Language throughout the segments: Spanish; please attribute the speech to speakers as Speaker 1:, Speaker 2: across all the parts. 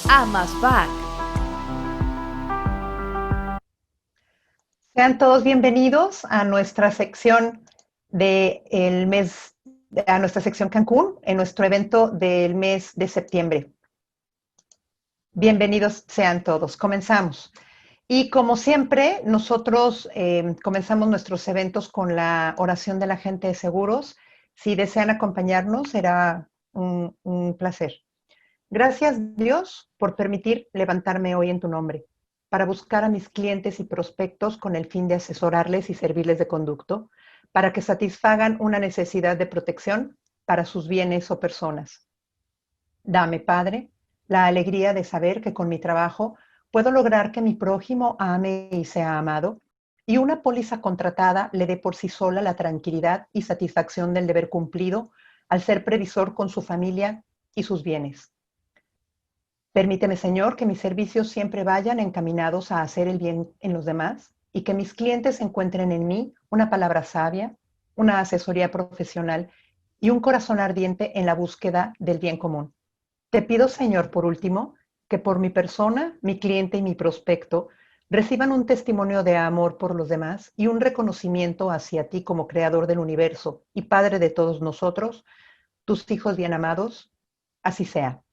Speaker 1: AMASFAC.
Speaker 2: Sean todos bienvenidos a nuestra sección del mes, a nuestra sección Cancún, en nuestro evento del mes de septiembre. Bienvenidos sean todos. Comenzamos. Y como siempre, nosotros comenzamos nuestros eventos con la oración del agente de seguros. Si desean acompañarnos, será un placer. Gracias, Dios, por permitir levantarme hoy en tu nombre, para buscar a mis clientes y prospectos con el fin de asesorarles y servirles de conducto, para que satisfagan una necesidad de protección para sus bienes o personas. Dame, Padre, la alegría de saber que con mi trabajo puedo lograr que mi prójimo ame y sea amado, y una póliza contratada le dé por sí sola la tranquilidad y satisfacción del deber cumplido al ser previsor con su familia y sus bienes. Permíteme, Señor, que mis servicios siempre vayan encaminados a hacer el bien en los demás y que mis clientes encuentren en mí una palabra sabia, una asesoría profesional y un corazón ardiente en la búsqueda del bien común. Te pido, Señor, por último, que por mi persona, mi cliente y mi prospecto reciban un testimonio de amor por los demás y un reconocimiento hacia ti como creador del universo y Padre de todos nosotros, tus hijos bien amados. Así sea.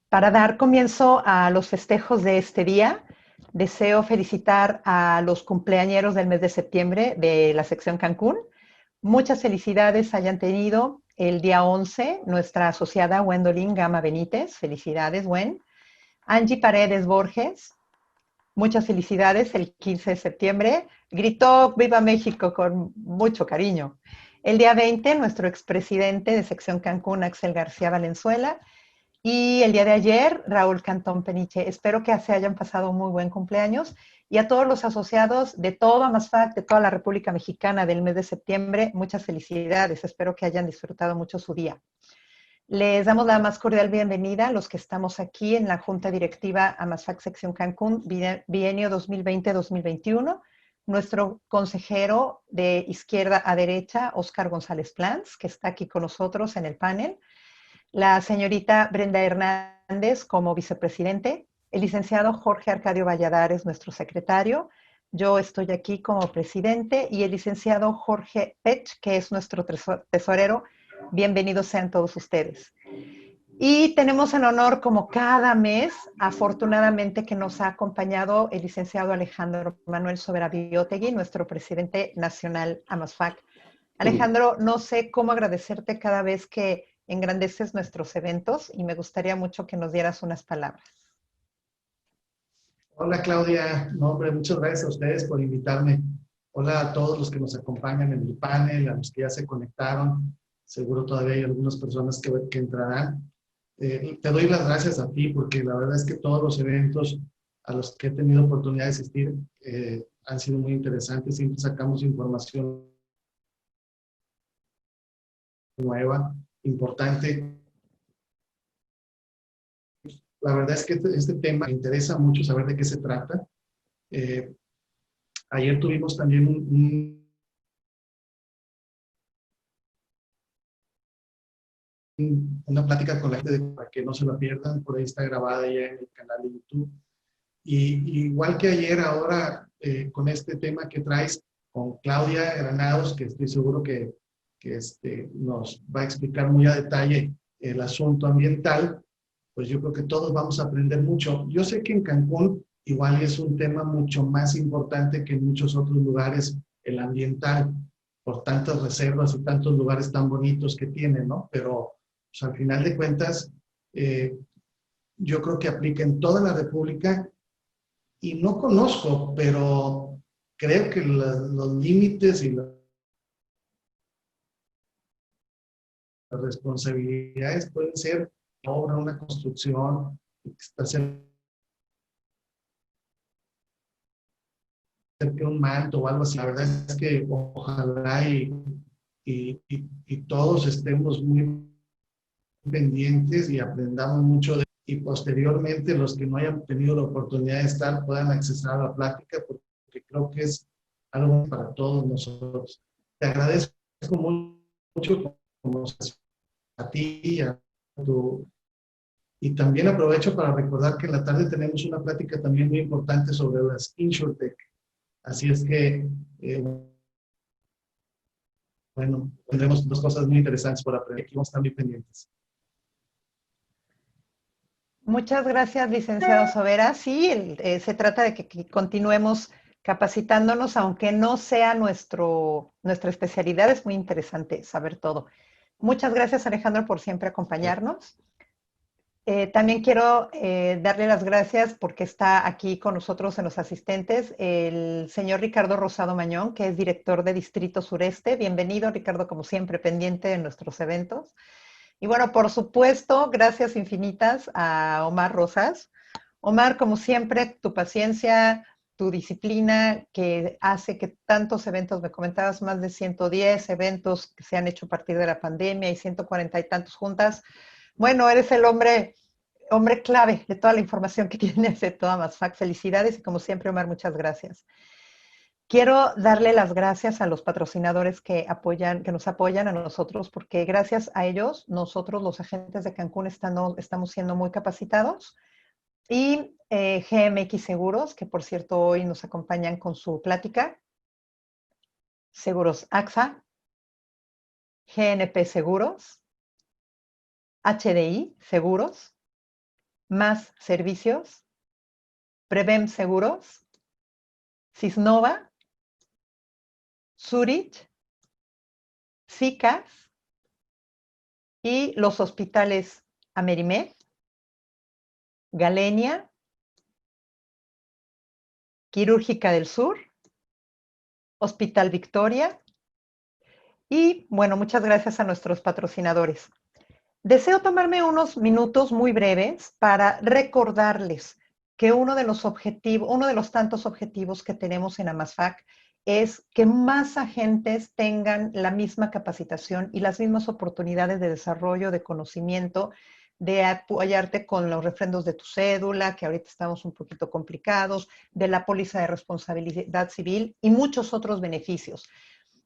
Speaker 2: Para dar comienzo a los festejos de este día, deseo felicitar a los cumpleañeros del mes de septiembre de la sección Cancún. Muchas felicidades hayan tenido el día 11 nuestra asociada Gwendolyn Gama Benítez. Felicidades, Gwen. Angie Paredes Borges. Muchas felicidades el 15 de septiembre. Gritó Viva México con mucho cariño. El día 20, nuestro expresidente de sección Cancún, Axel García Valenzuela. Y el día de ayer, Raúl Cantón Peniche. Espero que se hayan pasado un muy buen cumpleaños. Y a todos los asociados de todo AMASFAC, de toda la República Mexicana del mes de septiembre, muchas felicidades. Espero que hayan disfrutado mucho su día. Les damos la más cordial bienvenida a los que estamos aquí en la Junta Directiva AMASFAC Sección Cancún, bienio 2020-2021. Nuestro consejero de izquierda a derecha, Óscar González Plans, que está aquí con nosotros en el panel. La señorita Brenda Hernández como vicepresidente, el licenciado Jorge Arcadio Valladares, nuestro secretario, yo estoy aquí como presidente y el licenciado Jorge Pech, que es nuestro tesorero. Bienvenidos sean todos ustedes. Y tenemos el honor, como cada mes, afortunadamente, que nos ha acompañado el licenciado Alejandro Manuel Sobera Biotegui, nuestro presidente nacional AMASFAC. Alejandro, no sé cómo agradecerte cada vez que engrandeces nuestros eventos y me gustaría mucho que nos dieras unas palabras.
Speaker 3: Hola Claudia, no, hombre, muchas gracias a ustedes por invitarme. Hola a todos los que nos acompañan en el panel, a los que ya se conectaron. Seguro todavía hay algunas personas que entrarán. Te doy las gracias a ti porque la verdad es que todos los eventos a los que he tenido oportunidad de asistir han sido muy interesantes. Siempre sacamos información nueva, importante. La verdad es que este tema me interesa mucho saber de qué se trata. Ayer tuvimos también una plática con la gente para que no se la pierdan, por ahí está grabada ya en el canal de YouTube. Y igual que ayer, ahora con este tema que traes con Claudia Granados, que estoy seguro que nos va a explicar muy a detalle el asunto ambiental, pues yo creo que todos vamos a aprender mucho. Yo sé que en Cancún igual es un tema mucho más importante que en muchos otros lugares, el ambiental, por tantas reservas y tantos lugares tan bonitos que tiene, ¿no? Pero pues, al final de cuentas, yo creo que aplica en toda la República y no conozco, pero creo que los límites y las responsabilidades pueden ser obra, una construcción, que está cerca de un manto o algo así. La verdad es que ojalá y todos estemos muy pendientes y aprendamos mucho y posteriormente los que no hayan tenido la oportunidad de estar puedan acceder a la plática porque creo que es algo para todos nosotros. Te agradezco mucho como a ti y a tu Y también aprovecho para recordar que en la tarde tenemos una plática también muy importante sobre las InsurTech. Así es que, bueno, tendremos dos cosas muy interesantes por aprender. Aquí vamos a estar muy pendientes.
Speaker 2: Muchas gracias, licenciado Sobera. Sí, se trata de que continuemos capacitándonos, aunque no sea nuestra especialidad. Es muy interesante saber todo. Muchas gracias, Alejandro, por siempre acompañarnos. También quiero darle las gracias porque está aquí con nosotros en los asistentes el señor Ricardo Rosado Mañón, que es director de Distrito Sureste. Bienvenido, Ricardo, como siempre, pendiente de nuestros eventos. Y bueno, por supuesto, gracias infinitas a Omar Rosas. Omar, como siempre, tu paciencia, tu disciplina que hace que tantos eventos, me comentabas más de 110 eventos que se han hecho a partir de la pandemia y 140 y tantos juntas. Bueno, eres el hombre clave de toda la información que tienes de toda MASFAC. Felicidades y como siempre, Omar, muchas gracias. Quiero darle las gracias a los patrocinadores que nos apoyan a nosotros, porque gracias a ellos, nosotros los agentes de Cancún estamos siendo muy capacitados. Y GMX Seguros, que por cierto hoy nos acompañan con su plática. Seguros AXA, GNP Seguros, HDI Seguros, Más Servicios, Prevem Seguros, Cisnova, Zurich, SICAS y los hospitales Amerimed, Galenia, Quirúrgica del Sur, Hospital Victoria y, bueno, muchas gracias a nuestros patrocinadores. Deseo tomarme unos minutos muy breves para recordarles que uno de los tantos objetivos que tenemos en AMASFAC es que más agentes tengan la misma capacitación y las mismas oportunidades de desarrollo, de conocimiento, de apoyarte con los refrendos de tu cédula, que ahorita estamos un poquito complicados, de la póliza de responsabilidad civil y muchos otros beneficios.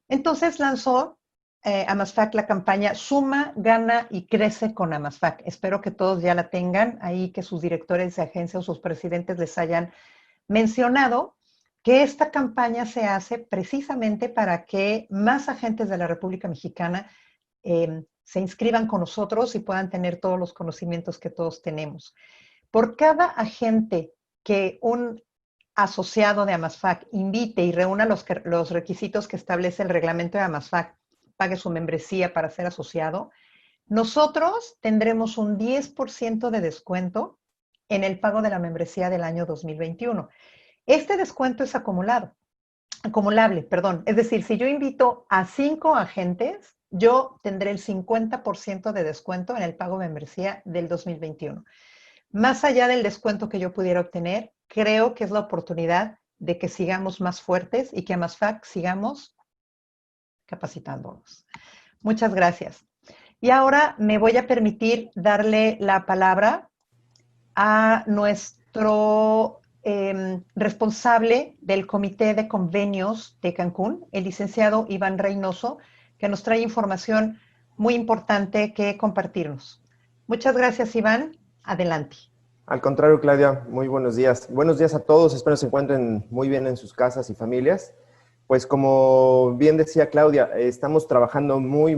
Speaker 2: Entonces lanzó AMASFAC la campaña Suma, Gana y Crece con AMASFAC. Espero que todos ya la tengan ahí, que sus directores de agencia o sus presidentes les hayan mencionado que esta campaña se hace precisamente para que más agentes de la República Mexicana se inscriban con nosotros y puedan tener todos los conocimientos que todos tenemos. Por cada agente que un asociado de AMASFAC invite y reúna los requisitos que establece el reglamento de AMASFAC, pague su membresía para ser asociado, nosotros tendremos un 10% de descuento en el pago de la membresía del año 2021. Este descuento es acumulable, perdón. Es decir, si yo invito a 5 agentes, yo tendré el 50% de descuento en el pago de membresía del 2021. Más allá del descuento que yo pudiera obtener, creo que es la oportunidad de que sigamos más fuertes y que a AMASFAC sigamos capacitándonos. Muchas gracias. Y ahora me voy a permitir darle la palabra a nuestro responsable del Comité de Convenios de Cancún, el licenciado Iván Reynoso, que nos trae información muy importante que compartirnos. Muchas gracias, Iván. Adelante.
Speaker 1: Al contrario, Claudia, muy buenos días. Buenos días a todos, espero se encuentren muy bien en sus casas y familias. Pues como bien decía Claudia, estamos trabajando muy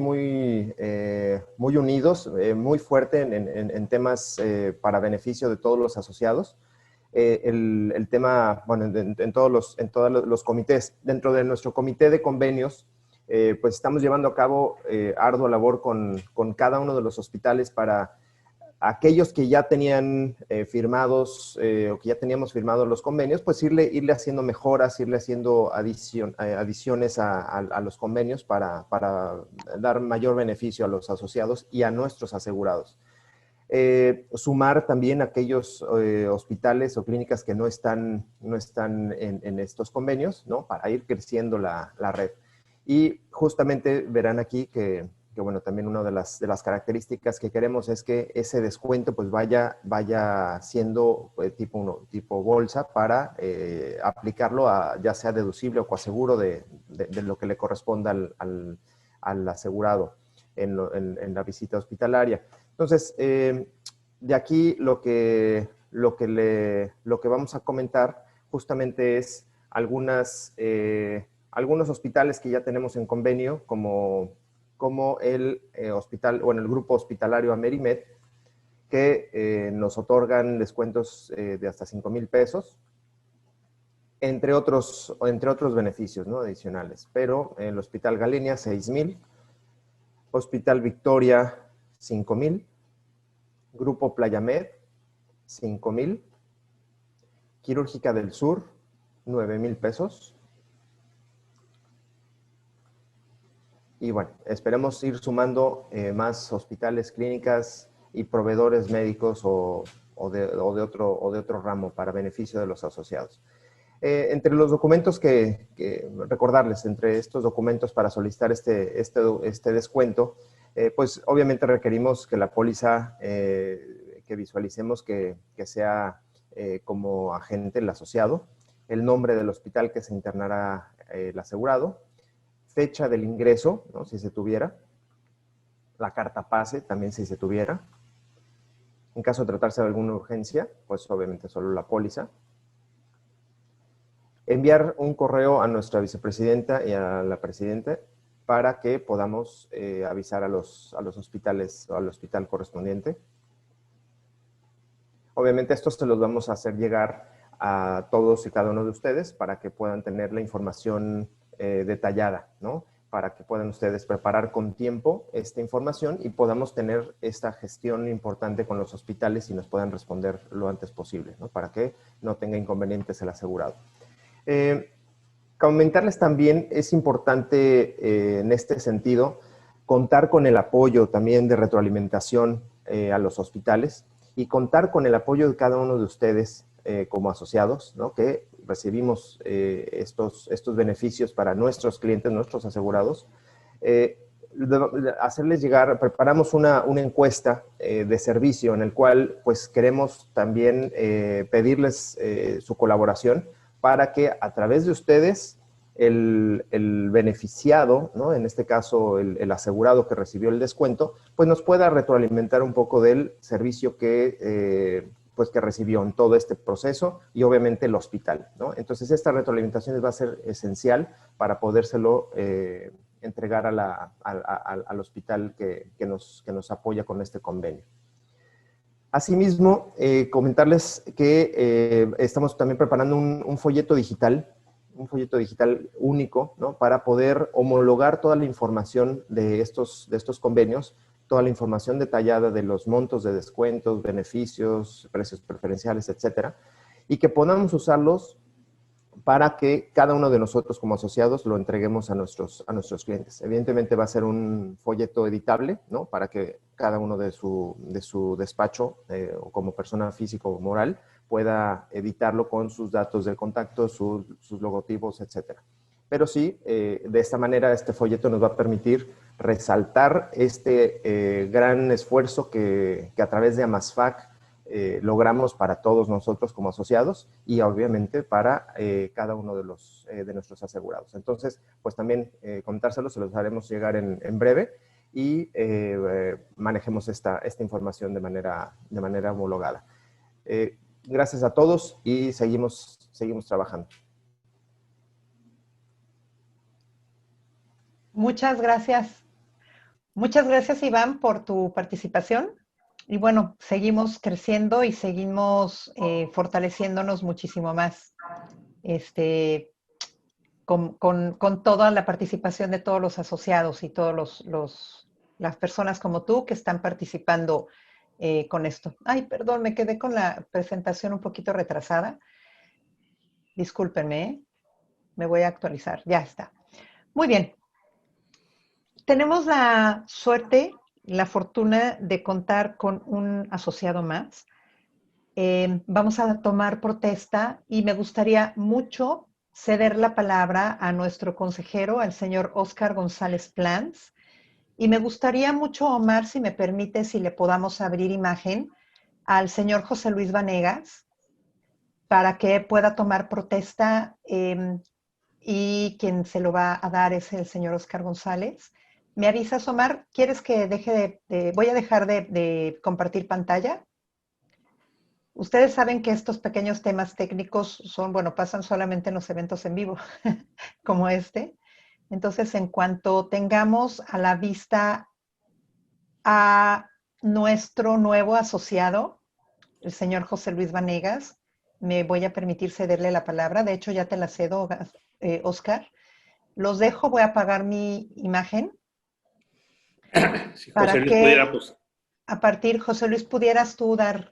Speaker 1: unidos, muy fuerte en temas para beneficio de todos los asociados. El tema, bueno, en todos los comités. Dentro de nuestro comité de convenios, pues estamos llevando a cabo ardua labor con cada uno de los hospitales para aquellos que ya tenían firmados o que ya teníamos firmados los convenios, pues irle haciendo mejoras, irle haciendo adiciones a los convenios para dar mayor beneficio a los asociados y a nuestros asegurados. Sumar también aquellos hospitales o clínicas que no están en estos convenios, ¿no? Para ir creciendo la red. Y justamente verán aquí que bueno, también una de las características que queremos es que ese descuento pues vaya siendo tipo bolsa para aplicarlo ya sea deducible o coaseguro de lo que le corresponda al asegurado en la visita hospitalaria. Entonces, de aquí lo que vamos a comentar justamente es algunos hospitales que ya tenemos en convenio, como el hospital, el grupo hospitalario Amerimed, que nos otorgan descuentos de hasta 5,000 pesos, entre otros beneficios, ¿no?, adicionales. Pero el Hospital Galenia, 6,000, Hospital Victoria, 5,000, Grupo Playamed, 5,000, Quirúrgica del Sur, 9,000 pesos. Y bueno, esperemos ir sumando más hospitales, clínicas y proveedores médicos o de otro ramo para beneficio de los asociados. Entre los documentos recordarles, entre estos documentos para solicitar este descuento, pues obviamente requerimos que la póliza, que visualicemos que sea como agente el asociado, el nombre del hospital que se internará el asegurado, fecha del ingreso, ¿no?, si se tuviera, la carta pase también si se tuviera. En caso de tratarse de alguna urgencia, pues obviamente solo la póliza. Enviar un correo a nuestra vicepresidenta y a la presidenta para que podamos avisar a los hospitales o al hospital correspondiente. Obviamente estos se los vamos a hacer llegar a todos y cada uno de ustedes para que puedan tener la información detallada, ¿no? Para que puedan ustedes preparar con tiempo esta información y podamos tener esta gestión importante con los hospitales y nos puedan responder lo antes posible, ¿no?, para que no tenga inconvenientes el asegurado. Comentarles también, es importante en este sentido, contar con el apoyo también de retroalimentación a los hospitales y contar con el apoyo de cada uno de ustedes como asociados, ¿no?, que recibimos estos beneficios para nuestros clientes, nuestros asegurados. Hacerles llegar, preparamos una encuesta de servicio en el cual pues queremos también pedirles su colaboración para que a través de ustedes el beneficiado, ¿no?, en este caso el asegurado que recibió el descuento, pues nos pueda retroalimentar un poco del servicio que recibió en todo este proceso y obviamente el hospital, ¿no? Entonces esta retroalimentación va a ser esencial para podérselo entregar al hospital que nos apoya con este convenio. Asimismo, comentarles que estamos también preparando un folleto digital único, ¿no?, para poder homologar toda la información de estos convenios, toda la información detallada de los montos de descuentos, beneficios, precios preferenciales, etcétera, y que podamos usarlos para que cada uno de nosotros como asociados lo entreguemos a nuestros clientes. Evidentemente va a ser un folleto editable, ¿no?, para que cada uno de su despacho o como persona física o moral pueda editarlo con sus datos de contacto, sus logotipos, etcétera. Pero sí, de esta manera este folleto nos va a permitir resaltar este gran esfuerzo que a través de AMASFAC logramos para todos nosotros como asociados y obviamente para cada uno de nuestros asegurados. Entonces, pues también contárselos, se los haremos llegar en breve y manejemos esta información de manera homologada. Gracias a todos y seguimos trabajando.
Speaker 2: Muchas gracias. Muchas gracias, Iván, por tu participación. Y bueno, seguimos creciendo y seguimos fortaleciéndonos muchísimo más con toda la participación de todos los asociados y todas las personas como tú que están participando con esto. Ay, perdón, me quedé con la presentación un poquito retrasada. Discúlpenme, me voy a actualizar. Ya está. Muy bien. Tenemos la suerte, la fortuna de contar con un asociado más. Vamos a tomar protesta y me gustaría mucho ceder la palabra a nuestro consejero, al señor Óscar González Plans. Y me gustaría mucho, Omar, si me permite, si le podamos abrir imagen al señor José Luis Vanegas para que pueda tomar protesta y quien se lo va a dar es el señor Óscar González. ¿Me avisas, Omar? ¿Quieres que deje voy a dejar de compartir pantalla? Ustedes saben que estos pequeños temas técnicos son, bueno, pasan solamente en los eventos en vivo, como este. Entonces, en cuanto tengamos a la vista a nuestro nuevo asociado, el señor José Luis Vanegas, me voy a permitir cederle la palabra. De hecho, ya te la cedo, Oscar. Los dejo, voy a apagar mi imagen.
Speaker 4: Si José
Speaker 2: Para
Speaker 4: Luis pudiera,
Speaker 2: que
Speaker 4: pues.
Speaker 2: a partir, José Luis, pudieras tú dar,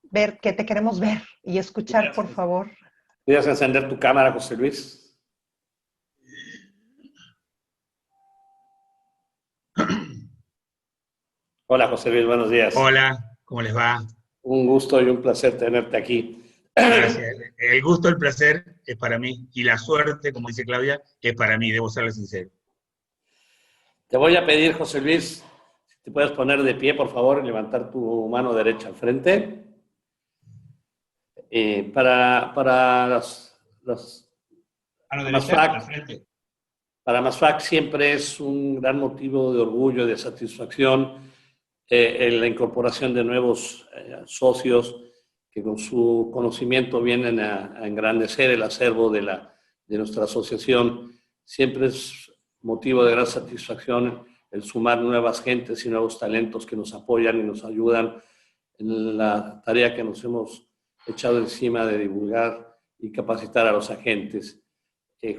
Speaker 2: ver que te queremos ver y escuchar, por favor.
Speaker 4: ¿Pudieras encender tu cámara, José Luis? Hola, José Luis, buenos días.
Speaker 5: Hola, ¿cómo les va?
Speaker 4: Un gusto y un placer tenerte aquí.
Speaker 5: Gracias. El gusto, el placer es para mí y la suerte, como dice Claudia, es para mí, debo serle sincero.
Speaker 4: Te voy a pedir, José Luis, si te puedes poner de pie, por favor, y levantar tu mano derecha al frente. Para
Speaker 5: Mano
Speaker 4: derecha,
Speaker 5: al frente.
Speaker 4: Para MASFAC siempre es un gran motivo de orgullo y de satisfacción en la incorporación de nuevos socios que con su conocimiento vienen a engrandecer el acervo de nuestra asociación. Siempre es motivo de gran satisfacción el sumar nuevas gentes y nuevos talentos que nos apoyan y nos ayudan en la tarea que nos hemos echado encima de divulgar y capacitar a los agentes.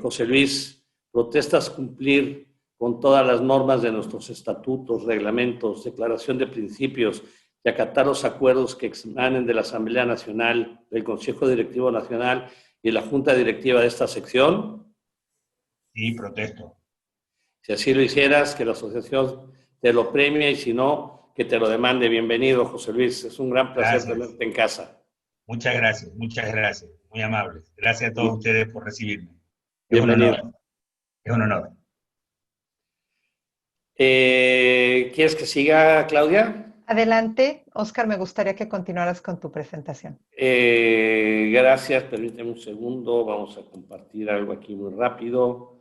Speaker 4: José Luis, protestas cumplir con todas las normas de nuestros estatutos, reglamentos, declaración de principios y acatar los acuerdos que emanen de la Asamblea Nacional, del Consejo Directivo Nacional y la Junta Directiva de esta sección.
Speaker 5: Sí, protesto.
Speaker 4: Si así lo hicieras, que la asociación te lo premie y si no, que te lo demande. Bienvenido, José Luis. Es un gran placer tenerte en casa.
Speaker 5: Muchas gracias. Muy amables. Gracias a todos ustedes por recibirme.
Speaker 4: Bienvenido.
Speaker 5: Es un honor.
Speaker 4: ¿Quieres que siga, Claudia?
Speaker 2: Adelante, Oscar, me gustaría que continuaras con tu presentación.
Speaker 4: Gracias, permíteme un segundo, vamos a compartir algo aquí muy rápido.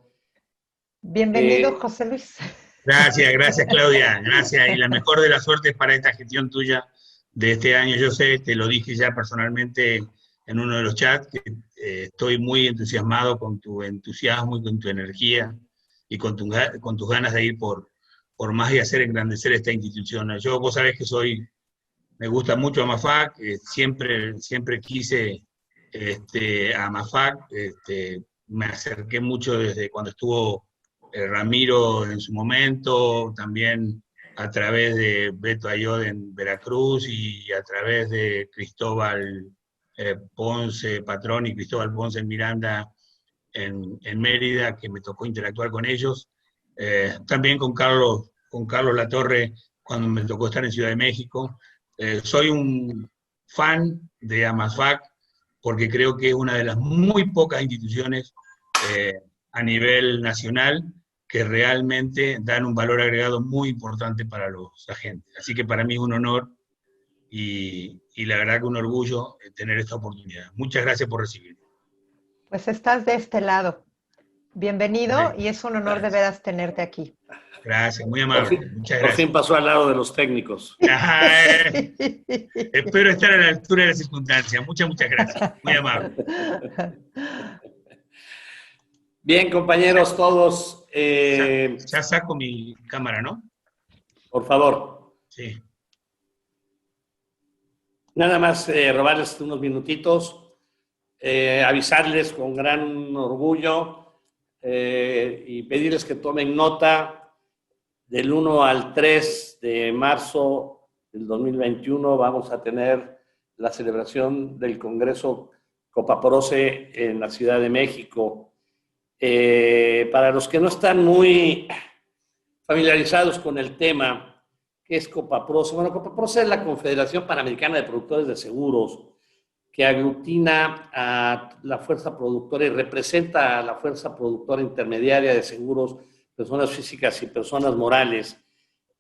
Speaker 2: Bienvenido, José Luis.
Speaker 5: Gracias, Claudia. Gracias. Y la mejor de las suertes para esta gestión tuya de este año. Yo sé, te lo dije ya personalmente en uno de los chats, que estoy muy entusiasmado con tu entusiasmo y con tu energía y con tus ganas de ir por más y hacer engrandecer esta institución. Vos sabés que me gusta mucho AMAFAC, siempre quise a AMAFAC, me acerqué mucho desde cuando estuvo Ramiro en su momento, también a través de Beto Ayod en Veracruz y a través de Cristóbal Ponce Patrón y Cristóbal Ponce en Miranda en Mérida, que me tocó interactuar con ellos. También con Carlos Latorre cuando me tocó estar en Ciudad de México. Soy un fan de AMAFAC porque creo que es una de las muy pocas instituciones a nivel nacional que realmente dan un valor agregado muy importante para los agentes. Así que para mí es un honor y la verdad que un orgullo tener esta oportunidad. Muchas gracias por recibirme.
Speaker 2: Pues estás de este lado. Bienvenido y es un honor de veras tenerte aquí.
Speaker 5: Gracias, muy amable. Muchas gracias.
Speaker 4: Por fin pasó al lado de los técnicos.
Speaker 5: Espero estar a la altura de las circunstancias. Muchas gracias. Muy amable.
Speaker 4: Bien, compañeros, todos.
Speaker 5: Ya saco mi cámara, ¿no?
Speaker 4: Por favor.
Speaker 5: Sí.
Speaker 4: Nada más robarles unos minutitos, avisarles con gran orgullo y pedirles que tomen nota. Del 1 al 3 de marzo del 2021 vamos a tener la celebración del Congreso Copaproce en la Ciudad de México. Para los que no están muy familiarizados con el tema, ¿qué es Copaproce? Bueno, Copaproce es la Confederación Panamericana de Productores de Seguros, que aglutina a la fuerza productora y representa a la fuerza productora intermediaria de seguros, personas físicas y personas morales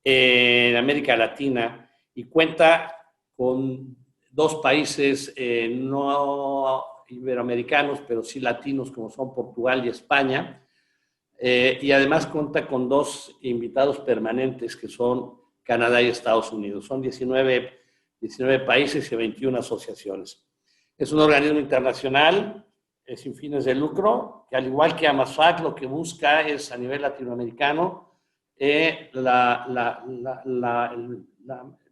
Speaker 4: en América Latina, y cuenta con 2 países no iberoamericanos, pero sí latinos, como son Portugal y España, y además cuenta con 2 invitados permanentes, que son Canadá y Estados Unidos. Son 19 19 países y 21 asociaciones. Es un organismo internacional sin fines de lucro, que al igual que AMASFAC, lo que busca es a nivel latinoamericano el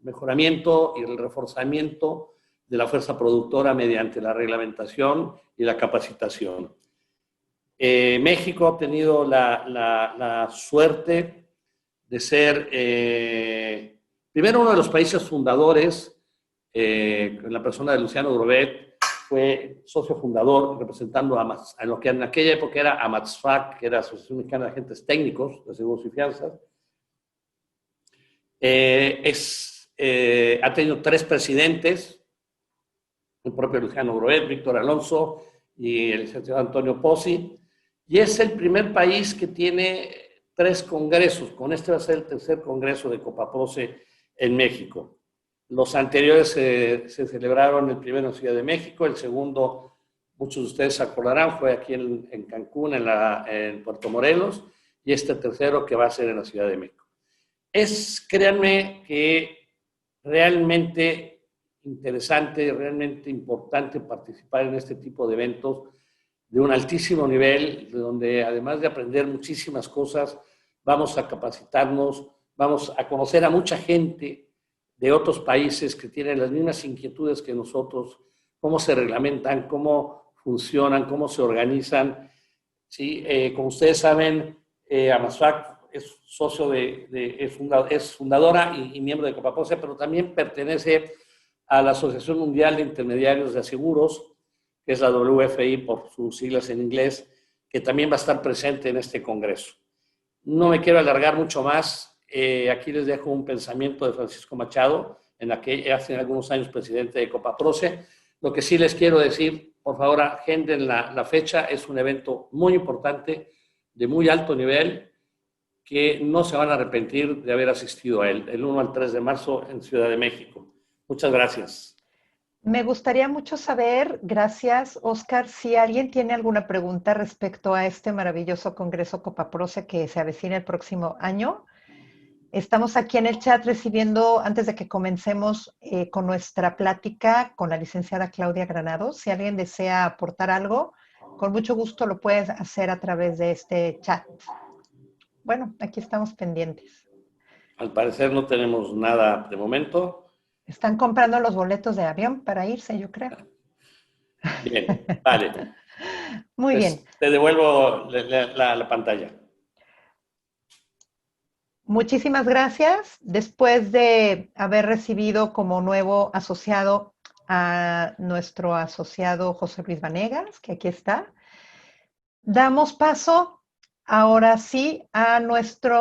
Speaker 4: mejoramiento y el reforzamiento de la fuerza productora mediante la reglamentación y la capacitación. México ha tenido la suerte de ser primero uno de los países fundadores, en la persona de Luciano Grobet, fue socio fundador representando a lo que en aquella época era AMASFAC, que era la Asociación Mexicana de Agentes Técnicos de Seguros y Fianzas. Ha tenido 3 presidentes, el propio Luciano Grobet, Víctor Alonso y el licenciado Antonio Pozzi, y es el primer país que tiene 3 congresos. Con este va a ser el tercer congreso de Copaproce en México. Los anteriores se celebraron, el primero en Ciudad de México, el segundo, muchos de ustedes se acordarán, fue aquí en Cancún, en Puerto Morelos, y este tercero que va a ser en la Ciudad de México. Créanme que realmente interesante, realmente importante participar en este tipo de eventos de un altísimo nivel, donde además de aprender muchísimas cosas, vamos a capacitarnos, vamos a conocer a mucha gente de otros países que tienen las mismas inquietudes que nosotros, cómo se reglamentan, cómo funcionan, cómo se organizan. ¿Sí? Como ustedes saben, AMASFAC es socio es fundadora y miembro de Copaproce, pero también pertenece a la Asociación Mundial de Intermediarios de Seguros, que es la WFI por sus siglas en inglés, que también va a estar presente en este congreso. No me quiero alargar mucho más. Aquí les dejo un pensamiento de Francisco Machado, hace algunos años presidente de Copaproce. Lo que sí les quiero decir, por favor, agenden la fecha. Es un evento muy importante, de muy alto nivel, que no se van a arrepentir de haber asistido a él, el 1 al 3 de marzo en Ciudad de México. Muchas gracias.
Speaker 2: Me gustaría mucho saber, gracias, Oscar, si alguien tiene alguna pregunta respecto a este maravilloso Congreso Copaproce que se avecina el próximo año. Estamos aquí en el chat recibiendo, antes de que comencemos con nuestra plática con la licenciada Claudia Granados, si alguien desea aportar algo, con mucho gusto lo puedes hacer a través de este chat. Bueno, aquí estamos pendientes.
Speaker 4: Al parecer no tenemos nada de momento.
Speaker 2: Están comprando los boletos de avión para irse, yo creo.
Speaker 4: Bien, vale.
Speaker 2: Muy bien.
Speaker 4: Te devuelvo la pantalla.
Speaker 2: Muchísimas gracias. Después de haber recibido como nuevo asociado a nuestro asociado José Luis Vanegas, que aquí está, damos paso ahora sí a nuestra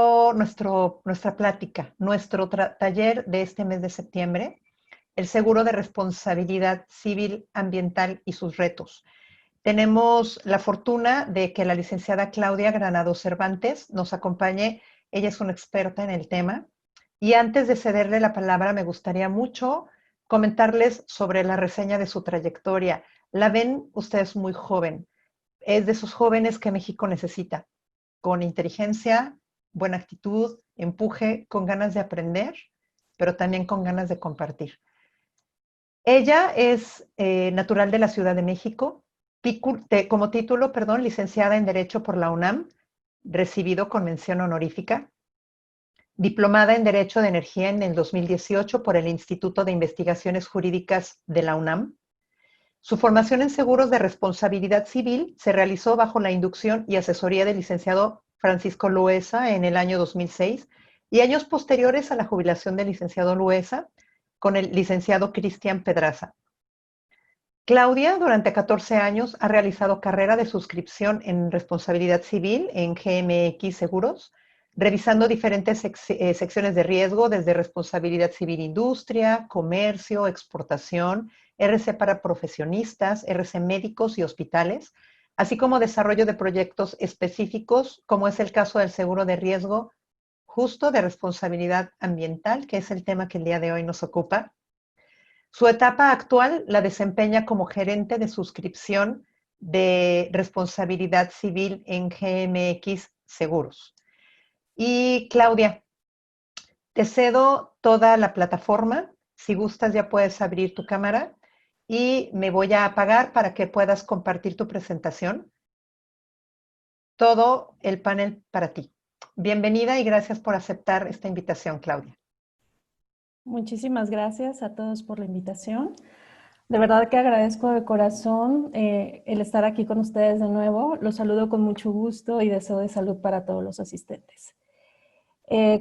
Speaker 2: plática, nuestro taller de este mes de septiembre, el seguro de responsabilidad civil ambiental y sus retos. Tenemos la fortuna de que la licenciada Claudia Granados Cervantes nos acompañe. Ella es una experta en el tema. Y antes de cederle la palabra, me gustaría mucho comentarles sobre la reseña de su trayectoria. La ven ustedes muy joven. Es de esos jóvenes que México necesita, con inteligencia, buena actitud, empuje, con ganas de aprender, pero también con ganas de compartir. Ella es natural de la Ciudad de México, como título, licenciada en Derecho por la UNAM, recibido con mención honorífica, diplomada en Derecho de Energía en el 2018 por el Instituto de Investigaciones Jurídicas de la UNAM. Su formación en seguros de responsabilidad civil se realizó bajo la inducción y asesoría del licenciado Francisco Loesa en el año 2006 y años posteriores a la jubilación del licenciado Loesa con el licenciado Cristian Pedraza. Claudia, durante 14 años, ha realizado carrera de suscripción en responsabilidad civil en GMX Seguros, revisando diferentes secciones de riesgo desde responsabilidad civil industria, comercio, exportación, RC para profesionistas, RC médicos y hospitales, así como desarrollo de proyectos específicos, como es el caso del seguro de riesgo justo de responsabilidad ambiental, que es el tema que el día de hoy nos ocupa. Su etapa actual la desempeña como gerente de suscripción de responsabilidad civil en GMX Seguros. Y Claudia, te cedo toda la plataforma. Si gustas, ya puedes abrir tu cámara y me voy a apagar para que puedas compartir tu presentación. Todo el panel para ti. Bienvenida y gracias por aceptar esta invitación, Claudia.
Speaker 6: Muchísimas gracias a todos por la invitación. De verdad que agradezco de corazón el estar aquí con ustedes de nuevo. Los saludo con mucho gusto y deseo de salud para todos los asistentes.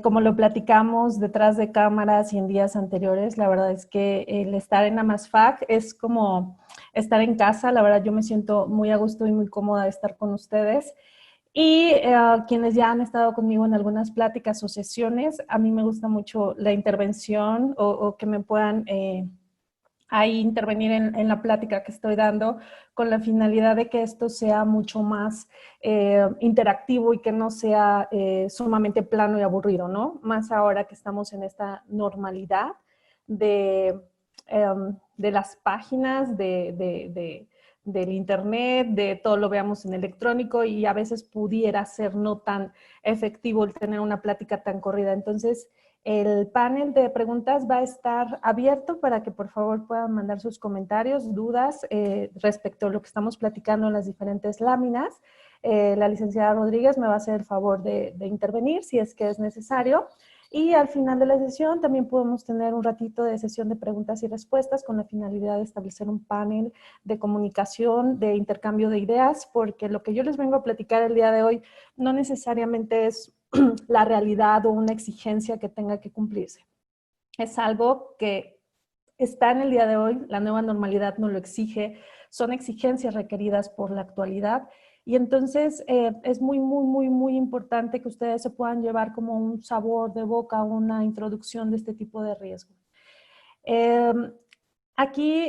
Speaker 6: Como lo platicamos detrás de cámaras y en días anteriores, la verdad es que el estar en AMASFAC es como estar en casa. La verdad yo me siento muy a gusto y muy cómoda de estar con ustedes. Y quienes ya han estado conmigo en algunas pláticas o sesiones, a mí me gusta mucho la intervención o que me puedan ahí intervenir en la plática que estoy dando con la finalidad de que esto sea mucho más interactivo y que no sea sumamente plano y aburrido, ¿no? Más ahora que estamos en esta normalidad de las páginas, del internet, de todo lo veamos en electrónico y a veces pudiera ser no tan efectivo el tener una plática tan corrida. Entonces, el panel de preguntas va a estar abierto para que por favor puedan mandar sus comentarios, dudas respecto a lo que estamos platicando en las diferentes láminas. La licenciada Rodríguez me va a hacer el favor de intervenir si es que es necesario. Y al final de la sesión también podemos tener un ratito de sesión de preguntas y respuestas con la finalidad de establecer un panel de comunicación, de intercambio de ideas, porque lo que yo les vengo a platicar el día de hoy no necesariamente es la realidad o una exigencia que tenga que cumplirse. Es algo que está en el día de hoy, la nueva normalidad nos lo exige, son exigencias requeridas por la actualidad. Y entonces es muy importante que ustedes se puedan llevar como un sabor de boca, una introducción de este tipo de riesgo. Aquí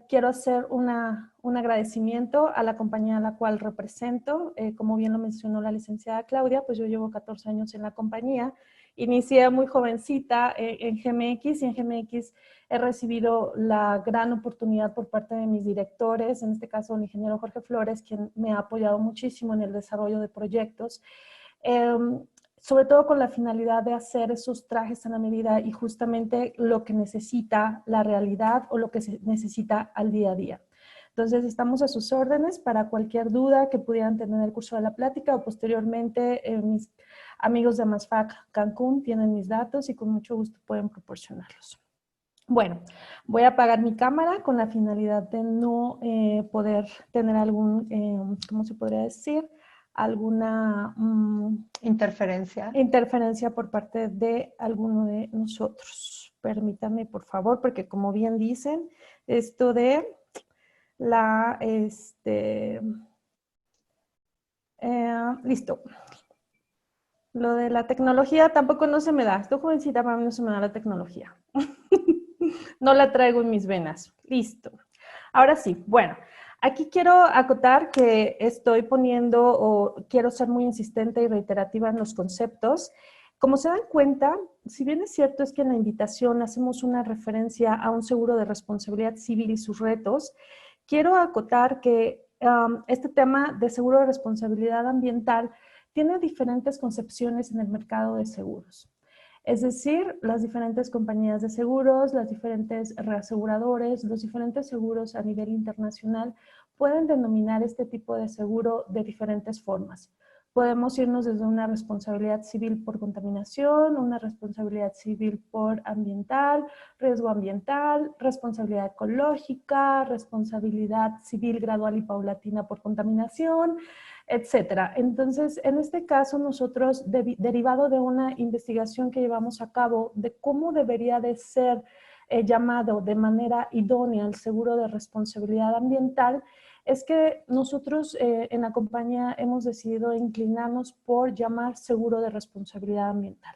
Speaker 6: quiero hacer un agradecimiento a la compañía a la cual represento. Como bien lo mencionó la licenciada Claudia, pues yo llevo 14 años en la compañía. Inicié muy jovencita en GMX y en GMX he recibido la gran oportunidad por parte de mis directores, en este caso el ingeniero Jorge Flores, quien me ha apoyado muchísimo en el desarrollo de proyectos, sobre todo con la finalidad de hacer esos trajes a la medida y justamente lo que necesita la realidad o lo que se necesita al día a día. Entonces, estamos a sus órdenes para cualquier duda que pudieran tener en el curso de la plática o posteriormente mis amigos de AMASFAC Cancún tienen mis datos y con mucho gusto pueden proporcionarlos. Bueno, voy a apagar mi cámara con la finalidad de no poder tener algún, ¿cómo se podría decir? Alguna
Speaker 2: interferencia
Speaker 6: por parte de alguno de nosotros. Permítanme, por favor, porque como bien dicen, esto de la, listo. Lo de la tecnología tampoco no se me da. Estoy jovencita, para mí no se me da la tecnología. No la traigo en mis venas. Listo. Ahora sí, bueno. Aquí quiero acotar que estoy poniendo o quiero ser muy insistente y reiterativa en los conceptos. Como se dan cuenta, si bien es cierto es que en la invitación hacemos una referencia a un seguro de responsabilidad civil y sus retos, quiero acotar que este tema de seguro de responsabilidad ambiental tiene diferentes concepciones en el mercado de seguros. Es decir, las diferentes compañías de seguros, las diferentes reaseguradores, los diferentes seguros a nivel internacional pueden denominar este tipo de seguro de diferentes formas. Podemos irnos desde una responsabilidad civil por contaminación, una responsabilidad civil por ambiental, riesgo ambiental, responsabilidad ecológica, responsabilidad civil gradual y paulatina por contaminación, etcétera. Entonces, en este caso, nosotros, derivado de una investigación que llevamos a cabo de cómo debería de ser llamado de manera idónea el seguro de responsabilidad ambiental, es que nosotros en la compañía hemos decidido inclinarnos por llamar seguro de responsabilidad ambiental.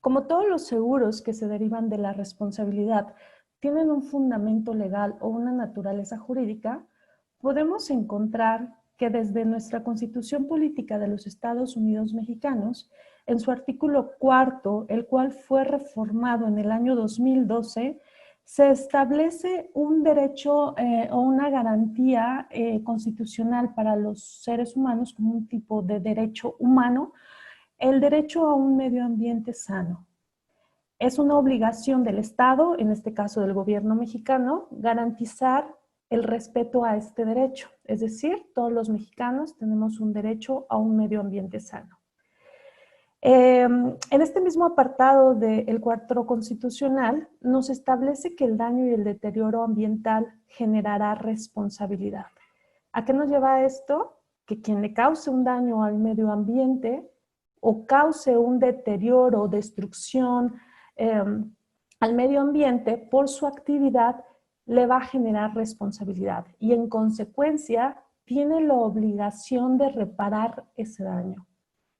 Speaker 6: Como todos los seguros que se derivan de la responsabilidad tienen un fundamento legal o una naturaleza jurídica, podemos encontrar que desde nuestra Constitución Política de los Estados Unidos Mexicanos, en su artículo 4, el cual fue reformado en el año 2012, se establece un derecho o una garantía constitucional para los seres humanos como un tipo de derecho humano, el derecho a un medio ambiente sano. Es una obligación del Estado, en este caso del gobierno mexicano, garantizar el respeto a este derecho. Es decir, todos los mexicanos tenemos un derecho a un medio ambiente sano. En este mismo apartado del cuarto constitucional nos establece que el daño y el deterioro ambiental generará responsabilidad. ¿A qué nos lleva esto? Que quien le cause un daño al medio ambiente o cause un deterioro o destrucción al medio ambiente por su actividad le va a generar responsabilidad y en consecuencia tiene la obligación de reparar ese daño.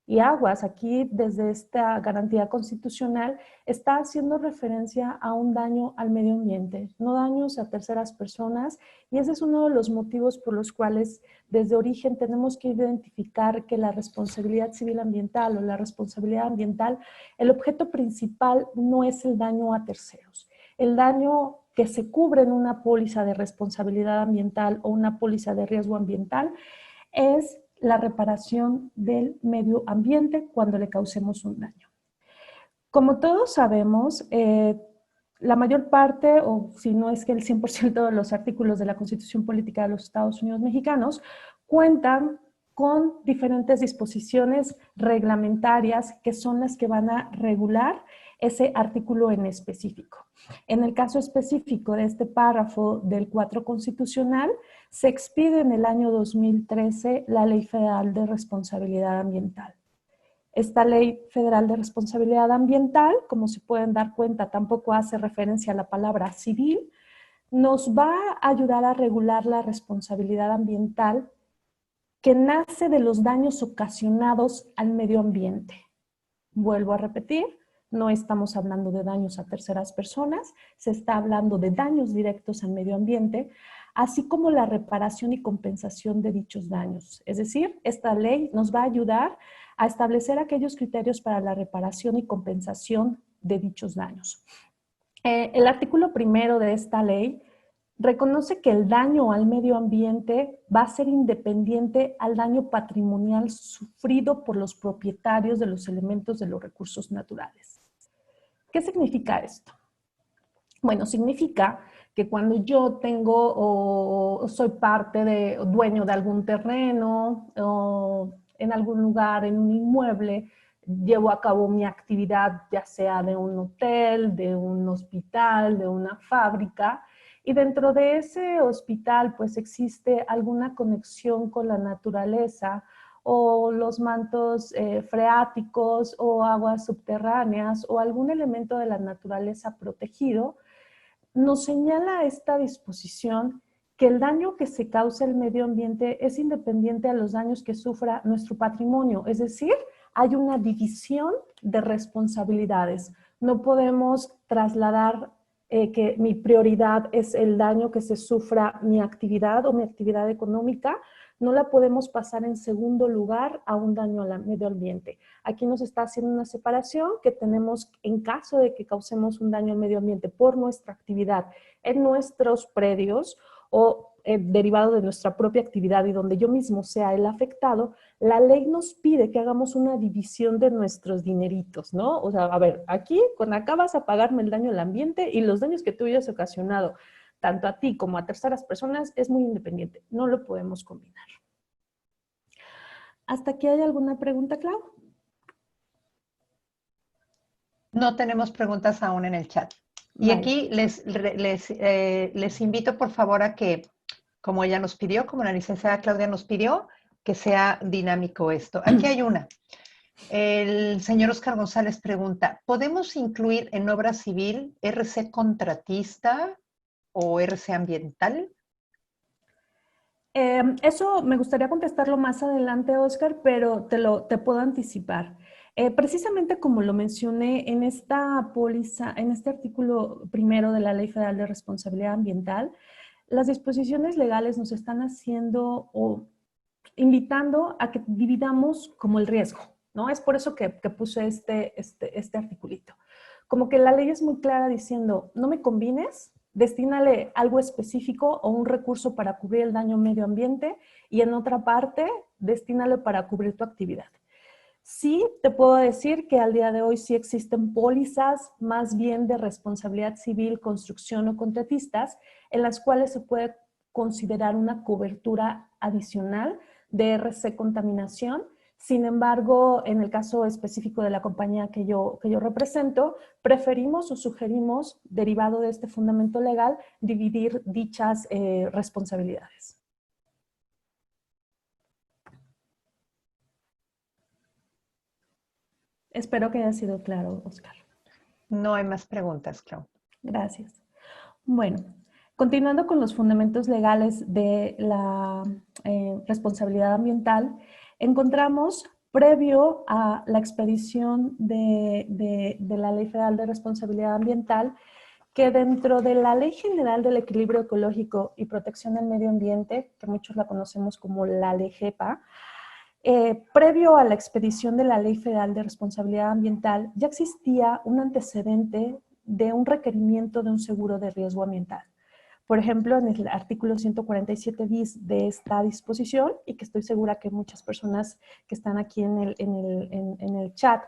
Speaker 6: Y aguas, aquí desde esta garantía constitucional está haciendo referencia a un daño al medio ambiente, no daños a terceras personas, y ese es uno de los motivos por los cuales desde origen tenemos que identificar que la responsabilidad civil ambiental o la responsabilidad ambiental, el objeto principal no es el daño a terceros. El daño que se cubre en una póliza de responsabilidad ambiental o una póliza de riesgo ambiental es la reparación del medio ambiente cuando le causemos un daño. Como todos sabemos, la mayor parte, o si no es que el 100% de los artículos de la Constitución Política de los Estados Unidos Mexicanos cuentan con diferentes disposiciones reglamentarias que son las que van a regular ese artículo en específico. En el caso específico de este párrafo del 4 constitucional, se expide en el año 2013 la Ley Federal de Responsabilidad Ambiental. Esta Ley Federal de Responsabilidad Ambiental, como se pueden dar cuenta, tampoco hace referencia a la palabra civil, nos va a ayudar a regular la responsabilidad ambiental que nace de los daños ocasionados al medio ambiente. Vuelvo a repetir, no estamos hablando de daños a terceras personas, se está hablando de daños directos al medio ambiente, así como la reparación y compensación de dichos daños. Es decir, esta ley nos va a ayudar a establecer aquellos criterios para la reparación y compensación de dichos daños. El artículo 1 de esta ley reconoce que el daño al medio ambiente va a ser independiente al daño patrimonial sufrido por los propietarios de los elementos de los recursos naturales. ¿Qué significa esto? Bueno, significa que cuando yo tengo o soy parte de, o dueño de algún terreno o en algún lugar, en un inmueble, llevo a cabo mi actividad ya sea de un hotel, de un hospital, de una fábrica, y dentro de ese hospital pues existe alguna conexión con la naturaleza o los mantos freáticos o aguas subterráneas o algún elemento de la naturaleza protegido, nos señala esta disposición que el daño que se causa al medio ambiente es independiente a los daños que sufra nuestro patrimonio, es decir, hay una división de responsabilidades. No podemos trasladar que mi prioridad es el daño que se sufra mi actividad o mi actividad económica, no la podemos pasar en segundo lugar a un daño al medio ambiente. Aquí nos está haciendo una separación que tenemos en caso de que causemos un daño al medio ambiente por nuestra actividad en nuestros predios o derivado de nuestra propia actividad y donde yo mismo sea el afectado, la ley nos pide que hagamos una división de nuestros dineritos, ¿no? O sea, a ver, aquí con acá vas a pagarme el daño al ambiente y los daños que tú hayas ocasionado tanto a ti como a terceras personas, es muy independiente. No lo podemos combinar. ¿Hasta aquí hay alguna pregunta, Clau?
Speaker 2: No tenemos preguntas aún en el chat. Y
Speaker 6: Vale.
Speaker 2: aquí les invito, por favor, a que, como ella nos pidió, como la licenciada Claudia nos pidió, que sea dinámico esto. Aquí hay una. El señor Oscar González pregunta, ¿podemos incluir en obra civil RC contratista o RC ambiental?
Speaker 6: Eso me gustaría contestarlo más adelante, Oscar, pero te puedo anticipar. Precisamente como lo mencioné en esta póliza, en este artículo 1 de la Ley Federal de Responsabilidad Ambiental, las disposiciones legales nos están haciendo o invitando a que dividamos como el riesgo, ¿no? Es por eso que puse este articulito. Como que la ley es muy clara diciendo, no me combines, destínale algo específico o un recurso para cubrir el daño medio ambiente y en otra parte, destínalo para cubrir tu actividad. Sí, te puedo decir que al día de hoy sí existen pólizas más bien de responsabilidad civil, construcción o contratistas, en las cuales se puede considerar una cobertura adicional de RC contaminación. Sin embargo, en el caso específico de la compañía que yo represento, preferimos o sugerimos, derivado de este fundamento legal, dividir dichas responsabilidades. Espero que haya sido claro, Oscar.
Speaker 2: No hay más preguntas, Clau.
Speaker 6: Gracias. Bueno, continuando con los fundamentos legales de la responsabilidad ambiental, encontramos, previo a la expedición de la Ley Federal de Responsabilidad Ambiental, que dentro de la Ley General del Equilibrio Ecológico y Protección del Medio Ambiente, que muchos la conocemos como la LEGEPA, previo a la expedición de la Ley Federal de Responsabilidad Ambiental, ya existía un antecedente de un requerimiento de un seguro de riesgo ambiental. Por ejemplo, en el artículo 147 bis de esta disposición, y que estoy segura que muchas personas que están aquí en el chat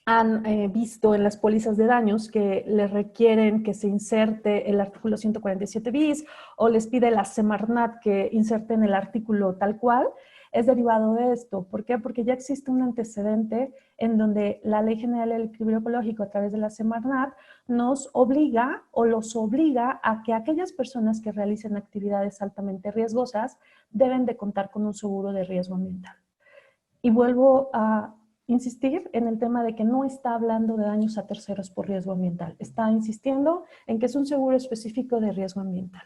Speaker 6: han visto en las pólizas de daños que les requieren que se inserte el artículo 147 bis o les pide la Semarnat que inserten el artículo tal cual, es derivado de esto. ¿Por qué? Porque ya existe un antecedente en donde la Ley General del Equilibrio Ecológico a través de la Semarnat nos obliga o los obliga a que aquellas personas que realicen actividades altamente riesgosas deben de contar con un seguro de riesgo ambiental. Y vuelvo a insistir en el tema de que no está hablando de daños a terceros por riesgo ambiental. Está insistiendo en que es un seguro específico de riesgo ambiental.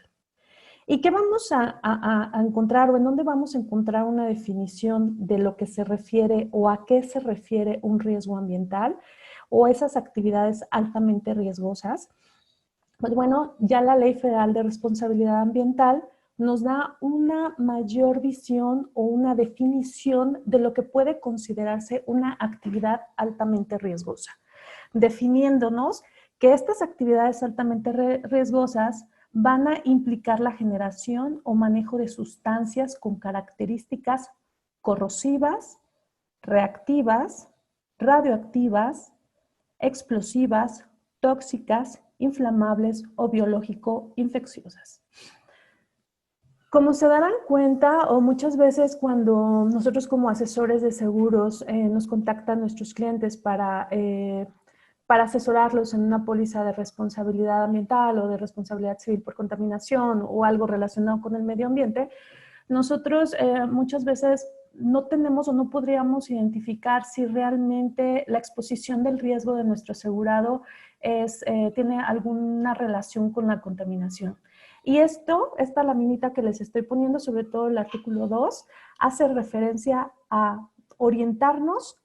Speaker 6: ¿Y qué vamos a encontrar o en dónde vamos a encontrar una definición de lo que se refiere o a qué se refiere un riesgo ambiental o esas actividades altamente riesgosas? Pues bueno, ya la Ley Federal de Responsabilidad Ambiental nos da una mayor visión o una definición de lo que puede considerarse una actividad altamente riesgosa, definiéndonos que estas actividades altamente riesgosas van a implicar la generación o manejo de sustancias con características corrosivas, reactivas, radioactivas, explosivas, tóxicas, inflamables o biológico-infecciosas. Como se darán cuenta, o muchas veces cuando nosotros como asesores de seguros nos contactan nuestros clientes para asesorarlos en una póliza de responsabilidad ambiental o de responsabilidad civil por contaminación o algo relacionado con el medio ambiente, nosotros muchas veces no tenemos o no podríamos identificar si realmente la exposición del riesgo de nuestro asegurado tiene alguna relación con la contaminación. Y esta laminita que les estoy poniendo, sobre todo el artículo 2, hace referencia a orientarnos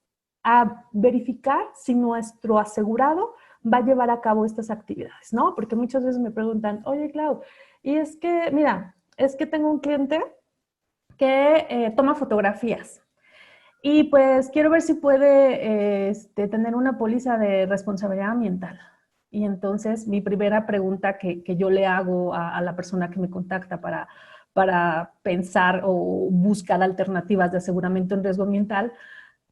Speaker 6: a verificar si nuestro asegurado va a llevar a cabo estas actividades, ¿no? Porque muchas veces me preguntan, oye, Clau, y es que, mira, es que tengo un cliente que toma fotografías y pues quiero ver si puede tener una póliza de responsabilidad ambiental. Y entonces mi primera pregunta que yo le hago a la persona que me contacta para pensar o buscar alternativas de aseguramiento en riesgo ambiental,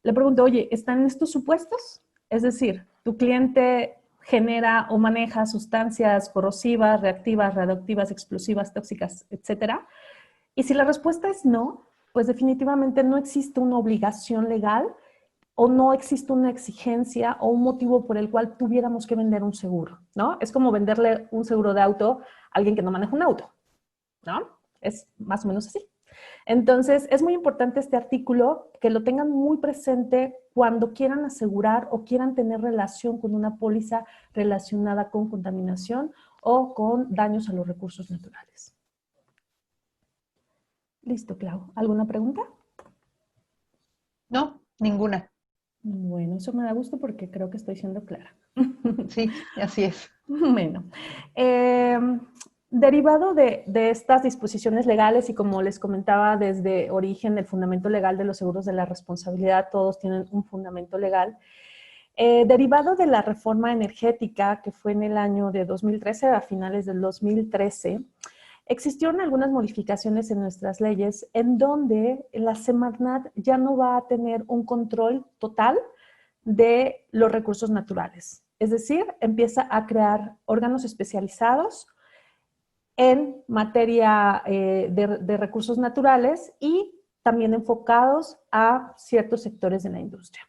Speaker 6: le pregunto, oye, ¿están estos supuestos? Es decir, tu cliente genera o maneja sustancias corrosivas, reactivas, radioactivas, explosivas, tóxicas, etcétera. Y si la respuesta es no, pues definitivamente no existe una obligación legal o no existe una exigencia o un motivo por el cual tuviéramos que vender un seguro, ¿no? Es como venderle un seguro de auto a alguien que no maneja un auto, ¿no? Es más o menos así. Entonces, es muy importante este artículo, que lo tengan muy presente cuando quieran asegurar o quieran tener relación con una póliza relacionada con contaminación o con daños a los recursos naturales. Listo, Clau. ¿Alguna pregunta?
Speaker 2: No, ninguna.
Speaker 6: Bueno, eso me da gusto porque creo que estoy siendo clara.
Speaker 2: Sí, así es.
Speaker 6: Bueno, derivado de estas disposiciones legales y como les comentaba desde origen, el fundamento legal de los seguros de la responsabilidad, todos tienen un fundamento legal. Derivado de la reforma energética que fue en el año de 2013, a finales del 2013, existieron algunas modificaciones en nuestras leyes en donde la Semarnat ya no va a tener un control total de los recursos naturales. Es decir, empieza a crear órganos especializados en materia de recursos naturales y también enfocados a ciertos sectores de la industria.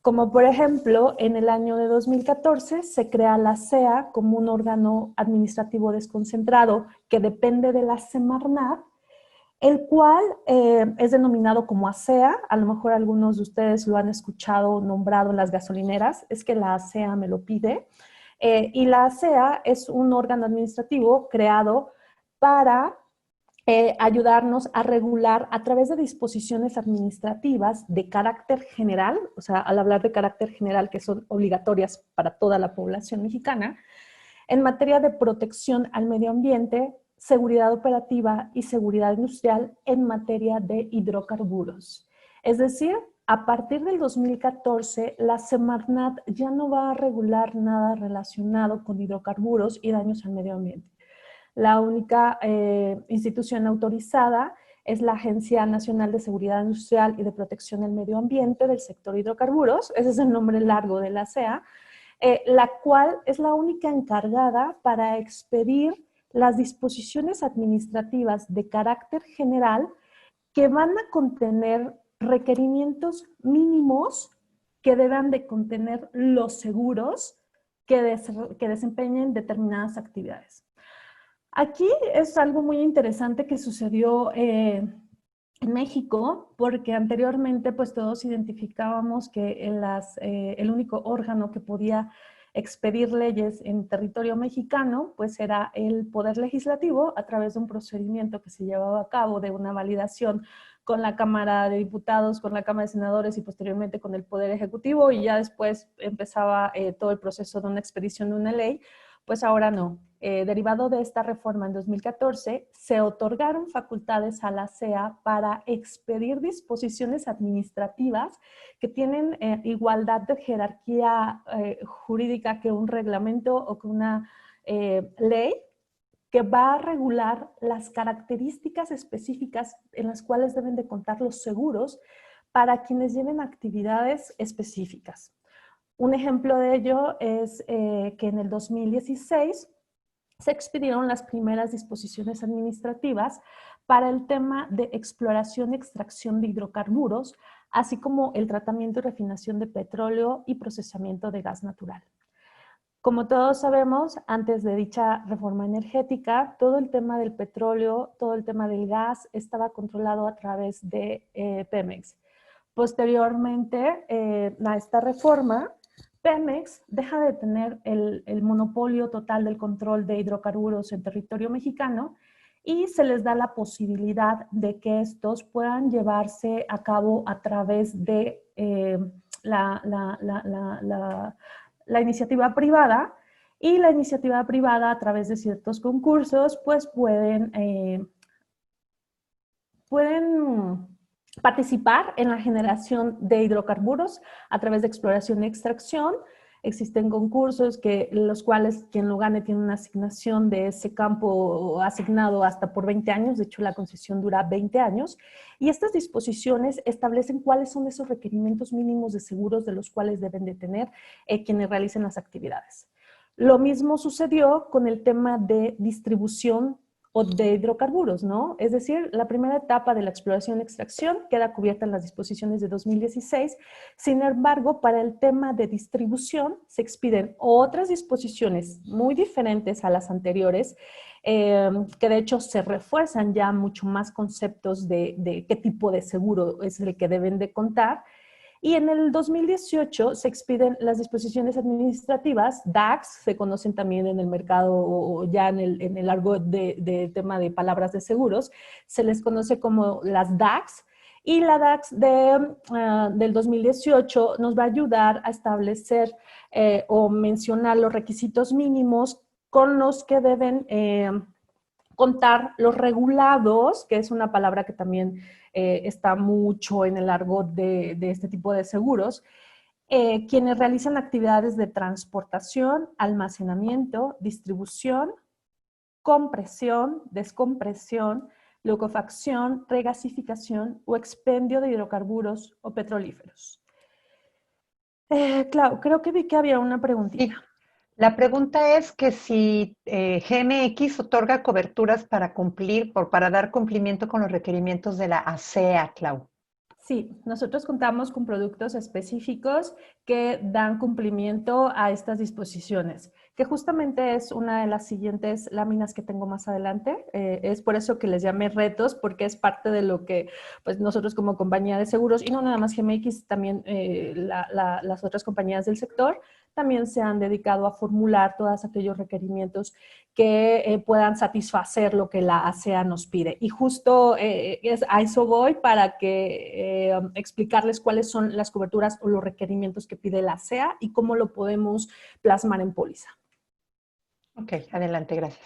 Speaker 6: Como por ejemplo, en el año de 2014 se crea la SEA como un órgano administrativo desconcentrado que depende de la Semarnat, el cual es denominado como ASEA. A lo mejor algunos de ustedes lo han escuchado nombrado en las gasolineras, es que la ASEA me lo pide. Y la ASEA es un órgano administrativo creado para ayudarnos a regular a través de disposiciones administrativas de carácter general, o sea, al hablar de carácter general que son obligatorias para toda la población mexicana, en materia de protección al medio ambiente, seguridad operativa y seguridad industrial en materia de hidrocarburos. Es decir, a partir del 2014, la Semarnat ya no va a regular nada relacionado con hidrocarburos y daños al medio ambiente. La única institución autorizada es la Agencia Nacional de Seguridad Industrial y de Protección del Medio Ambiente del sector hidrocarburos, ese es el nombre largo de la SEA, la cual es la única encargada para expedir las disposiciones administrativas de carácter general que van a contener requerimientos mínimos que deban de contener los seguros que desempeñen determinadas actividades. Aquí es algo muy interesante que sucedió en México, porque anteriormente pues todos identificábamos que el único órgano que podía expedir leyes en territorio mexicano pues era el Poder Legislativo a través de un procedimiento que se llevaba a cabo de una validación con la Cámara de Diputados, con la Cámara de Senadores y posteriormente con el Poder Ejecutivo, y ya después empezaba todo el proceso de una expedición de una ley. Pues ahora no. Derivado de esta reforma en 2014, se otorgaron facultades a la SEA para expedir disposiciones administrativas que tienen igualdad de jerarquía jurídica que un reglamento o que una ley, que va a regular las características específicas en las cuales deben de contar los seguros para quienes lleven actividades específicas. Un ejemplo de ello es que en el 2016 se expidieron las primeras disposiciones administrativas para el tema de exploración y extracción de hidrocarburos, así como el tratamiento y refinación de petróleo y procesamiento de gas natural. Como todos sabemos, antes de dicha reforma energética, todo el tema del petróleo, todo el tema del gas estaba controlado a través de Pemex. Posteriormente a esta reforma, Pemex deja de tener el monopolio total del control de hidrocarburos en territorio mexicano y se les da la posibilidad de que estos puedan llevarse a cabo a través de la iniciativa privada, y la iniciativa privada a través de ciertos concursos pues pueden participar en la generación de hidrocarburos a través de exploración y extracción. Existen concursos los cuales quien lo gane tiene una asignación de ese campo asignado hasta por 20 años, de hecho la concesión dura 20 años, y estas disposiciones establecen cuáles son esos requerimientos mínimos de seguros de los cuales deben de tener quienes realicen las actividades. Lo mismo sucedió con el tema de distribución o de hidrocarburos, ¿no? Es decir, la primera etapa de la exploración y extracción queda cubierta en las disposiciones de 2016. Sin embargo, para el tema de distribución se expiden otras disposiciones muy diferentes a las anteriores, que de hecho se refuerzan ya mucho más conceptos de qué tipo de seguro es el que deben de contar. Y en el 2018 se expiden las disposiciones administrativas, DACs, se conocen también en el mercado o ya en el argot de tema de palabras de seguros, se les conoce como las DACs. Y la DACs del 2018 nos va a ayudar a establecer o mencionar los requisitos mínimos con los que deben contar los regulados, que es una palabra que también está mucho en el argot de este tipo de seguros, quienes realizan actividades de transportación, almacenamiento, distribución compresión, descompresión, liquefacción, regasificación o expendio de hidrocarburos o petrolíferos. Clau, creo que vi que había una preguntita.
Speaker 2: Sí. La pregunta es que si GMX otorga coberturas para cumplir, para dar cumplimiento con los requerimientos de la ASEA, Clau.
Speaker 6: Sí, nosotros contamos con productos específicos que dan cumplimiento a estas disposiciones, que justamente es una de las siguientes láminas que tengo más adelante. Es por eso que les llamé retos, porque es parte de lo que pues, nosotros como compañía de seguros, y no nada más GMX, también las otras compañías del sector, también se han dedicado a formular todos aquellos requerimientos que puedan satisfacer lo que la ASEA nos pide. Y justo a eso voy para que explicarles cuáles son las coberturas o los requerimientos que pide la ASEA y cómo lo podemos plasmar en póliza.
Speaker 2: Ok, adelante, gracias.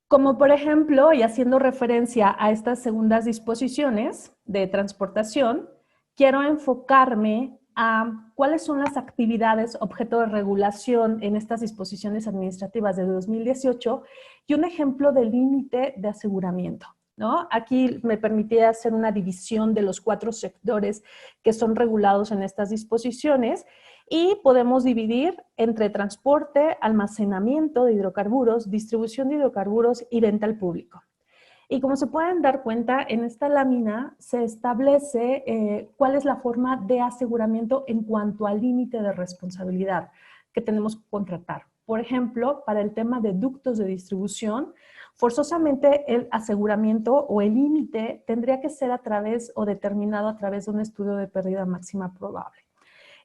Speaker 6: Como por ejemplo, y haciendo referencia a estas segundas disposiciones de transportación, quiero enfocarme a cuáles son las actividades objeto de regulación en estas disposiciones administrativas de 2018 y un ejemplo de límite de aseguramiento, ¿no? Aquí me permití hacer una división de los 4 sectores que son regulados en estas disposiciones y podemos dividir entre transporte, almacenamiento de hidrocarburos, distribución de hidrocarburos y venta al público. Y como se pueden dar cuenta, en esta lámina se establece cuál es la forma de aseguramiento en cuanto al límite de responsabilidad que tenemos que contratar. Por ejemplo, para el tema de ductos de distribución, forzosamente el aseguramiento o el límite tendría que ser a través o determinado a través de un estudio de pérdida máxima probable.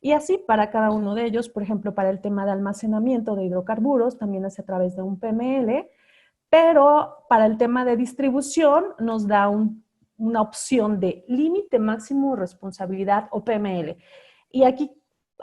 Speaker 6: Y así para cada uno de ellos, por ejemplo, para el tema de almacenamiento de hidrocarburos, también es a través de un PML, pero para el tema de distribución nos da una opción de límite máximo de responsabilidad o PML. Y aquí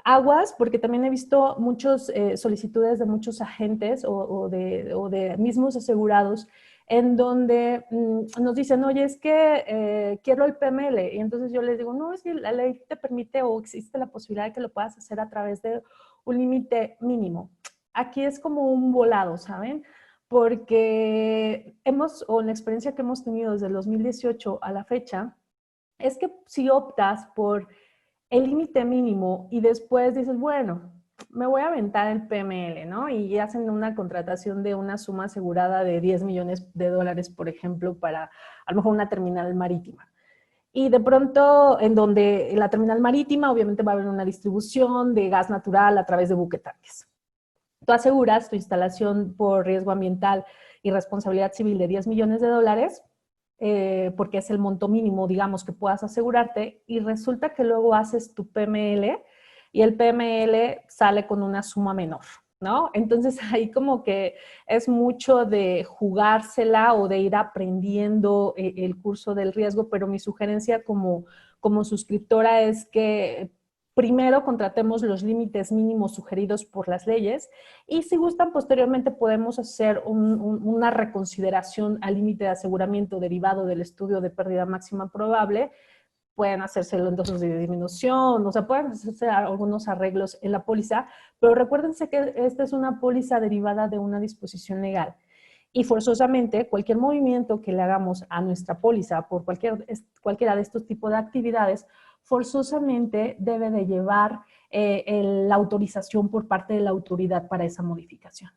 Speaker 6: aguas, porque también he visto muchas solicitudes de muchos agentes o de mismos asegurados en donde nos dicen, oye, es que quiero el PML. Y entonces yo les digo, no, es que la ley te permite o existe la posibilidad de que lo puedas hacer a través de un límite mínimo. Aquí es como un volado, ¿saben? Porque o la experiencia que hemos tenido desde el 2018 a la fecha, es que si optas por el límite mínimo y después dices, bueno, me voy a aventar el PML, ¿no? Y hacen una contratación de una suma asegurada de $10 millones, por ejemplo, para a lo mejor una terminal marítima. Y de pronto, en donde en la terminal marítima, obviamente va a haber una distribución de gas natural a través de buquetanques. Tú aseguras tu instalación por riesgo ambiental y responsabilidad civil de $10 millones, porque es el monto mínimo, digamos, que puedas asegurarte, y resulta que luego haces tu PML y el PML sale con una suma menor, ¿no? Entonces ahí como que es mucho de jugársela o de ir aprendiendo el curso del riesgo, pero mi sugerencia como suscriptora es que primero contratemos los límites mínimos sugeridos por las leyes y si gustan posteriormente podemos hacer una reconsideración al límite de aseguramiento derivado del estudio de pérdida máxima probable. Pueden hacérselo en dosis de disminución, o sea, pueden hacerse algunos arreglos en la póliza, pero recuérdense que esta es una póliza derivada de una disposición legal. Y forzosamente cualquier movimiento que le hagamos a nuestra póliza por cualquiera de estos tipos de actividades, forzosamente debe de llevar la autorización por parte de la autoridad para esa modificación.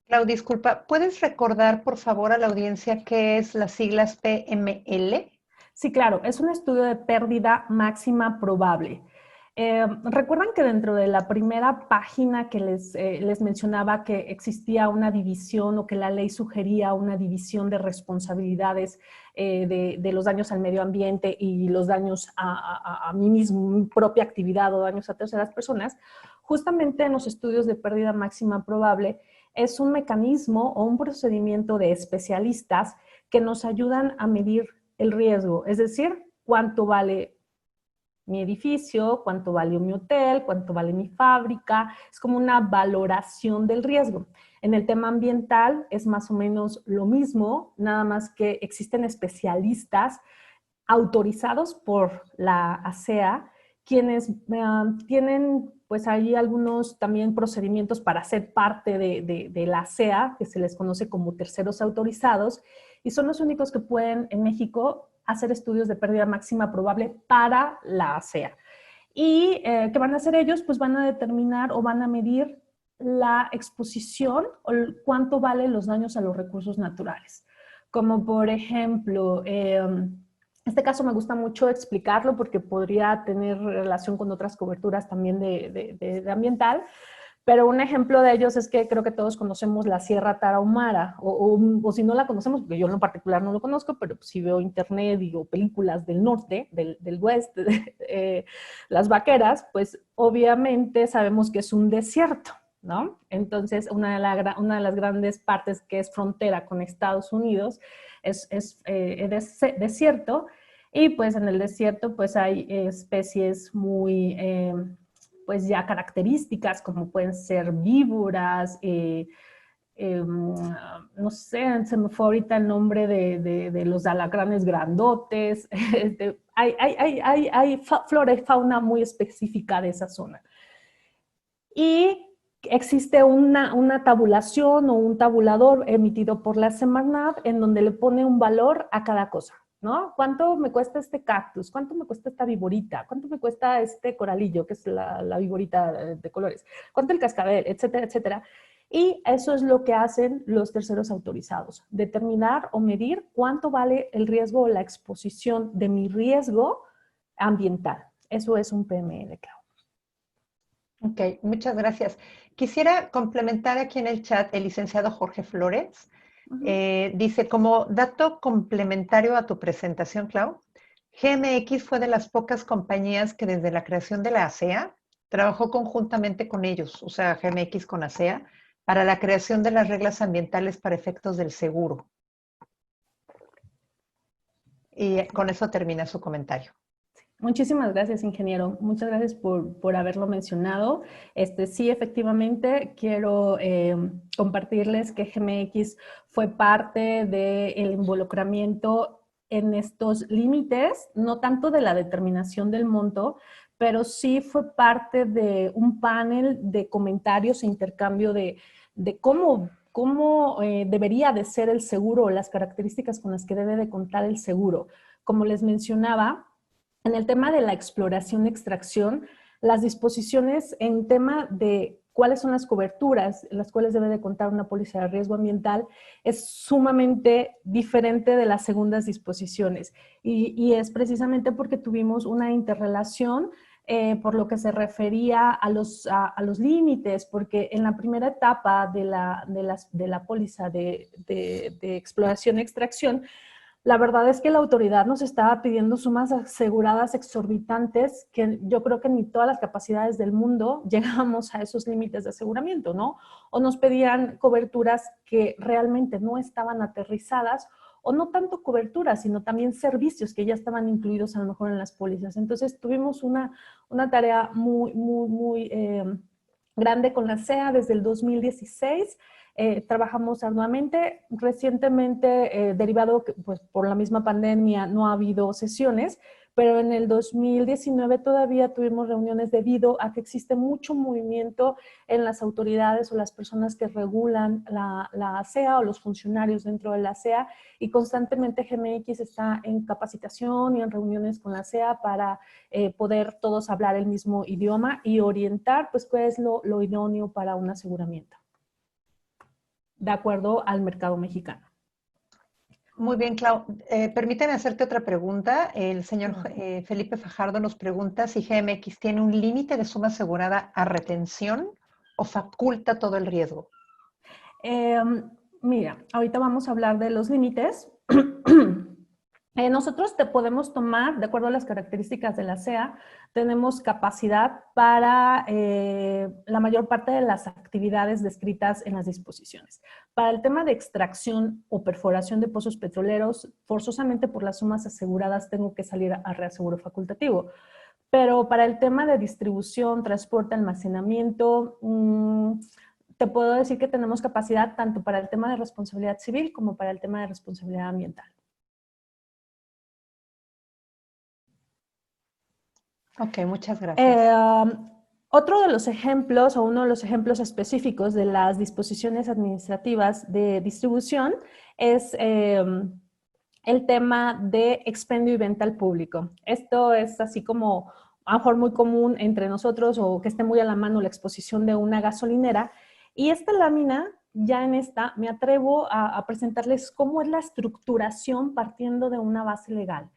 Speaker 2: Clau, disculpa, ¿puedes recordar por favor a la audiencia qué es las siglas PML?
Speaker 6: Sí, claro, es un estudio de pérdida máxima probable. Recuerdan que dentro de la primera página que les mencionaba que existía una división o que la ley sugería una división de responsabilidades de los daños al medio ambiente y los daños a mí mismo, mi propia actividad o daños a terceras personas? Justamente en los estudios de pérdida máxima probable es un mecanismo o un procedimiento de especialistas que nos ayudan a medir el riesgo, es decir, cuánto vale mi edificio, cuánto vale mi hotel, cuánto vale mi fábrica. Es como una valoración del riesgo. En el tema ambiental es más o menos lo mismo, nada más que existen especialistas autorizados por la ASEA quienes tienen pues ahí algunos también procedimientos para ser parte de la SEA, que se les conoce como terceros autorizados, y son los únicos que pueden en México hacer estudios de pérdida máxima probable para la SEA. ¿Y qué van a hacer ellos? Pues van a determinar o van a medir la exposición o cuánto valen los daños a los recursos naturales. Como por ejemplo, este caso me gusta mucho explicarlo porque podría tener relación con otras coberturas también de ambiental, pero un ejemplo de ellos es que creo que todos conocemos la Sierra Tarahumara, o si no la conocemos, porque yo en particular no lo conozco, pero si veo internet y o películas del norte, del oeste, las vaqueras, pues obviamente sabemos que es un desierto, ¿no? Entonces, una de las grandes partes que es frontera con Estados Unidos es desierto, y pues en el desierto pues hay especies muy pues ya características como pueden ser víboras, no sé, se me fue ahorita el nombre de los alacranes grandotes, hay flora y fauna muy específica de esa zona. Y existe una tabulación o un tabulador emitido por la Semarnat en donde le pone un valor a cada cosa, ¿no? ¿Cuánto me cuesta este cactus? ¿Cuánto me cuesta esta viborita? ¿Cuánto me cuesta este coralillo, que es la viborita de colores? ¿Cuánto el cascabel? Etcétera, etcétera. Y eso es lo que hacen los terceros autorizados, determinar o medir cuánto vale el riesgo o la exposición de mi riesgo ambiental. Eso es un PML, claro.
Speaker 2: Ok, muchas gracias. Quisiera complementar aquí en el chat el licenciado Jorge Flores. Dice, como dato complementario a tu presentación, Clau, GMX fue de las pocas compañías que desde la creación de la ASEA trabajó conjuntamente con ellos, o sea, GMX con ASEA, para la creación de las reglas ambientales para efectos del seguro. Y con eso termina su comentario.
Speaker 6: Muchísimas gracias, ingeniero. Muchas gracias por haberlo mencionado. Sí, efectivamente, quiero compartirles que GMX fue parte del involucramiento en estos límites, no tanto de la determinación del monto, pero sí fue parte de un panel de comentarios e intercambio de cómo debería de ser el seguro o las características con las que debe de contar el seguro. Como les mencionaba, en el tema de la exploración-extracción, las disposiciones en tema de cuáles son las coberturas en las cuales debe de contar una póliza de riesgo ambiental es sumamente diferente de las segundas disposiciones. Y es precisamente porque tuvimos una interrelación por lo que se refería a los límites, porque en la primera etapa de la póliza de exploración-extracción, la verdad es que la autoridad nos estaba pidiendo sumas aseguradas exorbitantes que yo creo que ni todas las capacidades del mundo llegábamos a esos límites de aseguramiento, ¿no? O nos pedían coberturas que realmente no estaban aterrizadas, o no tanto coberturas, sino también servicios que ya estaban incluidos a lo mejor en las pólizas. Entonces tuvimos una tarea muy grande con la SEA desde el 2016. Trabajamos arduamente. Recientemente, derivado pues, por la misma pandemia, no ha habido sesiones, pero en el 2019 todavía tuvimos reuniones debido a que existe mucho movimiento en las autoridades o las personas que regulan la SEA o los funcionarios dentro de la SEA, y constantemente GMX está en capacitación y en reuniones con la SEA para poder todos hablar el mismo idioma y orientar pues cuál es lo idóneo para un aseguramiento de acuerdo al mercado mexicano.
Speaker 2: Muy bien, Clau. Permíteme hacerte otra pregunta. El señor Felipe Fajardo nos pregunta si GMX tiene un límite de suma asegurada a retención o faculta todo el riesgo.
Speaker 6: Mira, ahorita vamos a hablar de los límites. Nosotros te podemos tomar, de acuerdo a las características de la SEA, tenemos capacidad para la mayor parte de las actividades descritas en las disposiciones. Para el tema de extracción o perforación de pozos petroleros, forzosamente por las sumas aseguradas tengo que salir a reaseguro facultativo. Pero para el tema de distribución, transporte, almacenamiento, te puedo decir que tenemos capacidad tanto para el tema de responsabilidad civil como para el tema de responsabilidad ambiental.
Speaker 2: Ok, muchas gracias.
Speaker 6: Otro de los ejemplos, o uno de los ejemplos específicos de las disposiciones administrativas de distribución es el tema de expendio y venta al público. Esto es así como a lo mejor muy común entre nosotros o que esté muy a la mano la exposición de una gasolinera. Y esta lámina, ya en esta, me atrevo a presentarles cómo es la estructuración partiendo de una base legal.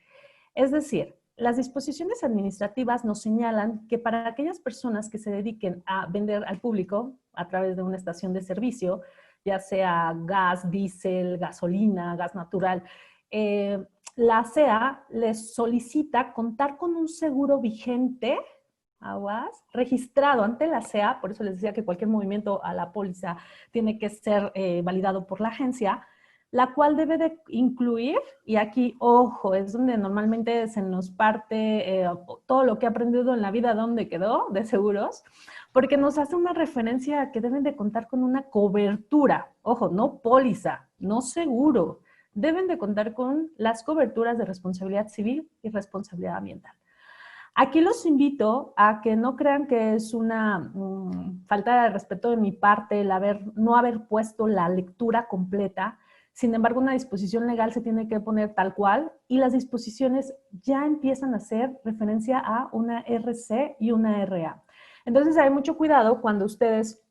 Speaker 6: Es decir, las disposiciones administrativas nos señalan que para aquellas personas que se dediquen a vender al público a través de una estación de servicio, ya sea gas, diésel, gasolina, gas natural, la ASEA les solicita contar con un seguro vigente, aguas, registrado ante la ASEA, por eso les decía que cualquier movimiento a la póliza tiene que ser validado por la agencia, la cual debe de incluir, y aquí, ojo, es donde normalmente se nos parte todo lo que he aprendido en la vida, dónde quedó, de seguros, porque nos hace una referencia a que deben de contar con una cobertura, ojo, no póliza, no seguro, deben de contar con las coberturas de responsabilidad civil y responsabilidad ambiental. Aquí los invito a que no crean que es una falta de respeto de mi parte el no haber puesto la lectura completa. Sin embargo, una disposición legal se tiene que poner tal cual y las disposiciones ya empiezan a hacer referencia a una RC y una RA. Entonces, hay mucho cuidado cuando ustedes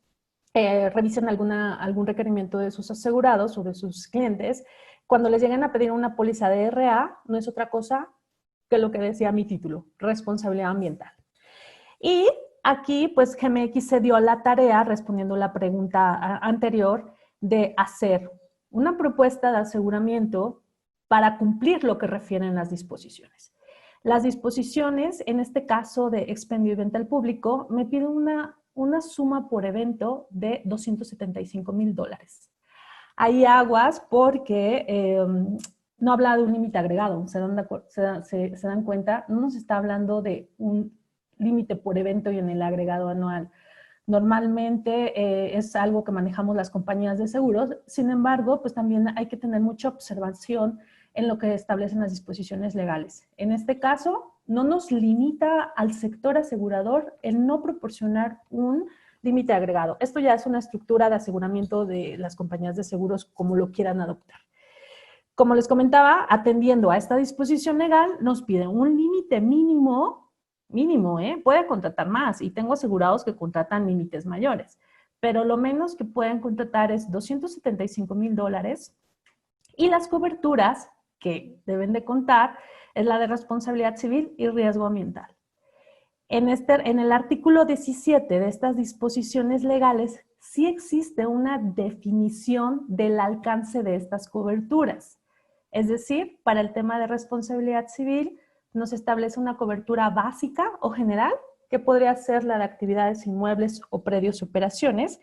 Speaker 6: revisen algún requerimiento de sus asegurados o de sus clientes. Cuando les lleguen a pedir una póliza de RA, no es otra cosa que lo que decía mi título, responsabilidad ambiental. Y aquí, pues, GMX se dio la tarea, respondiendo la pregunta anterior, de hacer una propuesta de aseguramiento para cumplir lo que refieren las disposiciones. Las disposiciones, en este caso de expendio y venta al público, me piden una suma por evento de $275,000. Hay aguas porque no habla de un límite agregado, se dan cuenta, no nos está hablando de un límite por evento y en el agregado anual. Normalmente es algo que manejamos las compañías de seguros, sin embargo, pues también hay que tener mucha observación en lo que establecen las disposiciones legales. En este caso, no nos limita al sector asegurador el no proporcionar un límite agregado. Esto ya es una estructura de aseguramiento de las compañías de seguros como lo quieran adoptar. Como les comentaba, atendiendo a esta disposición legal, nos pide un límite mínimo, pueden contratar más y tengo asegurados que contratan límites mayores, pero lo menos que pueden contratar es $275,000 y las coberturas que deben de contar es la de responsabilidad civil y riesgo ambiental. En el artículo 17 de estas disposiciones legales sí existe una definición del alcance de estas coberturas. Es decir, para el tema de responsabilidad civil nos establece una cobertura básica o general, que podría ser la de actividades inmuebles o predios y operaciones.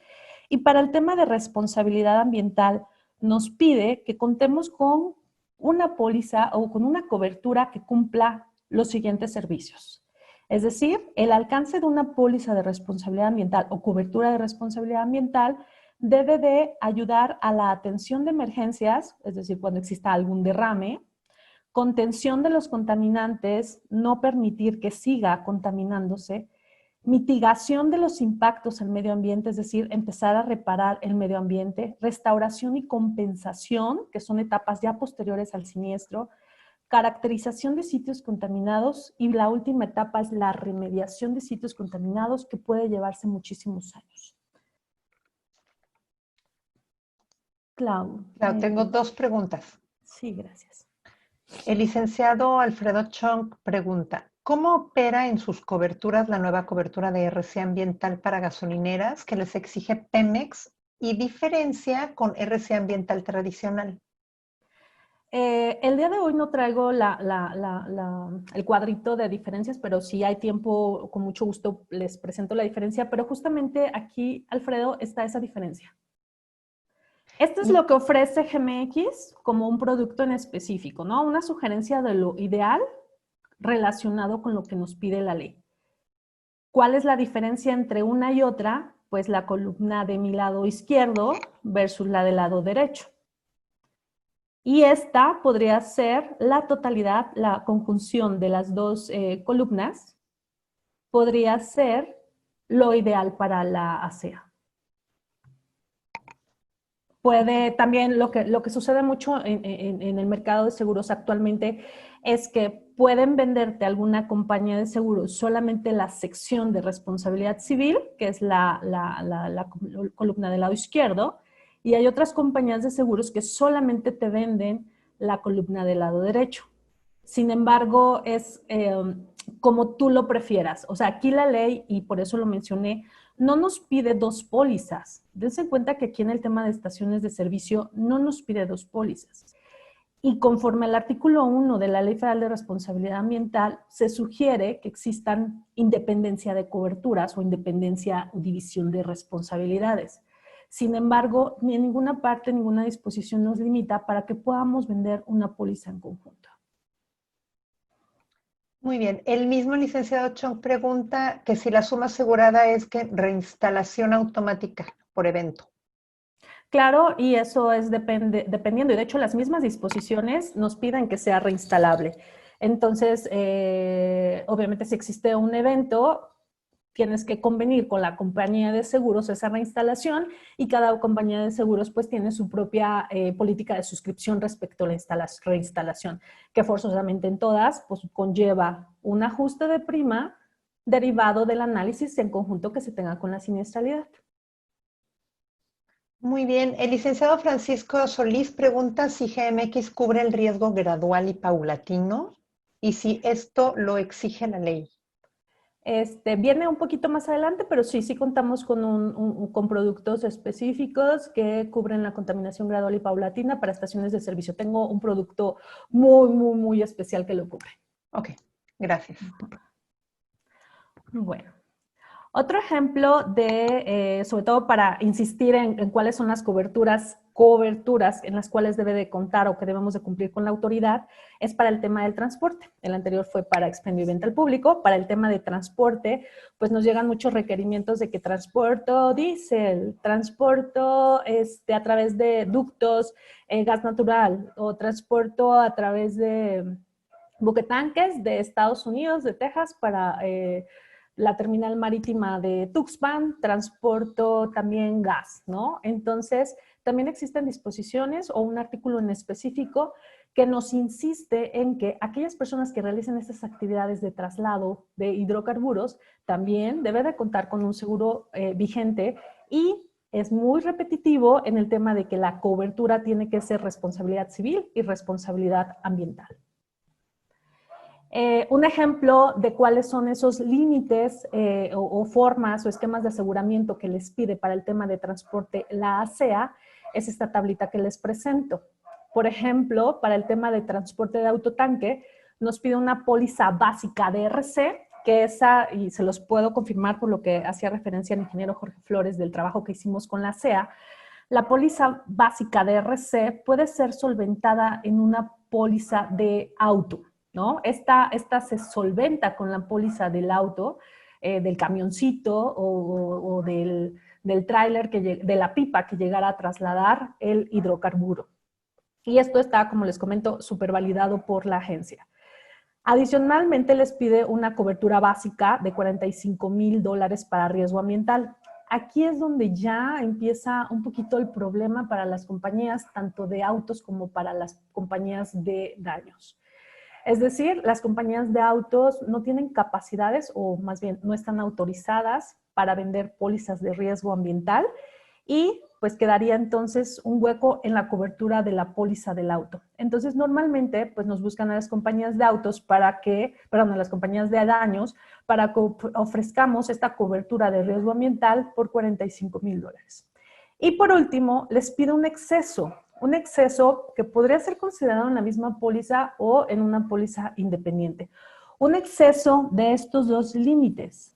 Speaker 6: Y para el tema de responsabilidad ambiental nos pide que contemos con una póliza o con una cobertura que cumpla los siguientes servicios. Es decir, el alcance de una póliza de responsabilidad ambiental o cobertura de responsabilidad ambiental debe de ayudar a la atención de emergencias, es decir, cuando exista algún derrame, contención de los contaminantes, no permitir que siga contaminándose, mitigación de los impactos al medio ambiente, es decir, empezar a reparar el medio ambiente, restauración y compensación, que son etapas ya posteriores al siniestro, caracterización de sitios contaminados y la última etapa es la remediación de sitios contaminados que puede llevarse muchísimos años. Clau,
Speaker 2: Tengo dos preguntas.
Speaker 6: Sí, gracias.
Speaker 2: El licenciado Alfredo Chong pregunta, ¿cómo opera en sus coberturas la nueva cobertura de RC ambiental para gasolineras que les exige Pemex y diferencia con RC ambiental tradicional?
Speaker 6: El día de hoy no traigo el cuadrito de diferencias, pero si hay tiempo, con mucho gusto les presento la diferencia, pero justamente aquí, Alfredo, está esa diferencia. Esto es lo que ofrece GMX como un producto en específico, ¿no? Una sugerencia de lo ideal relacionado con lo que nos pide la ley. ¿Cuál es la diferencia entre una y otra? Pues la columna de mi lado izquierdo versus la del lado derecho. Y esta podría ser la totalidad, la conjunción de las dos columnas podría ser lo ideal para la ASEA. Puede también, lo que sucede mucho en el mercado de seguros actualmente es que pueden venderte alguna compañía de seguros solamente la sección de responsabilidad civil, que es la columna del lado izquierdo, y hay otras compañías de seguros que solamente te venden la columna del lado derecho. Sin embargo, es como tú lo prefieras. O sea, aquí la ley, y por eso lo mencioné, no nos pide dos pólizas. Dense en cuenta que aquí en el tema de estaciones de servicio no nos pide dos pólizas. Y conforme al artículo 1 de la Ley Federal de Responsabilidad Ambiental, se sugiere que existan independencia de coberturas o independencia o división de responsabilidades. Sin embargo, ni en ninguna parte, ninguna disposición nos limita para que podamos vender una póliza en conjunto.
Speaker 2: Muy bien. El mismo licenciado Chong pregunta que si la suma asegurada es que reinstalación automática por evento.
Speaker 6: Claro, y eso es dependiendo, y de hecho las mismas disposiciones nos piden que sea reinstalable. Entonces, obviamente si existe un evento, tienes que convenir con la compañía de seguros esa reinstalación, y cada compañía de seguros pues tiene su propia política de suscripción respecto a la reinstalación, que forzosamente en todas pues conlleva un ajuste de prima derivado del análisis en conjunto que se tenga con la siniestralidad.
Speaker 2: Muy bien. El licenciado Francisco Solís pregunta si GMX cubre el riesgo gradual y paulatino y si esto lo exige la ley.
Speaker 6: Viene un poquito más adelante, pero sí contamos con productos específicos que cubren la contaminación gradual y paulatina para estaciones de servicio. Tengo un producto muy especial que lo cubre.
Speaker 2: Ok, gracias.
Speaker 6: Bueno. Otro ejemplo de, sobre todo para insistir en cuáles son las coberturas en las cuales debe de contar o que debemos de cumplir con la autoridad, es para el tema del transporte. El anterior fue para expendio y venta al público. Para el tema de transporte, pues nos llegan muchos requerimientos de que transporto diésel, transporto a través de ductos, gas natural, o transporto a través de buquetanques de Estados Unidos, de Texas, para la terminal marítima de Tuxpan, transporto también gas, ¿no? Entonces, también existen disposiciones o un artículo en específico que nos insiste en que aquellas personas que realicen estas actividades de traslado de hidrocarburos también deben de contar con un seguro vigente, y es muy repetitivo en el tema de que la cobertura tiene que ser responsabilidad civil y responsabilidad ambiental. Un ejemplo de cuáles son esos límites o formas o esquemas de aseguramiento que les pide para el tema de transporte la ASEA es esta tablita que les presento. Por ejemplo, para el tema de transporte de autotanque, nos pide una póliza básica de RC, que esa, y se los puedo confirmar por lo que hacía referencia el ingeniero Jorge Flores del trabajo que hicimos con la ASEA, la póliza básica de RC puede ser solventada en una póliza de auto, ¿no? Esta se solventa con la póliza del auto, del camioncito o del tráiler, de la pipa que llegara a trasladar el hidrocarburo. Y esto está, como les comento, supervalidado por la agencia. Adicionalmente, les pide una cobertura básica de $45,000 para riesgo ambiental. Aquí es donde ya empieza un poquito el problema para las compañías, tanto de autos como para las compañías de daños. Es decir, las compañías de autos no tienen capacidades, o más bien no están autorizadas para vender pólizas de riesgo ambiental, y pues quedaría entonces un hueco en la cobertura de la póliza del auto. Entonces normalmente pues nos buscan a las compañías de autos a las compañías de daños para que ofrezcamos esta cobertura de riesgo ambiental por $45,000. Y por último, les pido un exceso que podría ser considerado en la misma póliza o en una póliza independiente. Un exceso de estos dos límites.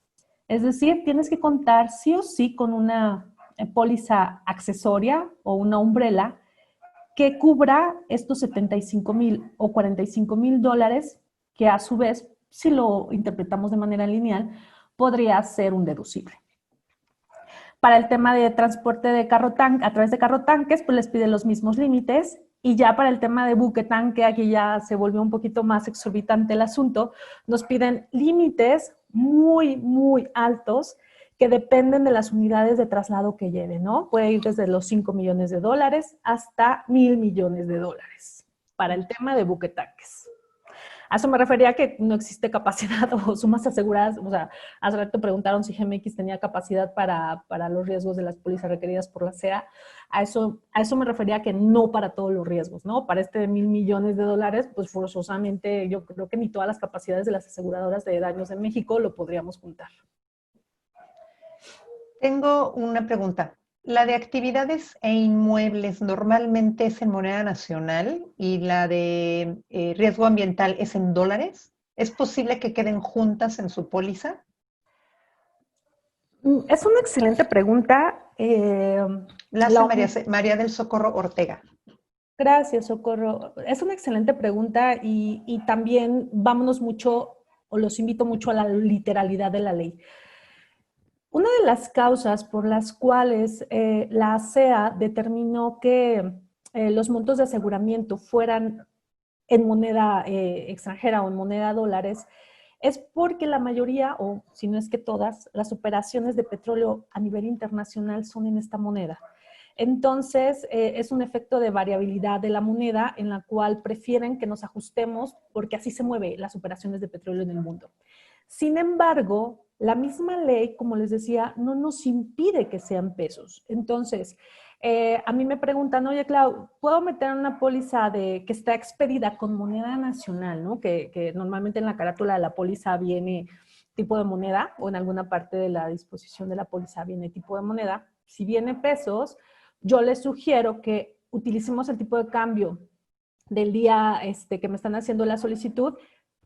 Speaker 6: Es decir, tienes que contar sí o sí con una póliza accesoria o una umbrella que cubra estos $75,000 o $45,000, que a su vez, si lo interpretamos de manera lineal, podría ser un deducible. Para el tema de transporte de a través de carro tanques, pues les pide los mismos límites. Y ya para el tema de buque tanque, aquí ya se volvió un poquito más exorbitante el asunto, nos piden límites muy, muy altos que dependen de las unidades de traslado que lleven, ¿no? Puede ir desde los 5 millones de dólares hasta 1,000 millones de dólares para el tema de buquetanques. A eso me refería que no existe capacidad o sumas aseguradas. O sea, hace rato preguntaron si GMX tenía capacidad para los riesgos de las pólizas requeridas por la SEA. A eso me refería que no para todos los riesgos, ¿no? Para este de 1,000 millones de dólares, pues forzosamente yo creo que ni todas las capacidades de las aseguradoras de daños en México lo podríamos juntar.
Speaker 2: Tengo una pregunta. La de actividades e inmuebles normalmente es en moneda nacional y la de riesgo ambiental es en dólares. ¿Es posible que queden juntas en su póliza?
Speaker 6: Es una excelente pregunta.
Speaker 2: La hace María del Socorro Ortega.
Speaker 6: Gracias, Socorro. Es una excelente pregunta y también vámonos mucho, o los invito mucho a la literalidad de la ley. Una de las causas por las cuales la SEA determinó que los montos de aseguramiento fueran en moneda extranjera o en moneda dólares es porque la mayoría, o si no es que todas, las operaciones de petróleo a nivel internacional son en esta moneda. Entonces, es un efecto de variabilidad de la moneda en la cual prefieren que nos ajustemos porque así se mueven las operaciones de petróleo en el mundo. Sin embargo, la misma ley, como les decía, no nos impide que sean pesos. Entonces, a mí me preguntan, oye, Clau, ¿puedo meter una póliza que está expedida con moneda nacional, ¿no? Que normalmente en la carátula de la póliza viene tipo de moneda, o en alguna parte de la disposición de la póliza viene tipo de moneda. Si viene pesos, yo les sugiero que utilicemos el tipo de cambio del día que me están haciendo la solicitud,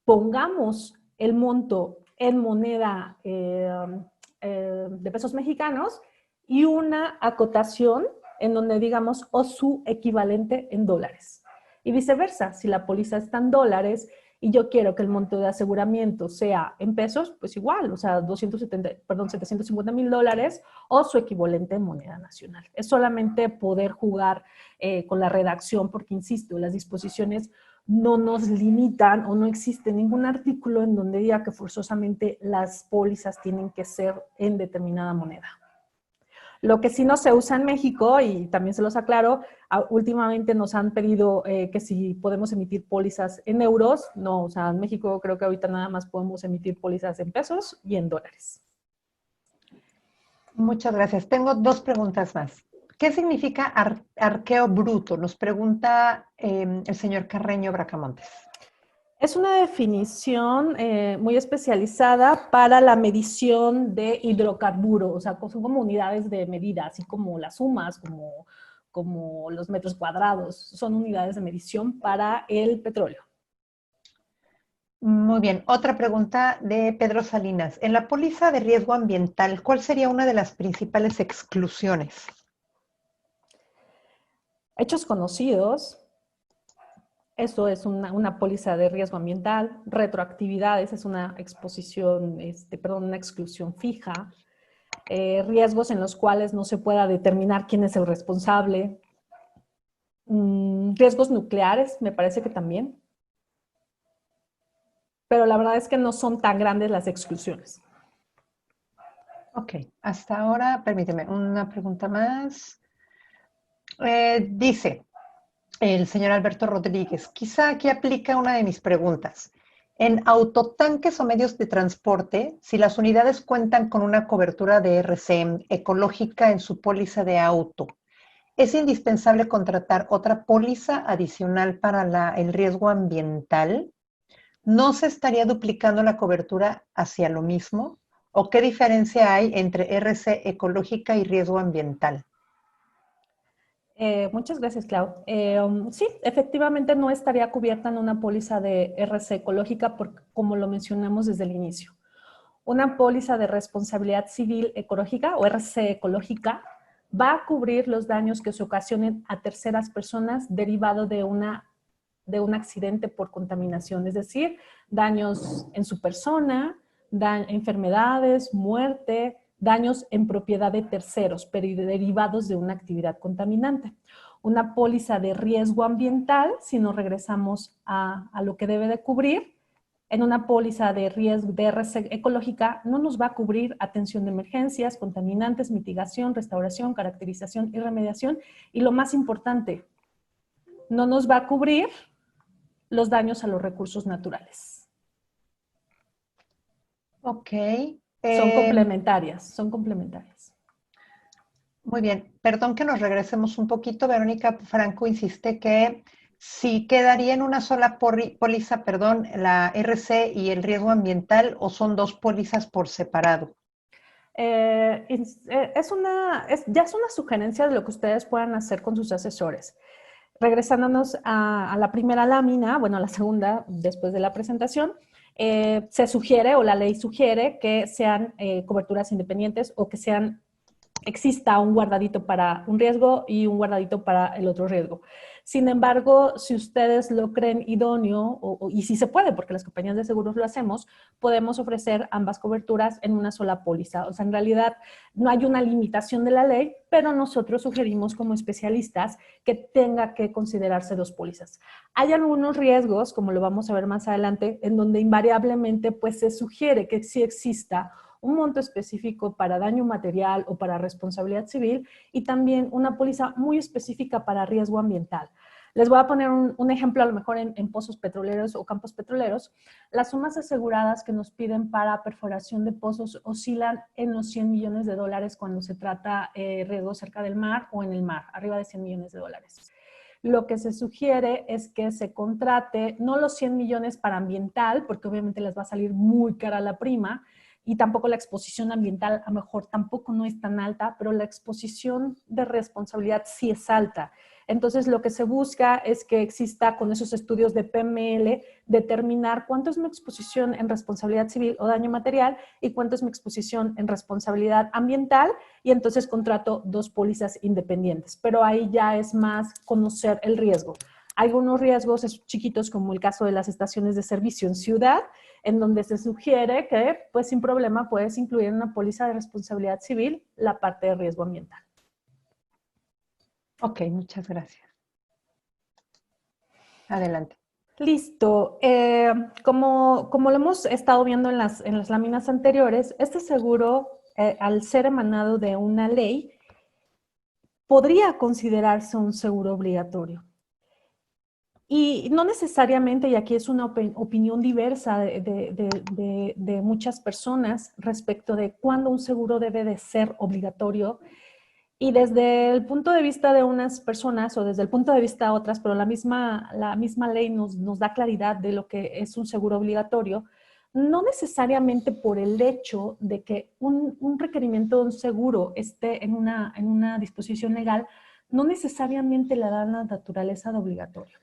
Speaker 6: pongamos el monto en moneda de pesos mexicanos y una acotación en donde digamos o su equivalente en dólares. Y viceversa, si la póliza está en dólares y yo quiero que el monto de aseguramiento sea en pesos, pues igual, o sea, 750,000 dólares o su equivalente en moneda nacional. Es solamente poder jugar con la redacción porque, insisto, las disposiciones no nos limitan o no existe ningún artículo en donde diga que forzosamente las pólizas tienen que ser en determinada moneda. Lo que sí no se usa en México, y también se los aclaro, últimamente nos han pedido que si podemos emitir pólizas en euros. No, o sea, en México creo que ahorita nada más podemos emitir pólizas en pesos y en dólares.
Speaker 2: Muchas gracias. Tengo dos preguntas más. ¿Qué significa arqueo bruto? Nos pregunta el señor Carreño Bracamontes.
Speaker 6: Es una definición muy especializada para la medición de hidrocarburos, o sea, son como unidades de medida, así como las sumas, como los metros cuadrados, son unidades de medición para el petróleo.
Speaker 2: Muy bien. Otra pregunta de Pedro Salinas. En la póliza de riesgo ambiental, ¿cuál sería una de las principales exclusiones?
Speaker 6: Hechos conocidos. Esto es una póliza de riesgo ambiental. Retroactividades es una exposición, una exclusión fija. Riesgos en los cuales no se pueda determinar quién es el responsable. Riesgos nucleares, me parece que también. Pero la verdad es que no son tan grandes las exclusiones.
Speaker 2: Ok, hasta ahora, permíteme, una pregunta más. Dice el señor Alberto Rodríguez, quizá aquí aplica una de mis preguntas. En autotanques o medios de transporte, si las unidades cuentan con una cobertura de RC ecológica en su póliza de auto, ¿es indispensable contratar otra póliza adicional para el riesgo ambiental? ¿No se estaría duplicando la cobertura hacia lo mismo? ¿O qué diferencia hay entre RC ecológica y riesgo ambiental?
Speaker 6: Muchas gracias, Clau. Sí, efectivamente no estaría cubierta en una póliza de RC ecológica porque, como lo mencionamos desde el inicio. Una póliza de responsabilidad civil ecológica o RC ecológica va a cubrir los daños que se ocasionen a terceras personas derivado de un accidente por contaminación, es decir, daños en su persona, enfermedades, muerte, daños en propiedad de terceros, pero derivados de una actividad contaminante. Una póliza de riesgo ambiental, si nos regresamos a lo que debe de cubrir, en una póliza de riesgo de RC ecológica no nos va a cubrir atención de emergencias, contaminantes, mitigación, restauración, caracterización y remediación. Y lo más importante, no nos va a cubrir los daños a los recursos naturales.
Speaker 2: Ok.
Speaker 6: Son complementarias, son complementarias.
Speaker 2: Muy bien. Perdón que nos regresemos un poquito. Verónica Franco insiste que si quedaría en una sola póliza, perdón, la RC y el riesgo ambiental, o son dos pólizas por separado.
Speaker 6: Ya es una sugerencia de lo que ustedes puedan hacer con sus asesores. Regresándonos a la primera lámina, bueno, a la segunda, después de la presentación, se sugiere, o la ley sugiere, que sean coberturas independientes o que exista un guardadito para un riesgo y un guardadito para el otro riesgo. Sin embargo, si ustedes lo creen idóneo, y si se puede, porque las compañías de seguros lo hacemos, podemos ofrecer ambas coberturas en una sola póliza. O sea, en realidad no hay una limitación de la ley, pero nosotros sugerimos como especialistas que tenga que considerarse dos pólizas. Hay algunos riesgos, como lo vamos a ver más adelante, en donde invariablemente pues, se sugiere que sí exista un monto específico para daño material o para responsabilidad civil y también una póliza muy específica para riesgo ambiental. Les voy a poner un ejemplo a lo mejor en pozos petroleros o campos petroleros. Las sumas aseguradas que nos piden para perforación de pozos oscilan en los 100 millones de dólares cuando se trata riesgo cerca del mar o en el mar, arriba de 100 millones de dólares. Lo que se sugiere es que se contrate no los 100 millones para ambiental, porque obviamente les va a salir muy cara la prima, y tampoco la exposición ambiental a lo mejor tampoco no es tan alta, pero la exposición de responsabilidad sí es alta. Entonces lo que se busca es que exista con esos estudios de PML determinar cuánto es mi exposición en responsabilidad civil o daño material y cuánto es mi exposición en responsabilidad ambiental, y entonces contrato dos pólizas independientes. Pero ahí ya es más conocer el riesgo. Algunos riesgos chiquitos, como el caso de las estaciones de servicio en ciudad, en donde se sugiere que, pues sin problema, puedes incluir en una póliza de responsabilidad civil la parte de riesgo ambiental.
Speaker 2: Ok, muchas gracias. Adelante.
Speaker 6: Listo. Como lo hemos estado viendo en las láminas anteriores, este seguro, al ser emanado de una ley, podría considerarse un seguro obligatorio. Y no necesariamente, y aquí es una opinión diversa de muchas personas respecto de cuándo un seguro debe de ser obligatorio. Y desde el punto de vista de unas personas o desde el punto de vista de otras, pero la misma ley nos da claridad de lo que es un seguro obligatorio, no necesariamente por el hecho de que un requerimiento de un seguro esté en una disposición legal, no necesariamente le da la naturaleza de obligatorio.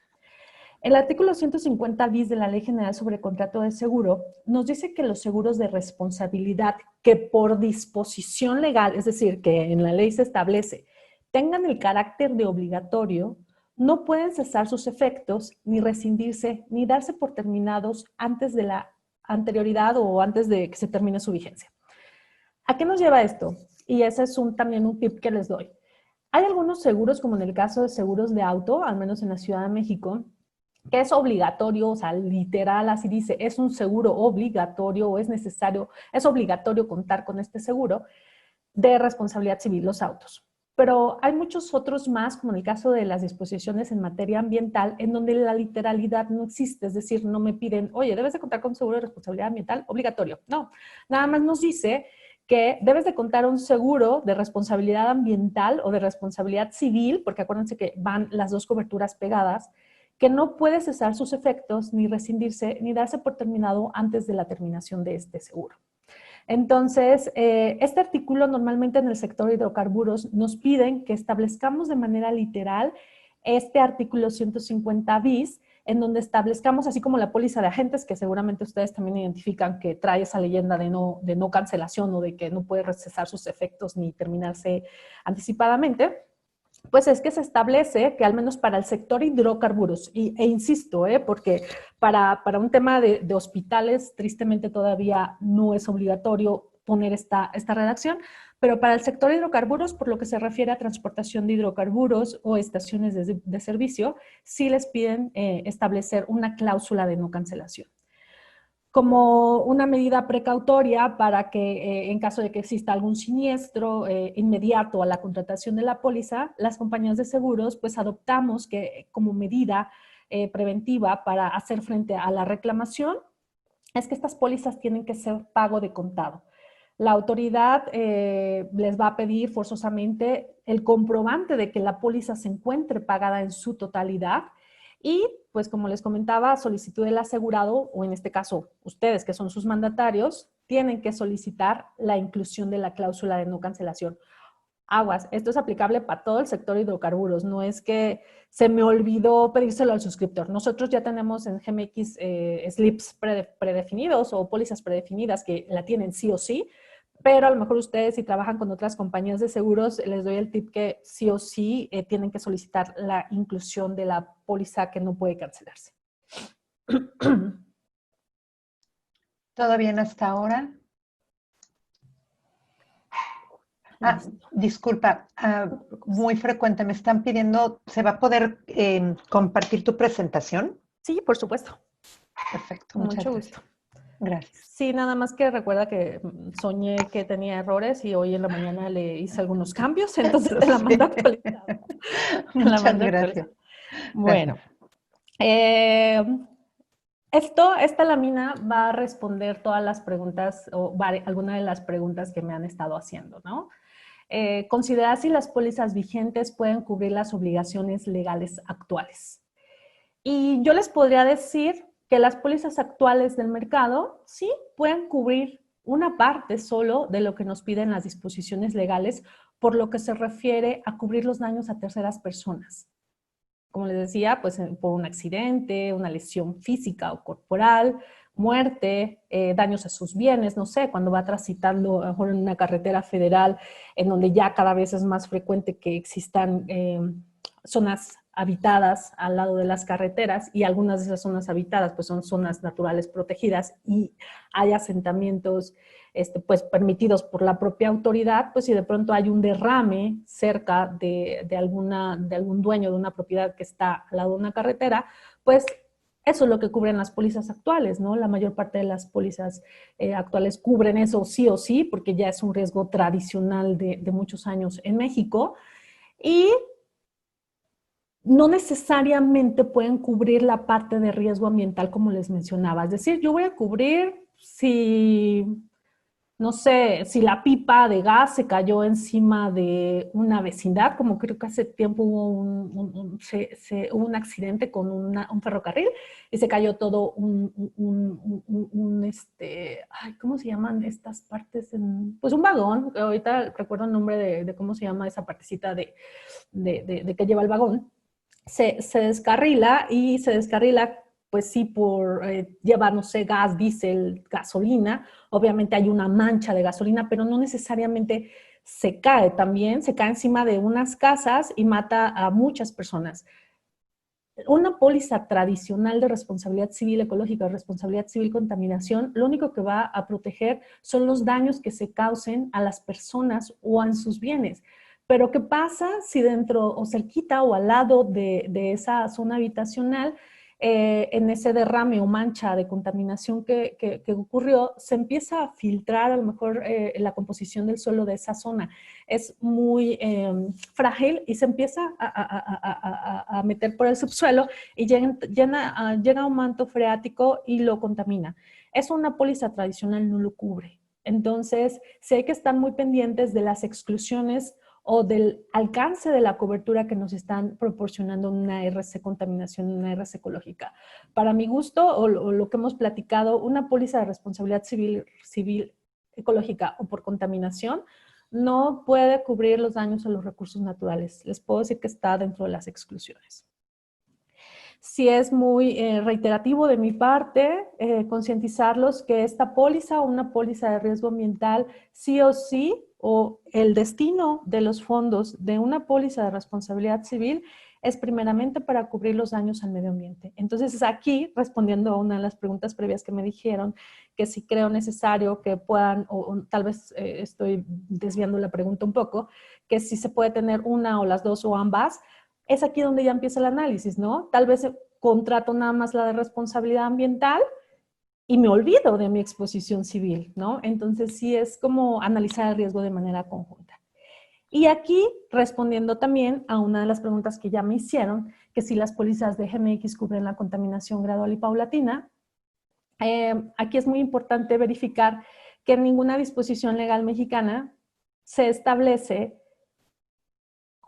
Speaker 6: El artículo 150 bis de la Ley General sobre Contrato de Seguro nos dice que los seguros de responsabilidad que por disposición legal, es decir, que en la ley se establece, tengan el carácter de obligatorio, no pueden cesar sus efectos, ni rescindirse, ni darse por terminados antes de la anterioridad o antes de que se termine su vigencia. ¿A qué nos lleva esto? Y ese es también un tip que les doy. Hay algunos seguros, como en el caso de seguros de auto, al menos en la Ciudad de México, que es obligatorio, o sea, literal, así dice, es un seguro obligatorio o es necesario, es obligatorio contar con este seguro de responsabilidad civil, los autos. Pero hay muchos otros más, como en el caso de las disposiciones en materia ambiental, en donde la literalidad no existe, es decir, no me piden, oye, debes de contar con un seguro de responsabilidad ambiental obligatorio. No, nada más nos dice que debes de contar un seguro de responsabilidad ambiental o de responsabilidad civil, porque acuérdense que van las dos coberturas pegadas, que no puede cesar sus efectos, ni rescindirse, ni darse por terminado antes de la terminación de este seguro. Entonces, este artículo normalmente en el sector hidrocarburos nos piden que establezcamos de manera literal este artículo 150 bis, en donde establezcamos, así como la póliza de agentes, que seguramente ustedes también identifican que trae esa leyenda de no cancelación o de que no puede cesar sus efectos ni terminarse anticipadamente, pues es que se establece que al menos para el sector hidrocarburos, e insisto, porque para un tema de hospitales, tristemente todavía no es obligatorio poner esta redacción, pero para el sector hidrocarburos, por lo que se refiere a transportación de hidrocarburos o estaciones de servicio, sí les piden establecer una cláusula de no cancelación. como una medida precautoria para que en caso de que exista algún siniestro inmediato a la contratación de la póliza, las compañías de seguros pues adoptamos que como medida preventiva para hacer frente a la reclamación es que estas pólizas tienen que ser pago de contado. La autoridad les va a pedir forzosamente el comprobante de que la póliza se encuentre pagada en su totalidad y, pues como les comentaba, solicitud del asegurado, o en este caso ustedes que son sus mandatarios, tienen que solicitar la inclusión de la cláusula de no cancelación. Aguas, esto es aplicable para todo el sector hidrocarburos, no es que se me olvidó pedírselo al suscriptor. Nosotros ya tenemos en GMX slips predefinidos o pólizas predefinidas que la tienen sí o sí, pero a lo mejor ustedes si trabajan con otras compañías de seguros, les doy el tip que sí o sí tienen que solicitar la inclusión de la póliza que no puede cancelarse.
Speaker 2: ¿Todo bien hasta ahora? Disculpa, muy frecuente, me están pidiendo, ¿se va a poder compartir tu presentación?
Speaker 6: Sí, por supuesto.
Speaker 2: Perfecto,
Speaker 6: Con
Speaker 2: muchas
Speaker 6: mucho
Speaker 2: gracias.
Speaker 6: gusto.
Speaker 2: Gracias.
Speaker 6: Sí, nada más que recuerda que soñé que tenía errores y hoy en la mañana le hice algunos cambios, entonces te la mando actualizada.
Speaker 2: Muchas gracias.
Speaker 6: Bueno, esta lámina va a responder todas las preguntas o algunas de las preguntas que me han estado haciendo, ¿no? Considerar si las pólizas vigentes pueden cubrir las obligaciones legales actuales. Y yo les podría decir que las pólizas actuales del mercado sí pueden cubrir una parte solo de lo que nos piden las disposiciones legales por lo que se refiere a cubrir los daños a terceras personas. Como les decía, pues por un accidente, una lesión física o corporal, muerte, daños a sus bienes, no sé, cuando va transitando a lo mejor en una carretera federal en donde ya cada vez es más frecuente que existan zonas habitadas al lado de las carreteras y algunas de esas zonas habitadas pues son zonas naturales protegidas y hay asentamientos pues permitidos por la propia autoridad, pues si de pronto hay un derrame cerca de algún dueño de una propiedad que está al lado de una carretera, pues eso es lo que cubren las pólizas actuales, ¿no? La mayor parte de las pólizas actuales cubren eso sí o sí, porque ya es un riesgo tradicional de muchos años en México y no necesariamente pueden cubrir la parte de riesgo ambiental como les mencionaba. Es decir, yo voy a cubrir si, no sé, si la pipa de gas se cayó encima de una vecindad, como creo que hace tiempo hubo hubo un accidente con un ferrocarril y se cayó todo ay, ¿cómo se llaman estas partes? Pues un vagón, ahorita recuerdo el nombre de cómo se llama esa partecita de que lleva el vagón. Se descarrila y se descarrila, pues sí, por llevar, no sé, gas, diésel, gasolina. Obviamente hay una mancha de gasolina, pero no necesariamente se cae también, se cae encima de unas casas y mata a muchas personas. Una póliza tradicional de responsabilidad civil ecológica, responsabilidad civil contaminación, lo único que va a proteger son los daños que se causen a las personas o en sus bienes. Pero ¿qué pasa si dentro o cerquita o al lado de esa zona habitacional, en ese derrame o mancha de contaminación que ocurrió, se empieza a filtrar a lo mejor la composición del suelo de esa zona? Es muy frágil y se empieza a meter por el subsuelo y llega a un manto freático y lo contamina. Eso una póliza tradicional no lo cubre. Entonces, sí hay que estar muy pendientes de las exclusiones o del alcance de la cobertura que nos están proporcionando una RC contaminación, una RC ecológica. Para mi gusto, o lo que hemos platicado, una póliza de responsabilidad civil ecológica o por contaminación no puede cubrir los daños a los recursos naturales. Les puedo decir que está dentro de las exclusiones. Sí es muy reiterativo de mi parte concientizarlos que esta póliza o una póliza de riesgo ambiental sí o sí, o el destino de los fondos de una póliza de responsabilidad civil es primeramente para cubrir los daños al medio ambiente. Entonces aquí, respondiendo a una de las preguntas previas que me dijeron, que si creo necesario que puedan, o tal vez estoy desviando la pregunta un poco, que si se puede tener una o las dos o ambas, es aquí donde ya empieza el análisis, ¿no? Tal vez contrato nada más la de responsabilidad ambiental y me olvido de mi exposición civil, ¿no? Entonces sí es como analizar el riesgo de manera conjunta. Y aquí, respondiendo también a una de las preguntas que ya me hicieron, que si las pólizas de GMX cubren la contaminación gradual y paulatina, aquí es muy importante verificar que en ninguna disposición legal mexicana se establece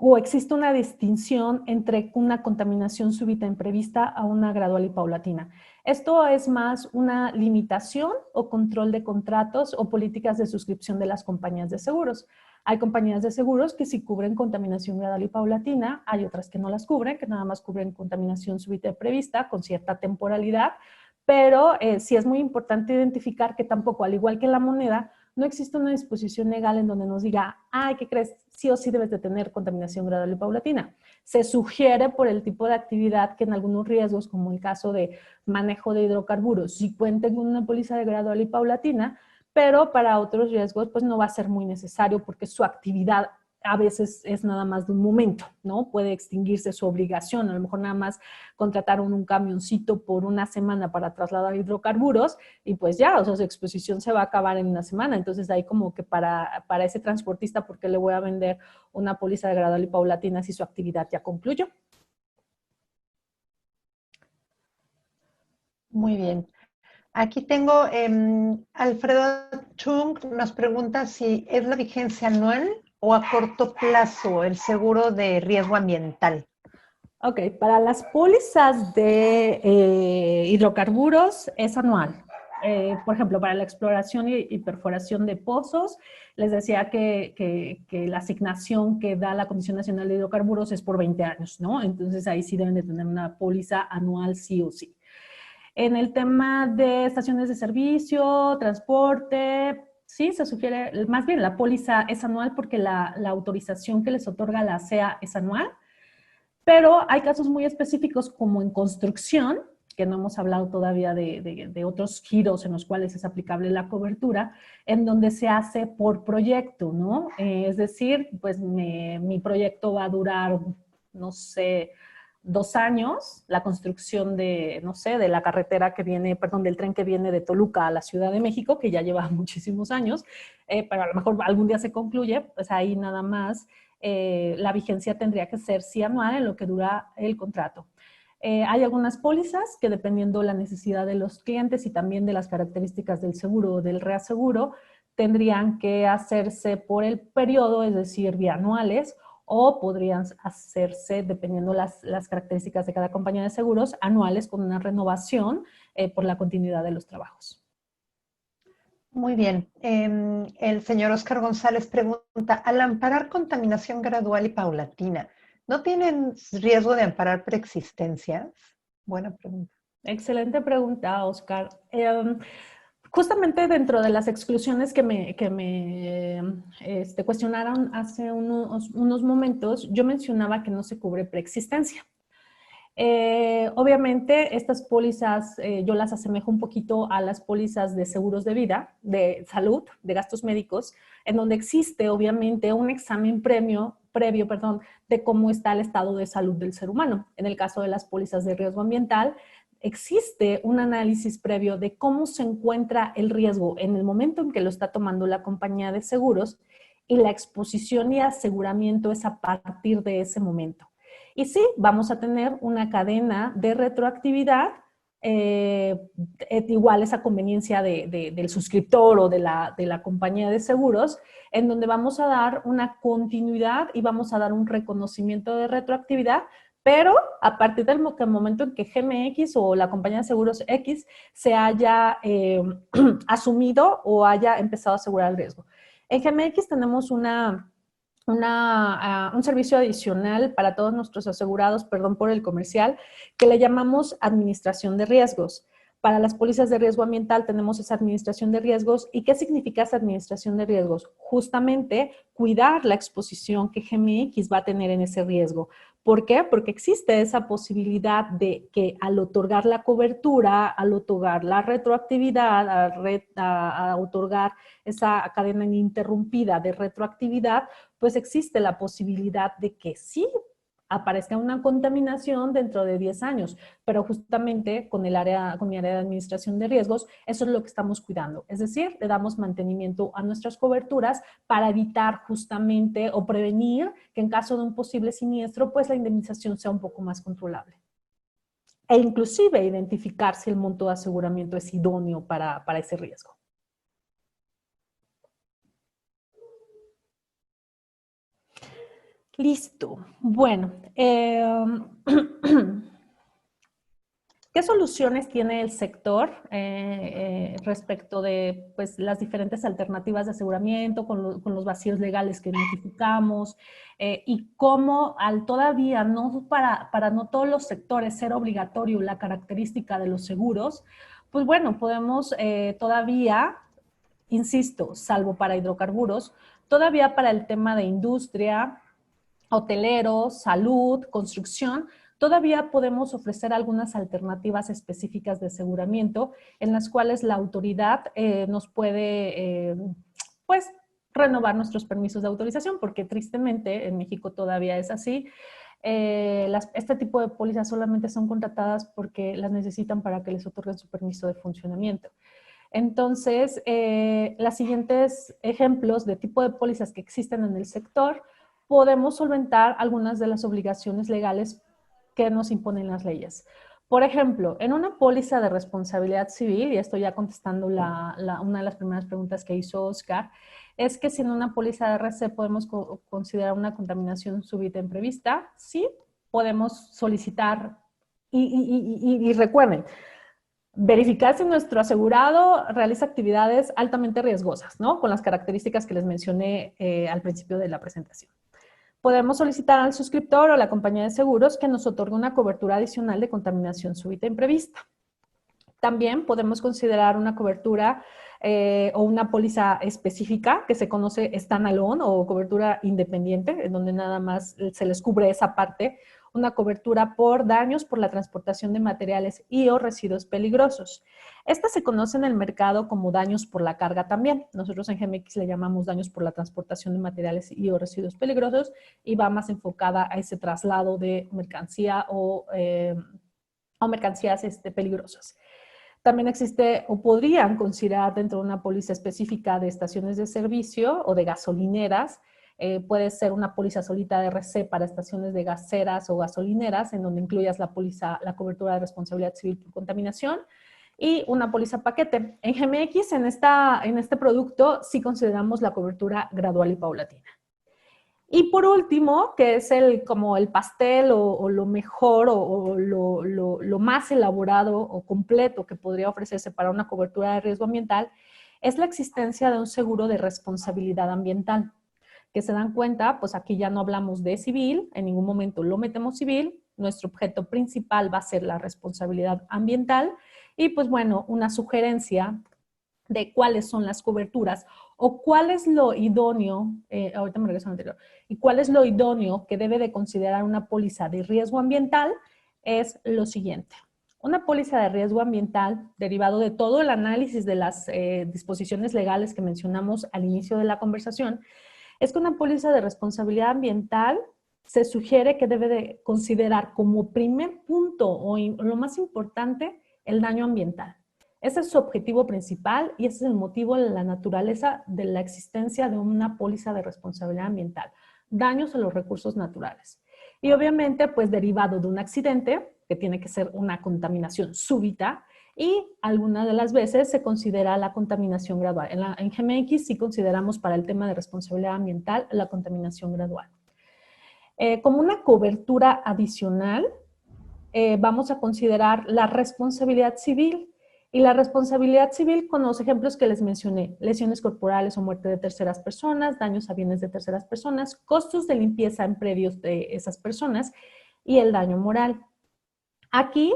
Speaker 6: o existe una distinción entre una contaminación súbita imprevista a una gradual y paulatina. Esto es más una limitación o control de contratos o políticas de suscripción de las compañías de seguros. Hay compañías de seguros que sí cubren contaminación gradual y paulatina, hay otras que no las cubren, que nada más cubren contaminación súbita imprevista con cierta temporalidad, pero sí es muy importante identificar que tampoco, al igual que la moneda, no existe una disposición legal en donde nos diga, ay, ¿qué crees? Sí o sí debes de tener contaminación gradual y paulatina. Se sugiere por el tipo de actividad que en algunos riesgos, como el caso de manejo de hidrocarburos, sí cuenten con una póliza de gradual y paulatina, pero para otros riesgos pues no va a ser muy necesario porque su actividad a veces es nada más de un momento, ¿no? Puede extinguirse su obligación, a lo mejor nada más contrataron un camioncito por una semana para trasladar hidrocarburos y pues ya, o sea, su exposición se va a acabar en una semana. Entonces ahí como que para ese transportista, ¿por qué le voy a vender una póliza de gradual y paulatina si su actividad ya concluyó?
Speaker 2: Muy bien. Aquí tengo, Alfredo Chung nos pregunta si es la vigencia anual o a corto plazo el seguro de riesgo ambiental.
Speaker 6: Ok, para las pólizas de hidrocarburos es anual. Por ejemplo, para la exploración y perforación de pozos, les decía que la asignación que da la Comisión Nacional de Hidrocarburos es por 20 años, ¿no? Entonces ahí sí deben de tener una póliza anual sí o sí. En el tema de estaciones de servicio, transporte, sí, se sugiere, más bien la póliza es anual porque la autorización que les otorga la ASEA es anual, pero hay casos muy específicos como en construcción, que no hemos hablado todavía de otros giros en los cuales es aplicable la cobertura, en donde se hace por proyecto, ¿no? Es decir, pues mi proyecto va a durar, no sé, 2 años, la construcción de, no sé, de la carretera que viene, perdón, del tren que viene de Toluca a la Ciudad de México, que ya lleva muchísimos años, pero a lo mejor algún día se concluye, pues ahí nada más la vigencia tendría que ser sí anual en lo que dura el contrato. Hay algunas pólizas que dependiendo la necesidad de los clientes y también de las características del seguro o del reaseguro, tendrían que hacerse por el periodo, es decir, bianuales, o podrían hacerse, dependiendo las características de cada compañía de seguros, anuales con una renovación por la continuidad de los trabajos.
Speaker 2: Muy bien. El señor Oscar González pregunta, al amparar contaminación gradual y paulatina, ¿no tienen riesgo de amparar preexistencias? Buena pregunta.
Speaker 6: Excelente pregunta, Oscar. Justamente dentro de las exclusiones que me cuestionaron hace unos momentos, yo mencionaba que no se cubre preexistencia. Obviamente estas pólizas yo las asemejo un poquito a las pólizas de seguros de vida, de salud, de gastos médicos, en donde existe obviamente un examen previo, de cómo está el estado de salud del ser humano. En el caso de las pólizas de riesgo ambiental, existe un análisis previo de cómo se encuentra el riesgo en el momento en que lo está tomando la compañía de seguros y la exposición y aseguramiento es a partir de ese momento. Y sí, vamos a tener una cadena de retroactividad, igual esa conveniencia del suscriptor o de la compañía de seguros, en donde vamos a dar una continuidad y vamos a dar un reconocimiento de retroactividad, pero a partir del momento en que GMX o la compañía de seguros X se haya asumido o haya empezado a asegurar el riesgo. En GMX tenemos un servicio adicional para todos nuestros asegurados, perdón por el comercial, que le llamamos administración de riesgos. Para las pólizas de riesgo ambiental tenemos esa administración de riesgos. ¿Y qué significa esa administración de riesgos? Justamente cuidar la exposición que GMX va a tener en ese riesgo. ¿Por qué? Porque existe esa posibilidad de que al otorgar la cobertura, al otorgar la retroactividad, a otorgar esa cadena ininterrumpida de retroactividad, pues existe la posibilidad de que sí aparezca una contaminación dentro de 10 años, pero justamente con mi área de administración de riesgos, eso es lo que estamos cuidando. Es decir, le damos mantenimiento a nuestras coberturas para evitar justamente o prevenir que en caso de un posible siniestro, pues la indemnización sea un poco más controlable. E inclusive identificar si el monto de aseguramiento es idóneo para ese riesgo. Listo. Bueno, ¿qué soluciones tiene el sector respecto de pues, las diferentes alternativas de aseguramiento con los vacíos legales que identificamos y cómo al todavía no para no todos los sectores ser obligatorio la característica de los seguros? Pues bueno, podemos todavía, insisto, salvo para hidrocarburos, todavía para el tema de industria, hoteleros, salud, construcción, todavía podemos ofrecer algunas alternativas específicas de aseguramiento en las cuales la autoridad nos puede, pues, renovar nuestros permisos de autorización, porque tristemente en México todavía es así. Este tipo de pólizas solamente son contratadas porque las necesitan para que les otorguen su permiso de funcionamiento. Entonces, los siguientes ejemplos de tipo de pólizas que existen en el sector, podemos solventar algunas de las obligaciones legales que nos imponen las leyes. Por ejemplo, en una póliza de responsabilidad civil, y estoy ya contestando una de las primeras preguntas que hizo Oscar, es que si en una póliza de RC podemos considerar una contaminación súbita imprevista, sí, podemos solicitar, y recuerden, verificar si nuestro asegurado realiza actividades altamente riesgosas, ¿no? Con las características que les mencioné al principio de la presentación. Podemos solicitar al suscriptor o a la compañía de seguros que nos otorgue una cobertura adicional de contaminación súbita imprevista. También podemos considerar una cobertura o una póliza específica que se conoce standalone o cobertura independiente, en donde nada más se les cubre esa parte, una cobertura por daños por la transportación de materiales y o residuos peligrosos. Esta se conoce en el mercado como daños por la carga también. Nosotros en GMX le llamamos daños por la transportación de materiales y o residuos peligrosos y va más enfocada a ese traslado de mercancía o mercancías peligrosas. También existe o podrían considerar dentro de una póliza específica de estaciones de servicio o de gasolineras. Puede ser una póliza solita de RC para estaciones de gaseras o gasolineras, en donde incluyas la cobertura de responsabilidad civil por contaminación, y una póliza paquete. En GMX, en este producto, sí consideramos la cobertura gradual y paulatina. Y por último, que es como el pastel o lo mejor o lo más elaborado o completo que podría ofrecerse para una cobertura de riesgo ambiental, es la existencia de un seguro de responsabilidad ambiental. Que se dan cuenta, pues aquí ya no hablamos de civil, en ningún momento lo metemos civil, nuestro objeto principal va a ser la responsabilidad ambiental y pues bueno, una sugerencia de cuáles son las coberturas o cuál es lo idóneo, ahorita me regreso al anterior, y cuál es lo idóneo que debe de considerar una póliza de riesgo ambiental es lo siguiente. Una póliza de riesgo ambiental, derivado de todo el análisis de las disposiciones legales que mencionamos al inicio de la conversación, es que una póliza de responsabilidad ambiental se sugiere que debe de considerar como primer punto o lo más importante el daño ambiental. Ese es su objetivo principal y ese es el motivo de la naturaleza de la existencia de una póliza de responsabilidad ambiental. Daños a los recursos naturales. Y obviamente, pues derivado de un accidente, que tiene que ser una contaminación súbita, y algunas de las veces se considera la contaminación gradual. En GMX sí consideramos para el tema de responsabilidad ambiental la contaminación gradual. Como una cobertura adicional, vamos a considerar la responsabilidad civil. Y la responsabilidad civil con los ejemplos que les mencioné, lesiones corporales o muerte de terceras personas, daños a bienes de terceras personas, costos de limpieza en predios de esas personas y el daño moral. Aquí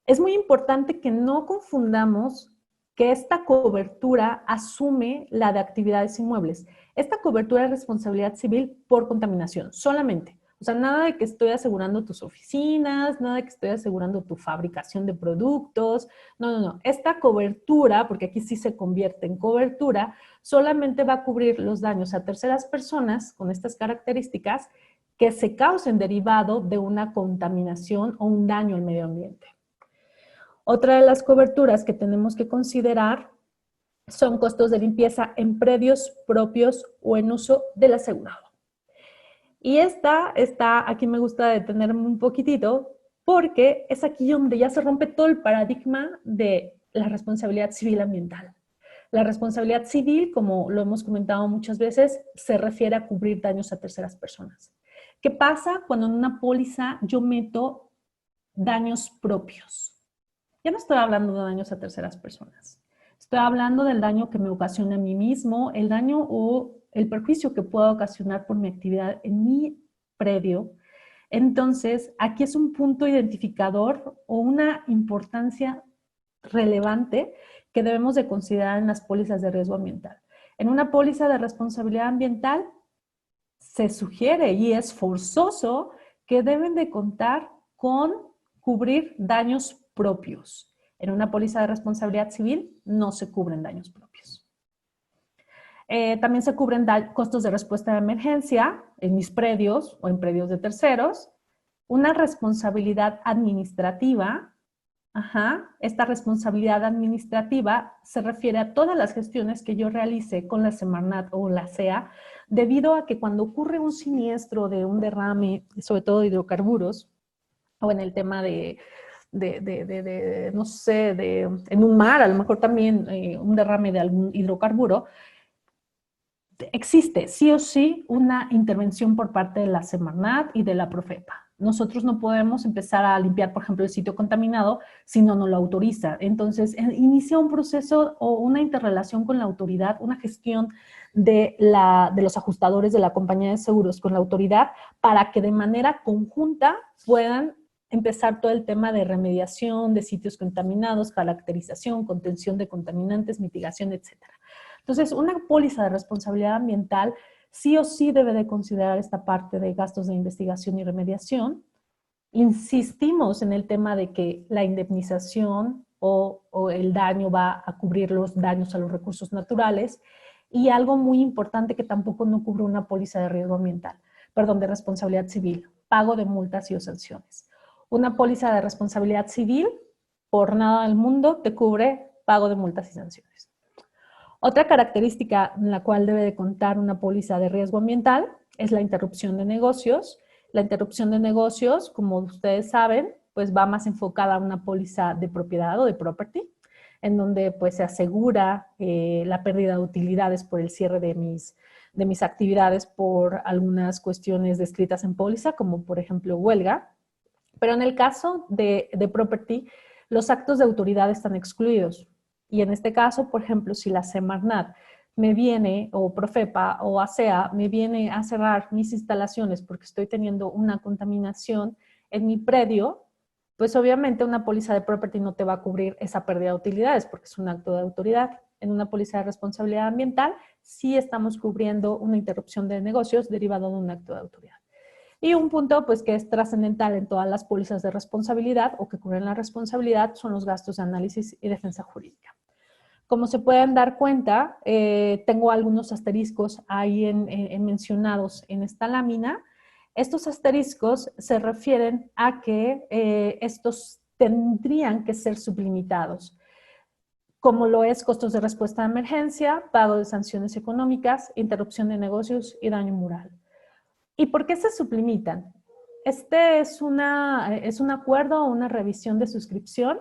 Speaker 6: es muy importante que no confundamos que esta cobertura asume la de actividades inmuebles. Esta cobertura es responsabilidad civil por contaminación, solamente. O sea, nada de que estoy asegurando tus oficinas, nada de que estoy asegurando tu fabricación de productos. No. Esta cobertura, porque aquí sí se convierte en cobertura, solamente va a cubrir los daños a terceras personas con estas características que se causen derivado de una contaminación o un daño al medio ambiente. Otra de las coberturas que tenemos que considerar son costos de limpieza en predios propios o en uso del asegurado. Y aquí me gusta detenerme un poquitito, porque es aquí donde ya se rompe todo el paradigma de la responsabilidad civil ambiental. La responsabilidad civil, como lo hemos comentado muchas veces, se refiere a cubrir daños a terceras personas. ¿Qué pasa cuando en una póliza yo meto daños propios? Ya no estoy hablando de daños a terceras personas. Estoy hablando del daño que me ocasiona a mí mismo, el daño o el perjuicio que pueda ocasionar por mi actividad en mi predio. Entonces, aquí es un punto identificador o una importancia relevante que debemos de considerar en las pólizas de riesgo ambiental. En una póliza de responsabilidad ambiental se sugiere y es forzoso que deben de contar con cubrir daños propios. En una póliza de responsabilidad civil no se cubren daños propios. También se cubren costos de respuesta de emergencia en mis predios o en predios de terceros. Una responsabilidad administrativa. Esta responsabilidad administrativa se refiere a todas las gestiones que yo realice con la Semarnat o la SEA, debido a que cuando ocurre un siniestro de un derrame, sobre todo de hidrocarburos, o en el tema no sé, en un mar, a lo mejor también un derrame de algún hidrocarburo, existe sí o sí una intervención por parte de la Semarnat y de la Profepa. Nosotros no podemos empezar a limpiar, por ejemplo, el sitio contaminado si no nos lo autoriza. Entonces, inicia un proceso o una interrelación con la autoridad, una gestión de los ajustadores de la compañía de seguros con la autoridad para que de manera conjunta puedan empezar todo el tema de remediación de sitios contaminados, caracterización, contención de contaminantes, mitigación, etc. Entonces, una póliza de responsabilidad ambiental sí o sí debe de considerar esta parte de gastos de investigación y remediación. Insistimos en el tema de que la indemnización o el daño va a cubrir los daños a los recursos naturales, y algo muy importante que tampoco no cubre una póliza de riesgo ambiental, perdón, de responsabilidad civil, pago de multas y o sanciones. Una póliza de responsabilidad civil, por nada del mundo, te cubre pago de multas y sanciones. Otra característica en la cual debe de contar una póliza de riesgo ambiental es la interrupción de negocios. La interrupción de negocios, como ustedes saben, pues va más enfocada a una póliza de propiedad o de property, en donde pues se asegura la pérdida de utilidades por el cierre de mis actividades por algunas cuestiones descritas en póliza, como por ejemplo huelga. Pero en el caso de property, los actos de autoridad están excluidos. Y en este caso, por ejemplo, si la Semarnat me viene, o Profepa o ASEA, me viene a cerrar mis instalaciones porque estoy teniendo una contaminación en mi predio, pues obviamente una póliza de property no te va a cubrir esa pérdida de utilidades porque es un acto de autoridad. En una póliza de responsabilidad ambiental sí estamos cubriendo una interrupción de negocios derivado de un acto de autoridad. Y un punto pues que es trascendental en todas las pólizas de responsabilidad o que cubren la responsabilidad son los gastos de análisis y defensa jurídica. Como se pueden dar cuenta, tengo algunos asteriscos ahí mencionados en esta lámina. Estos asteriscos se refieren a que estos tendrían que ser sublimitados, como lo es costos de respuesta a emergencia, pago de sanciones económicas, interrupción de negocios y daño moral. ¿Y por qué se sublimitan? Este es un acuerdo o una revisión de suscripción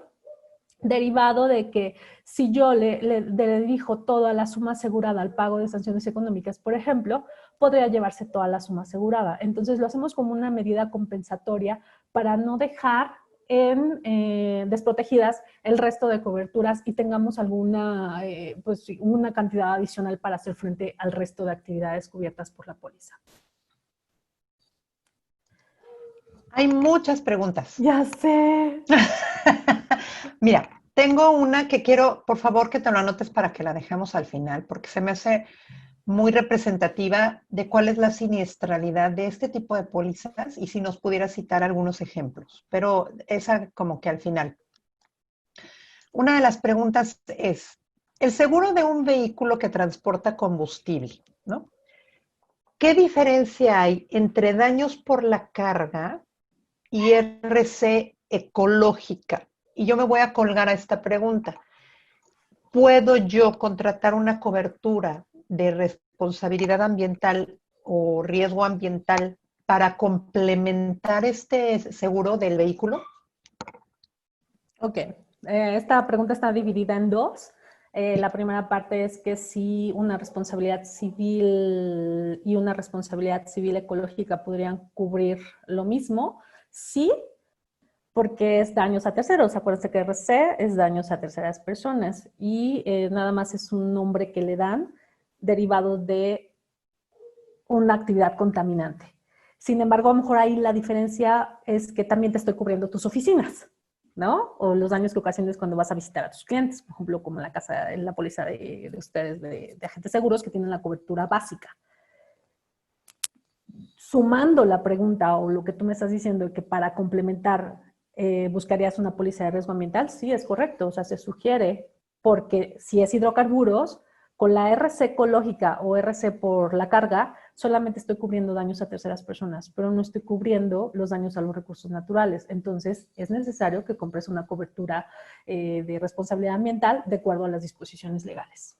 Speaker 6: derivado de que si yo le dirijo toda la suma asegurada al pago de sanciones económicas, por ejemplo, podría llevarse toda la suma asegurada. Entonces lo hacemos como una medida compensatoria para no dejar desprotegidas el resto de coberturas y tengamos alguna una cantidad adicional para hacer frente al resto de actividades cubiertas por la póliza.
Speaker 2: Hay muchas preguntas.
Speaker 6: Ya sé.
Speaker 2: Mira, tengo una que quiero, por favor, que te lo anotes para que la dejemos al final, porque se me hace muy representativa de cuál es la siniestralidad de este tipo de pólizas y si nos pudiera citar algunos ejemplos, pero esa como que al final. Una de las preguntas es, el seguro de un vehículo que transporta combustible, ¿no? ¿qué diferencia hay entre daños por la carga y RC ecológica? Y yo me voy a colgar a esta pregunta. ¿Puedo yo contratar una cobertura de responsabilidad ambiental o riesgo ambiental para complementar este seguro del vehículo?
Speaker 6: Ok, esta pregunta está dividida en dos. La primera parte es que si una responsabilidad civil y una responsabilidad civil ecológica podrían cubrir lo mismo. Sí, porque es daños a terceros. Acuérdense que RC es daños a terceras personas y nada más es un nombre que le dan derivado de una actividad contaminante. Sin embargo, a lo mejor ahí la diferencia es que también te estoy cubriendo tus oficinas, ¿no? O los daños que ocasiones cuando vas a visitar a tus clientes, por ejemplo, como en la casa, en la póliza de ustedes, de agentes seguros que tienen la cobertura básica. Sumando la pregunta o lo que tú me estás diciendo, que para complementar buscarías una póliza de riesgo ambiental, sí, es correcto, o sea, se sugiere, porque si es hidrocarburos, con la RC ecológica o RC por la carga, solamente estoy cubriendo daños a terceras personas, pero no estoy cubriendo los daños a los recursos naturales. Entonces, es necesario que compres una cobertura de responsabilidad ambiental de acuerdo a las disposiciones legales.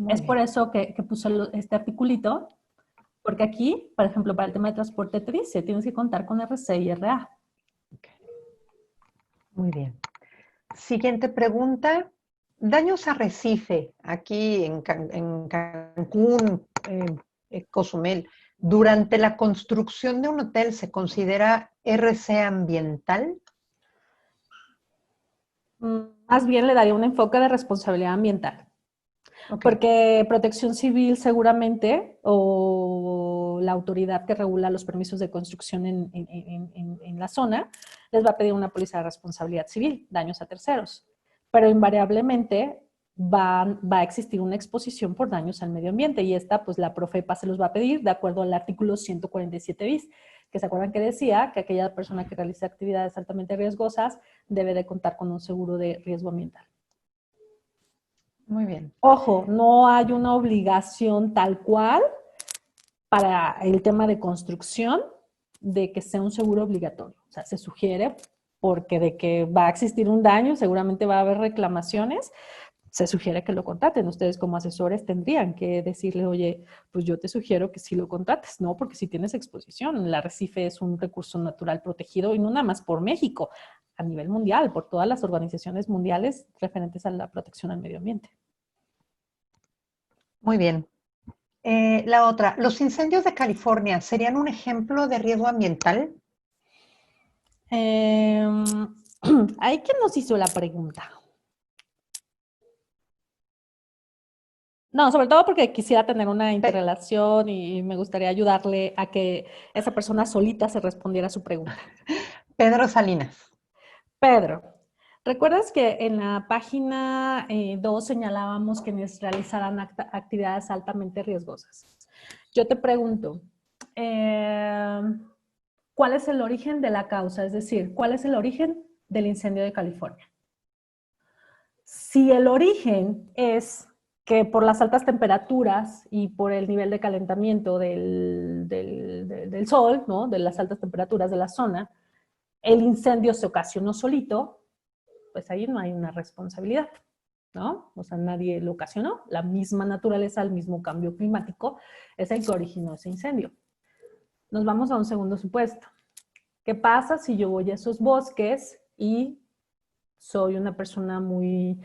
Speaker 6: Es por eso que puse este articulito, porque aquí, por ejemplo, para el tema de transporte te dice, tienes que contar con RC y RA.
Speaker 2: Okay. Muy bien. Siguiente pregunta. Daños a arrecife, aquí en Cancún, Cozumel, ¿durante la construcción de un hotel se considera RC ambiental?
Speaker 6: Más bien le daría un enfoque de responsabilidad ambiental. Okay. Porque Protección Civil seguramente, o la autoridad que regula los permisos de construcción en la zona, les va a pedir una póliza de responsabilidad civil, daños a terceros. Pero invariablemente va a existir una exposición por daños al medio ambiente y esta, pues la Profepa se los va a pedir de acuerdo al artículo 147 bis, que se acuerdan que decía que aquella persona que realice actividades altamente riesgosas debe de contar con un seguro de riesgo ambiental.
Speaker 2: Muy bien.
Speaker 6: Ojo, no hay una obligación tal cual para el tema de construcción de que sea un seguro obligatorio. O sea, se sugiere porque de que va a existir un daño, seguramente va a haber reclamaciones, se sugiere que lo contraten. Ustedes como asesores tendrían que decirle, oye, pues yo te sugiero que sí lo contrates, ¿no? Porque si tienes exposición, el arrecife es un recurso natural protegido y no nada más por México, a nivel mundial, por todas las organizaciones mundiales referentes a la protección al medio ambiente.
Speaker 2: Muy bien. La otra, ¿los incendios de California serían un ejemplo de riesgo ambiental?
Speaker 6: ¿Ahí quién nos hizo la pregunta? No, sobre todo porque quisiera tener una interrelación y me gustaría ayudarle a que esa persona solita se respondiera a su pregunta.
Speaker 2: Pedro Salinas.
Speaker 6: Pedro, ¿recuerdas que en la página 2 señalábamos que nos realizaran actividades altamente riesgosas? Yo te pregunto, ¿cuál es el origen de la causa? Es decir, ¿cuál es el origen del incendio de California? Si el origen es que por las altas temperaturas y por el nivel de calentamiento del sol, ¿no? De las altas temperaturas de la zona, el incendio se ocasionó solito, pues ahí no hay una responsabilidad, ¿no? O sea, nadie lo ocasionó. La misma naturaleza, el mismo cambio climático es el que originó ese incendio. Nos vamos a un segundo supuesto. ¿Qué pasa si yo voy a esos bosques y soy una persona muy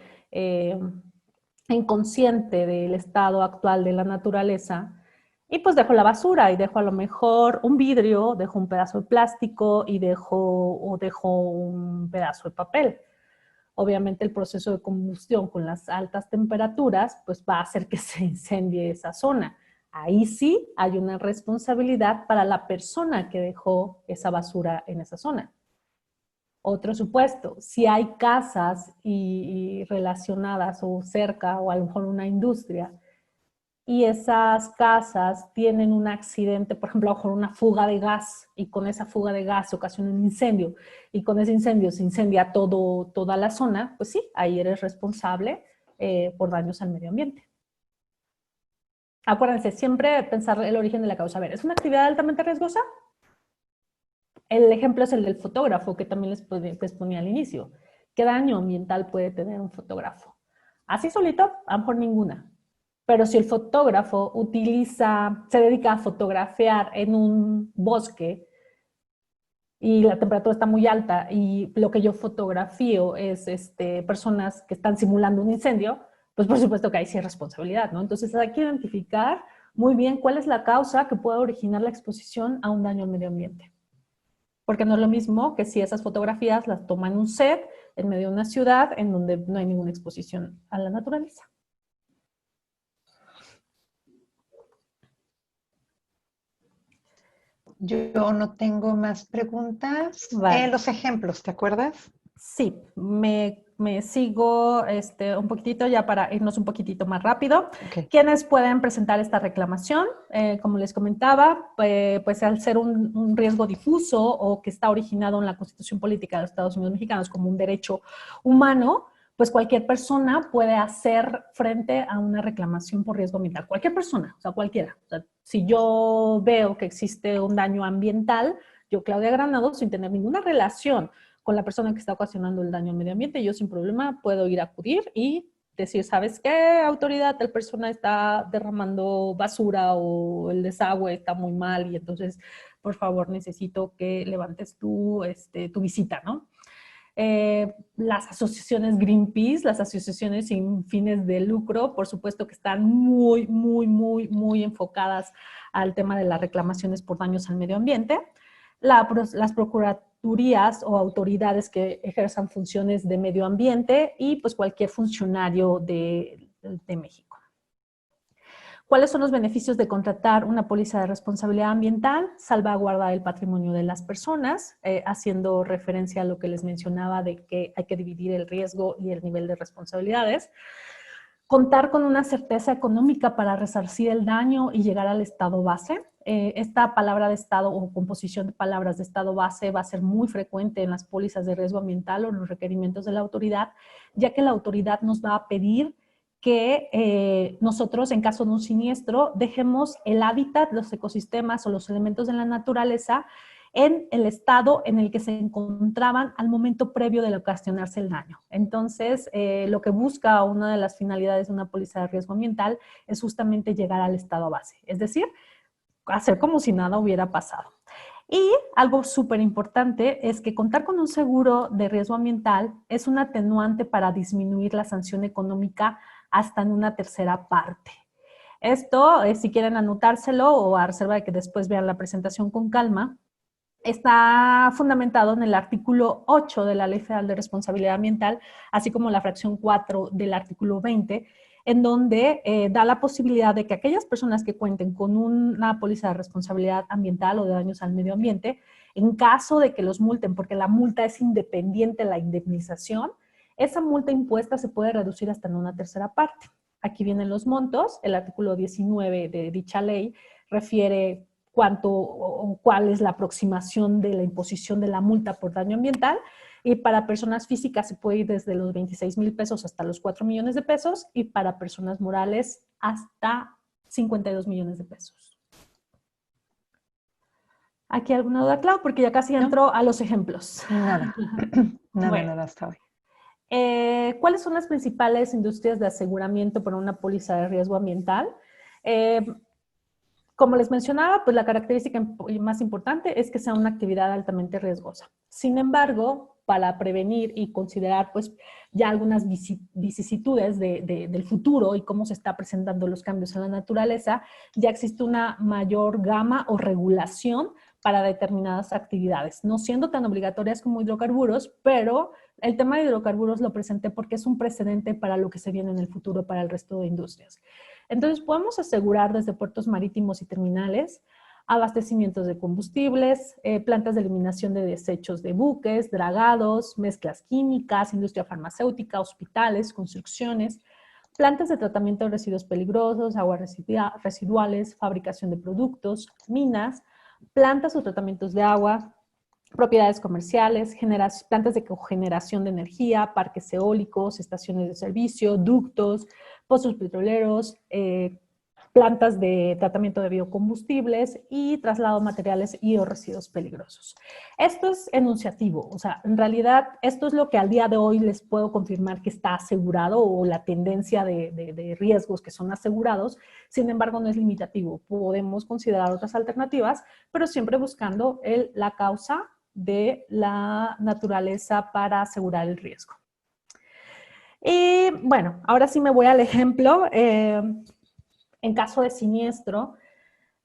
Speaker 6: inconsciente del estado actual de la naturaleza y pues dejo la basura y dejo a lo mejor un vidrio, dejo un pedazo de plástico y dejo un pedazo de papel? Obviamente el proceso de combustión con las altas temperaturas pues va a hacer que se incendie esa zona. Ahí sí hay una responsabilidad para la persona que dejó esa basura en esa zona. Otro supuesto, si hay casas y relacionadas o cerca o a lo mejor una industria y esas casas tienen un accidente, por ejemplo, a lo mejor una fuga de gas y con esa fuga de gas se ocasiona un incendio y con ese incendio se incendia toda la zona, pues sí, ahí eres responsable por daños al medio ambiente. acuérdense, siempre pensar el origen de la causa. A ver, ¿es una actividad altamente riesgosa? El ejemplo es el del fotógrafo, que también les ponía al inicio. ¿Qué daño ambiental puede tener un fotógrafo? Así solito, a lo mejor ninguna. Pero si el fotógrafo se dedica a fotografiar en un bosque y la temperatura está muy alta y lo que yo fotografío es personas que están simulando un incendio, pues por supuesto que ahí sí hay responsabilidad, ¿no? Entonces hay que identificar muy bien cuál es la causa que puede originar la exposición a un daño al medio ambiente. Porque no es lo mismo que si esas fotografías las toma en un set, en medio de una ciudad, en donde no hay ninguna exposición a la naturaleza.
Speaker 2: Yo no tengo más preguntas.
Speaker 6: Vale.
Speaker 2: Los ejemplos, ¿te acuerdas?
Speaker 6: Sí, me sigo un poquitito ya para irnos un poquitito más rápido.
Speaker 2: Okay.
Speaker 6: ¿Quiénes pueden presentar esta reclamación? Como les comentaba, pues al ser un riesgo difuso o que está originado en la Constitución Política de los Estados Unidos Mexicanos como un derecho humano, pues cualquier persona puede hacer frente a una reclamación por riesgo ambiental. Cualquier persona, o sea, cualquiera. O sea, si yo veo que existe un daño ambiental, yo, Claudia Granados, sin tener ninguna relación con la persona que está ocasionando el daño al medio ambiente, yo sin problema puedo ir a acudir y decir, ¿sabes qué, autoridad? Tal persona está derramando basura o el desagüe está muy mal y entonces, por favor, necesito que levantes tu visita, ¿no? Las asociaciones Greenpeace, las asociaciones sin fines de lucro, por supuesto que están muy, muy, muy, muy enfocadas al tema de las reclamaciones por daños al medio ambiente. Las procuradurías o autoridades que ejerzan funciones de medio ambiente y pues cualquier funcionario de México. ¿Cuáles son los beneficios de contratar una póliza de responsabilidad ambiental? Salvaguardar el patrimonio de las personas, haciendo referencia a lo que les mencionaba de que hay que dividir el riesgo y el nivel de responsabilidades. Contar con una certeza económica para resarcir el daño y llegar al estado base. Esta palabra de estado o composición de palabras de estado base va a ser muy frecuente en las pólizas de riesgo ambiental o en los requerimientos de la autoridad, ya que la autoridad nos va a pedir que nosotros, en caso de un siniestro, dejemos el hábitat, los ecosistemas o los elementos de la naturaleza en el estado en el que se encontraban al momento previo de ocasionarse el daño. Entonces, lo que busca una de las finalidades de una póliza de riesgo ambiental es justamente llegar al estado base, es decir, hacer como si nada hubiera pasado. Y algo súper importante es que contar con un seguro de riesgo ambiental es un atenuante para disminuir la sanción económica hasta en una tercera parte. Esto, si quieren anotárselo o a reserva de que después vean la presentación con calma, está fundamentado en el artículo 8 de la Ley Federal de Responsabilidad Ambiental, así como la fracción 4 del artículo 20, en donde da la posibilidad de que aquellas personas que cuenten con una póliza de responsabilidad ambiental o de daños al medio ambiente, en caso de que los multen, porque la multa es independiente de la indemnización, esa multa impuesta se puede reducir hasta en una tercera parte. Aquí vienen los montos. El artículo 19 de dicha ley refiere cuánto o cuál es la aproximación de la imposición de la multa por daño ambiental. Y para personas físicas se puede ir desde los 26,000 pesos hasta los 4 millones de pesos y para personas morales hasta 52 millones de pesos. ¿Aquí alguna duda, Clau? Porque ya casi entró a los ejemplos.
Speaker 2: Nada,
Speaker 6: Bueno.
Speaker 2: nada hasta hoy.
Speaker 6: ¿Cuáles son las principales industrias de aseguramiento para una póliza de riesgo ambiental? Como les mencionaba, pues la característica más importante es que sea una actividad altamente riesgosa. Sin embargo, para prevenir y considerar pues ya algunas vicisitudes del futuro y cómo se está presentando los cambios en la naturaleza, ya existe una mayor gama o regulación para determinadas actividades, no siendo tan obligatorias como hidrocarburos, pero el tema de hidrocarburos lo presenté porque es un precedente para lo que se viene en el futuro para el resto de industrias. Entonces, podemos asegurar desde puertos marítimos y terminales, abastecimientos de combustibles, plantas de eliminación de desechos de buques, dragados, mezclas químicas, industria farmacéutica, hospitales, construcciones, plantas de tratamiento de residuos peligrosos, aguas residuales, fabricación de productos, minas, plantas o tratamientos de agua, propiedades comerciales, plantas de cogeneración de energía, parques eólicos, estaciones de servicio, ductos, pozos petroleros, plantas de tratamiento de biocombustibles y traslado de materiales y o residuos peligrosos. Esto es enunciativo, o sea, en realidad esto es lo que al día de hoy les puedo confirmar que está asegurado o la tendencia de riesgos que son asegurados. Sin embargo, no es limitativo. Podemos considerar otras alternativas, pero siempre buscando la causa de la naturaleza para asegurar el riesgo. Y bueno, ahora sí me voy al ejemplo. En caso de siniestro,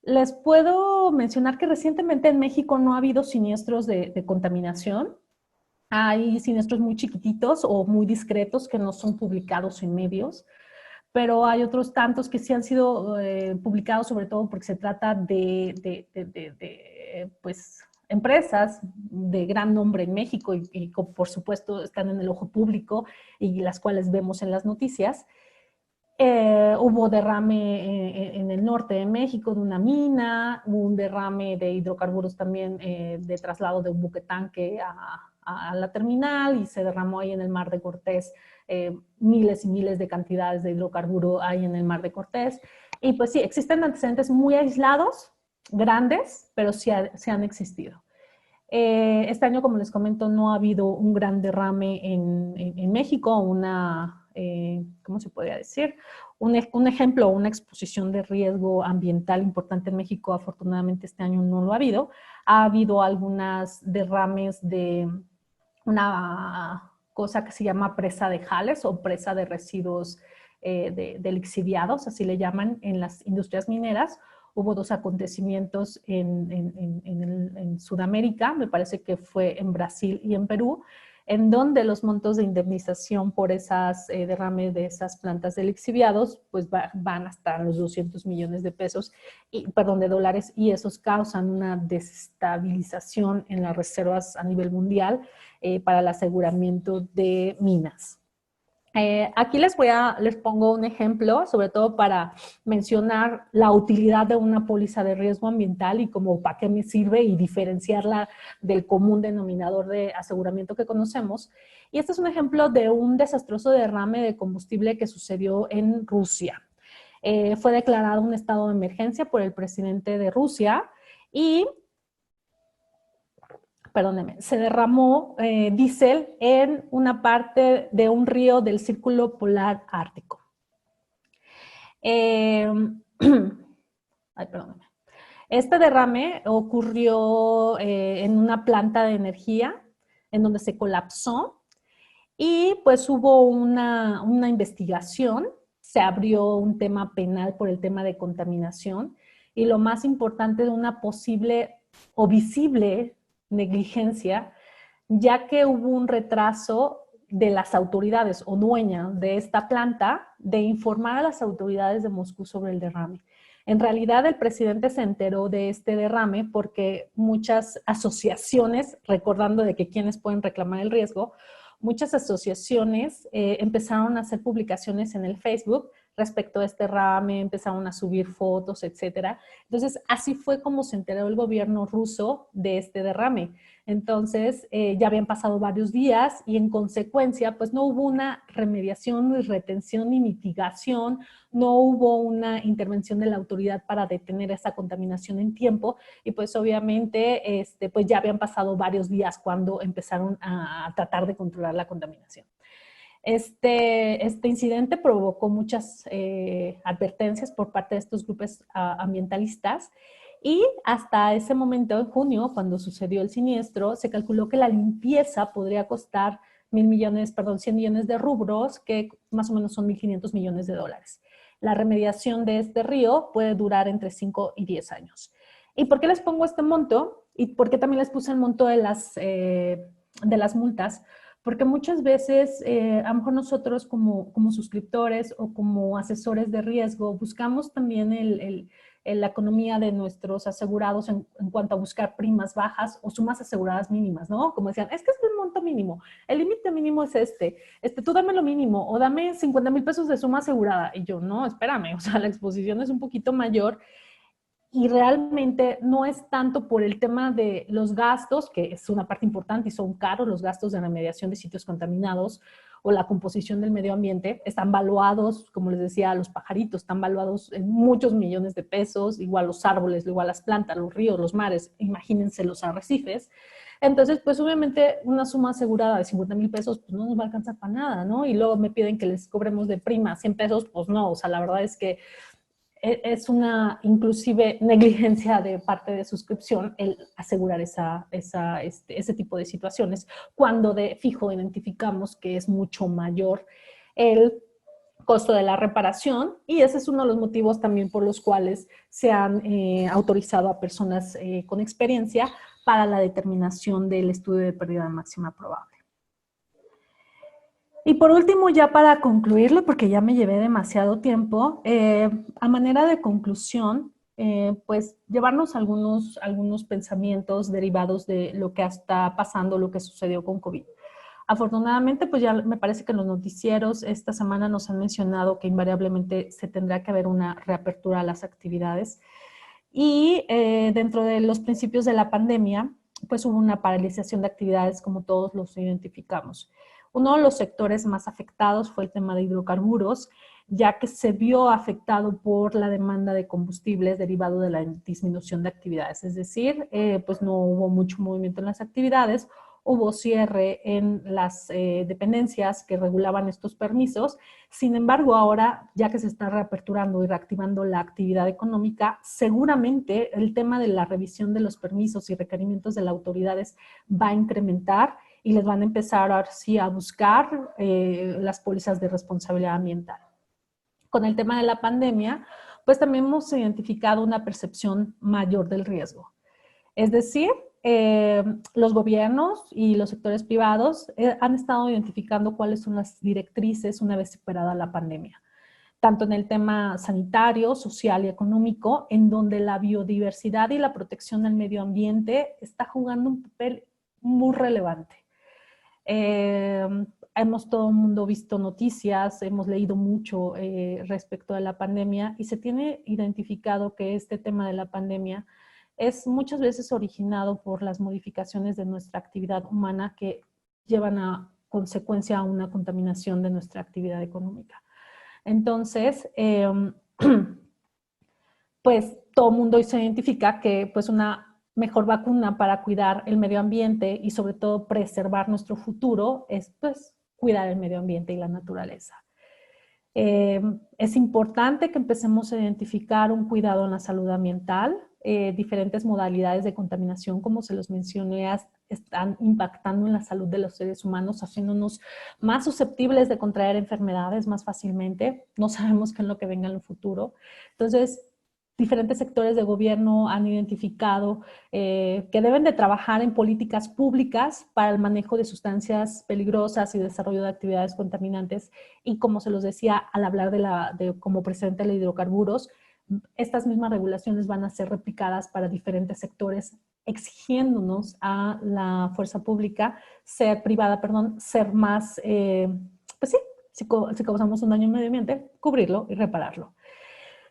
Speaker 6: les puedo mencionar que recientemente en México no ha habido siniestros de contaminación. Hay siniestros muy chiquititos o muy discretos que no son publicados en medios, pero hay otros tantos que sí han sido publicados, sobre todo porque se trata pues, empresas de gran nombre en México y por supuesto están en el ojo público y las cuales vemos en las noticias. Hubo derrame en el norte de México de una mina, hubo un derrame de hidrocarburos también de traslado de un buque tanque a la terminal y se derramó ahí en el Mar de Cortés miles y miles de cantidades de hidrocarburo ahí en el Mar de Cortés. Y pues sí, existen antecedentes muy aislados, grandes, pero sí han existido. Este año, como les comento, no ha habido un gran derrame en México, ¿cómo se podría decir? Un ejemplo, una exposición de riesgo ambiental importante en México, afortunadamente este año no lo ha habido. Ha habido algunas derrames de una cosa que se llama presa de Jales o presa de residuos de lixiviados, así le llaman en las industrias mineras. Hubo 2 acontecimientos en Sudamérica, me parece que fue en Brasil y en Perú, en donde los montos de indemnización por esas derrames de esas plantas de lixiviados pues van hasta los 200 millones de pesos, de dólares, y esos causan una desestabilización en las reservas a nivel mundial para el aseguramiento de minas. Aquí les pongo un ejemplo, sobre todo para mencionar la utilidad de una póliza de riesgo ambiental y como para qué me sirve y diferenciarla del común denominador de aseguramiento que conocemos. Y este es un ejemplo de un desastroso derrame de combustible que sucedió en Rusia. Fue declarado un estado de emergencia por el presidente de Rusia y se derramó diésel en una parte de un río del Círculo Polar Ártico. Este derrame ocurrió en una planta de energía en donde se colapsó y pues hubo una investigación, se abrió un tema penal por el tema de contaminación y lo más importante de una posible o visible negligencia, ya que hubo un retraso de las autoridades o dueñas de esta planta de informar a las autoridades de Moscú sobre el derrame. En realidad, el presidente se enteró de este derrame porque muchas asociaciones, recordando de que quienes pueden reclamar el riesgo, muchas asociaciones empezaron a hacer publicaciones en el Facebook respecto a este derrame, empezaron a subir fotos, etcétera. Entonces, así fue como se enteró el gobierno ruso de este derrame. Entonces, ya habían pasado varios días y en consecuencia, pues no hubo una remediación, ni retención, ni mitigación, no hubo una intervención de la autoridad para detener esa contaminación en tiempo y pues obviamente, pues ya habían pasado varios días cuando empezaron a tratar de controlar la contaminación. Este incidente provocó muchas advertencias por parte de estos grupos ambientalistas y hasta ese momento, en junio, cuando sucedió el siniestro, se calculó que la limpieza podría costar 100 millones de rublos, que más o menos son 1.500 millones de dólares. La remediación de este río puede durar entre 5 y 10 años. ¿Y por qué les pongo este monto? ¿Y por qué también les puse el monto de las multas? Porque muchas veces, a lo mejor nosotros como suscriptores o como asesores de riesgo, buscamos también la economía de nuestros asegurados en cuanto a buscar primas bajas o sumas aseguradas mínimas, ¿no? Como decían, es que es el monto mínimo, el límite mínimo es tú dame lo mínimo o dame 50,000 pesos de suma asegurada. Y yo, no, espérame, o sea, la exposición es un poquito mayor. y realmente no es tanto por el tema de los gastos, que es una parte importante y son caros los gastos de remediación de sitios contaminados o la composición del medio ambiente, están valuados, como les decía, los pajaritos, están valuados en muchos millones de pesos, igual los árboles, igual las plantas, los ríos, los mares, imagínense los arrecifes. Entonces, pues obviamente una suma asegurada de 50,000 pesos, pues no nos va a alcanzar para nada, ¿no? Y luego me piden que les cobremos de prima 100 pesos, pues no, o sea, la verdad es que es una inclusive negligencia de parte de suscripción el asegurar ese tipo de situaciones cuando de fijo identificamos que es mucho mayor el costo de la reparación, y ese es uno de los motivos también por los cuales se han autorizado a personas con experiencia para la determinación del estudio de pérdida máxima probable. Y por último, ya para concluirlo, porque ya me llevé demasiado tiempo, a manera de conclusión, pues llevarnos algunos pensamientos derivados de lo que está pasando, lo que sucedió con COVID. Afortunadamente, pues ya me parece que los noticieros esta semana nos han mencionado que invariablemente se tendrá que haber una reapertura a las actividades. Y dentro de los principios de la pandemia, pues hubo una paralización de actividades como todos los identificamos. Uno de los sectores más afectados fue el tema de hidrocarburos, ya que se vio afectado por la demanda de combustibles derivado de la disminución de actividades. Es decir, pues no hubo mucho movimiento en las actividades, hubo cierre en las dependencias que regulaban estos permisos. Sin embargo, ahora, ya que se está reaperturando y reactivando la actividad económica, seguramente el tema de la revisión de los permisos y requerimientos de las autoridades va a incrementar y les van a empezar ahora sí a buscar las pólizas de responsabilidad ambiental. Con el tema de la pandemia, pues también hemos identificado una percepción mayor del riesgo. Es decir, los gobiernos y los sectores privados han estado identificando cuáles son las directrices una vez superada la pandemia, tanto en el tema sanitario, social y económico, en donde la biodiversidad y la protección del medio ambiente está jugando un papel muy relevante. Hemos todo el mundo visto noticias, hemos leído mucho respecto de la pandemia y se tiene identificado que este tema de la pandemia es muchas veces originado por las modificaciones de nuestra actividad humana que llevan a consecuencia a una contaminación de nuestra actividad económica. Entonces, pues todo el mundo se identifica que pues una mejor vacuna para cuidar el medio ambiente y sobre todo preservar nuestro futuro es pues cuidar el medio ambiente y la naturaleza. Es importante que empecemos a identificar un cuidado en la salud ambiental. Diferentes modalidades de contaminación, como se los mencioné, están impactando en la salud de los seres humanos, haciéndonos más susceptibles de contraer enfermedades más fácilmente. No sabemos qué es lo que venga en el futuro. Entonces, diferentes sectores de gobierno han identificado que deben de trabajar en políticas públicas para el manejo de sustancias peligrosas y desarrollo de actividades contaminantes. Y como se los decía al hablar de como precedente de hidrocarburos, estas mismas regulaciones van a ser replicadas para diferentes sectores, exigiéndonos a la fuerza pública, privada, ser más, pues sí, si causamos un daño al medio ambiente, cubrirlo y repararlo.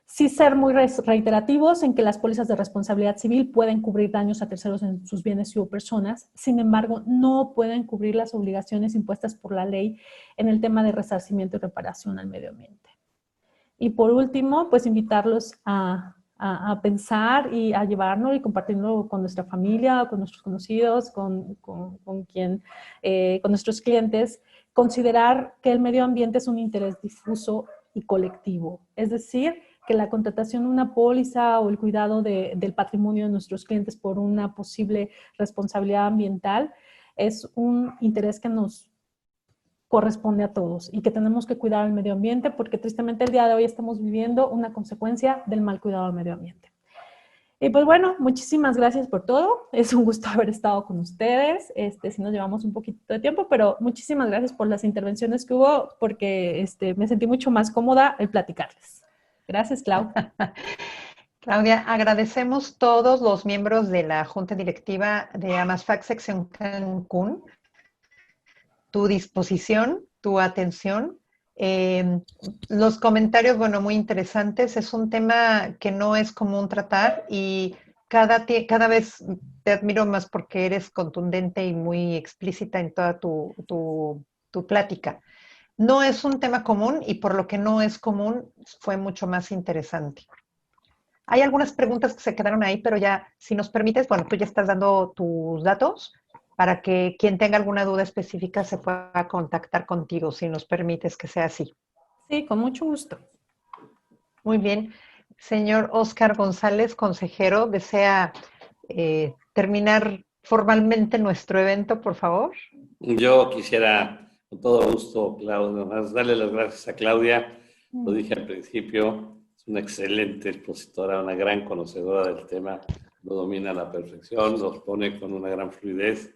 Speaker 6: Sí ser muy reiterativos en que las pólizas de responsabilidad civil pueden cubrir daños a terceros en sus bienes y o personas, sin embargo, no pueden cubrir las obligaciones impuestas por la ley en el tema de resarcimiento y reparación al medio ambiente. Y por último, pues invitarlos a pensar y a llevarlo y compartirlo con nuestra familia, con nuestros conocidos, con nuestros clientes, considerar que el medio ambiente es un interés difuso y colectivo, es decir, que la contratación de una póliza o el cuidado del patrimonio de nuestros clientes por una posible responsabilidad ambiental es un interés que nos corresponde a todos y que tenemos que cuidar el medio ambiente porque tristemente el día de hoy estamos viviendo una consecuencia del mal cuidado del medio ambiente. Y pues bueno, muchísimas gracias por todo. Es un gusto haber estado con ustedes. Sí nos llevamos un poquito de tiempo, pero muchísimas gracias por las intervenciones que hubo porque me sentí mucho más cómoda el platicarles. Gracias, Clau.
Speaker 2: Claudia, agradecemos todos los miembros de la Junta Directiva de AMASFAC Sección Cancún tu disposición, tu atención Los comentarios, bueno, muy interesantes. Es un tema que no es común tratar y cada vez te admiro más porque eres contundente y muy explícita en toda tu plática. No es un tema común y por lo que no es común fue mucho más interesante. Hay algunas preguntas que se quedaron ahí, pero ya, si nos permites, bueno, tú ya estás dando tus datos para que quien tenga alguna duda específica se pueda contactar contigo, si nos permites que sea así.
Speaker 6: Sí, con mucho gusto.
Speaker 2: Muy bien. Señor Óscar González, consejero, ¿desea terminar formalmente nuestro evento, por favor?
Speaker 4: Yo quisiera, con todo gusto, Claudia, darle las gracias a Claudia. Lo dije al principio, es una excelente expositora, una gran conocedora del tema, lo domina a la perfección, lo pone con una gran fluidez.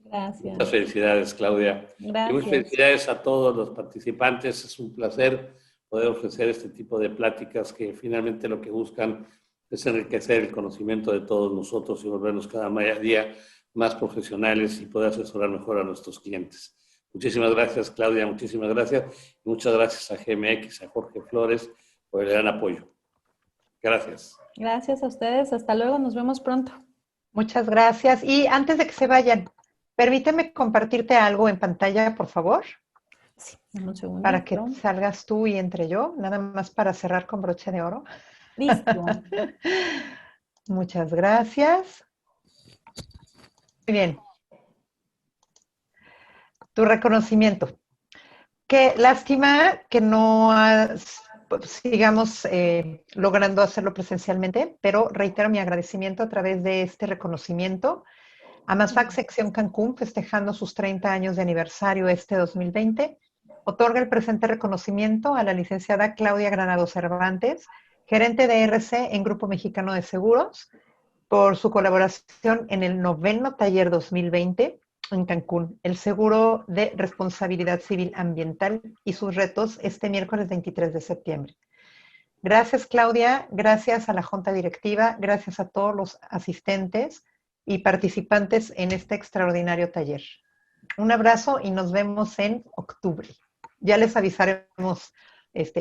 Speaker 6: Gracias.
Speaker 4: Muchas felicidades, Claudia.
Speaker 6: Gracias.
Speaker 4: Y muchas felicidades a todos los participantes. Es un placer poder ofrecer este tipo de pláticas que finalmente lo que buscan es enriquecer el conocimiento de todos nosotros y volvernos cada día más profesionales y poder asesorar mejor a nuestros clientes. Muchísimas gracias, Claudia, muchísimas gracias. Y muchas gracias a GMX, a Jorge Flores, por el gran apoyo. Gracias.
Speaker 6: Gracias a ustedes. Hasta luego. Nos vemos pronto.
Speaker 2: Muchas gracias. Y antes de que se vayan, permíteme compartirte algo en pantalla, por favor.
Speaker 6: Sí, dame un segundo.
Speaker 2: Para que salgas tú y entre yo, nada más para cerrar con broche de oro.
Speaker 6: Listo.
Speaker 2: Muchas gracias. Muy bien. Tu reconocimiento. Qué lástima que no sigamos logrando hacerlo presencialmente, pero reitero mi agradecimiento a través de este reconocimiento a MASFAC Sección Cancún, festejando sus 30 años de aniversario este 2020. Otorga el presente reconocimiento a la licenciada Claudia Granado Cervantes, gerente de RC en Grupo Mexicano de Seguros, por su colaboración en el 9º Taller 2020 en Cancún, el seguro de responsabilidad civil ambiental y sus retos este miércoles 23 de septiembre. Gracias, Claudia, gracias a la Junta Directiva, gracias a todos los asistentes y participantes en este extraordinario taller. Un abrazo y nos vemos en octubre. Ya les avisaremos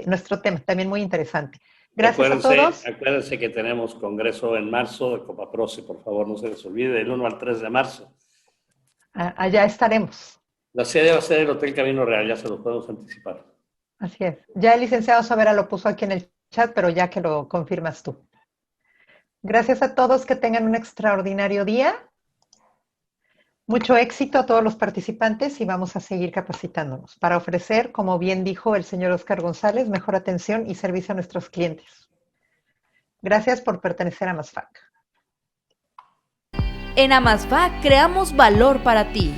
Speaker 2: nuestro tema, también muy interesante. Gracias a todos.
Speaker 4: Acuérdense que tenemos congreso en marzo de Copaproce, por favor, no se les olvide, del 1 al 3 de marzo.
Speaker 2: Allá estaremos.
Speaker 4: La sede va a ser el Hotel Camino Real, ya se lo podemos anticipar.
Speaker 2: Así es. Ya el licenciado Savera lo puso aquí en el chat, pero ya que lo confirmas tú. Gracias a todos, que tengan un extraordinario día. Mucho éxito a todos los participantes y vamos a seguir capacitándonos para ofrecer, como bien dijo el señor Óscar González, mejor atención y servicio a nuestros clientes. Gracias por pertenecer a MASFAC.
Speaker 7: En AMASFAC creamos valor para ti.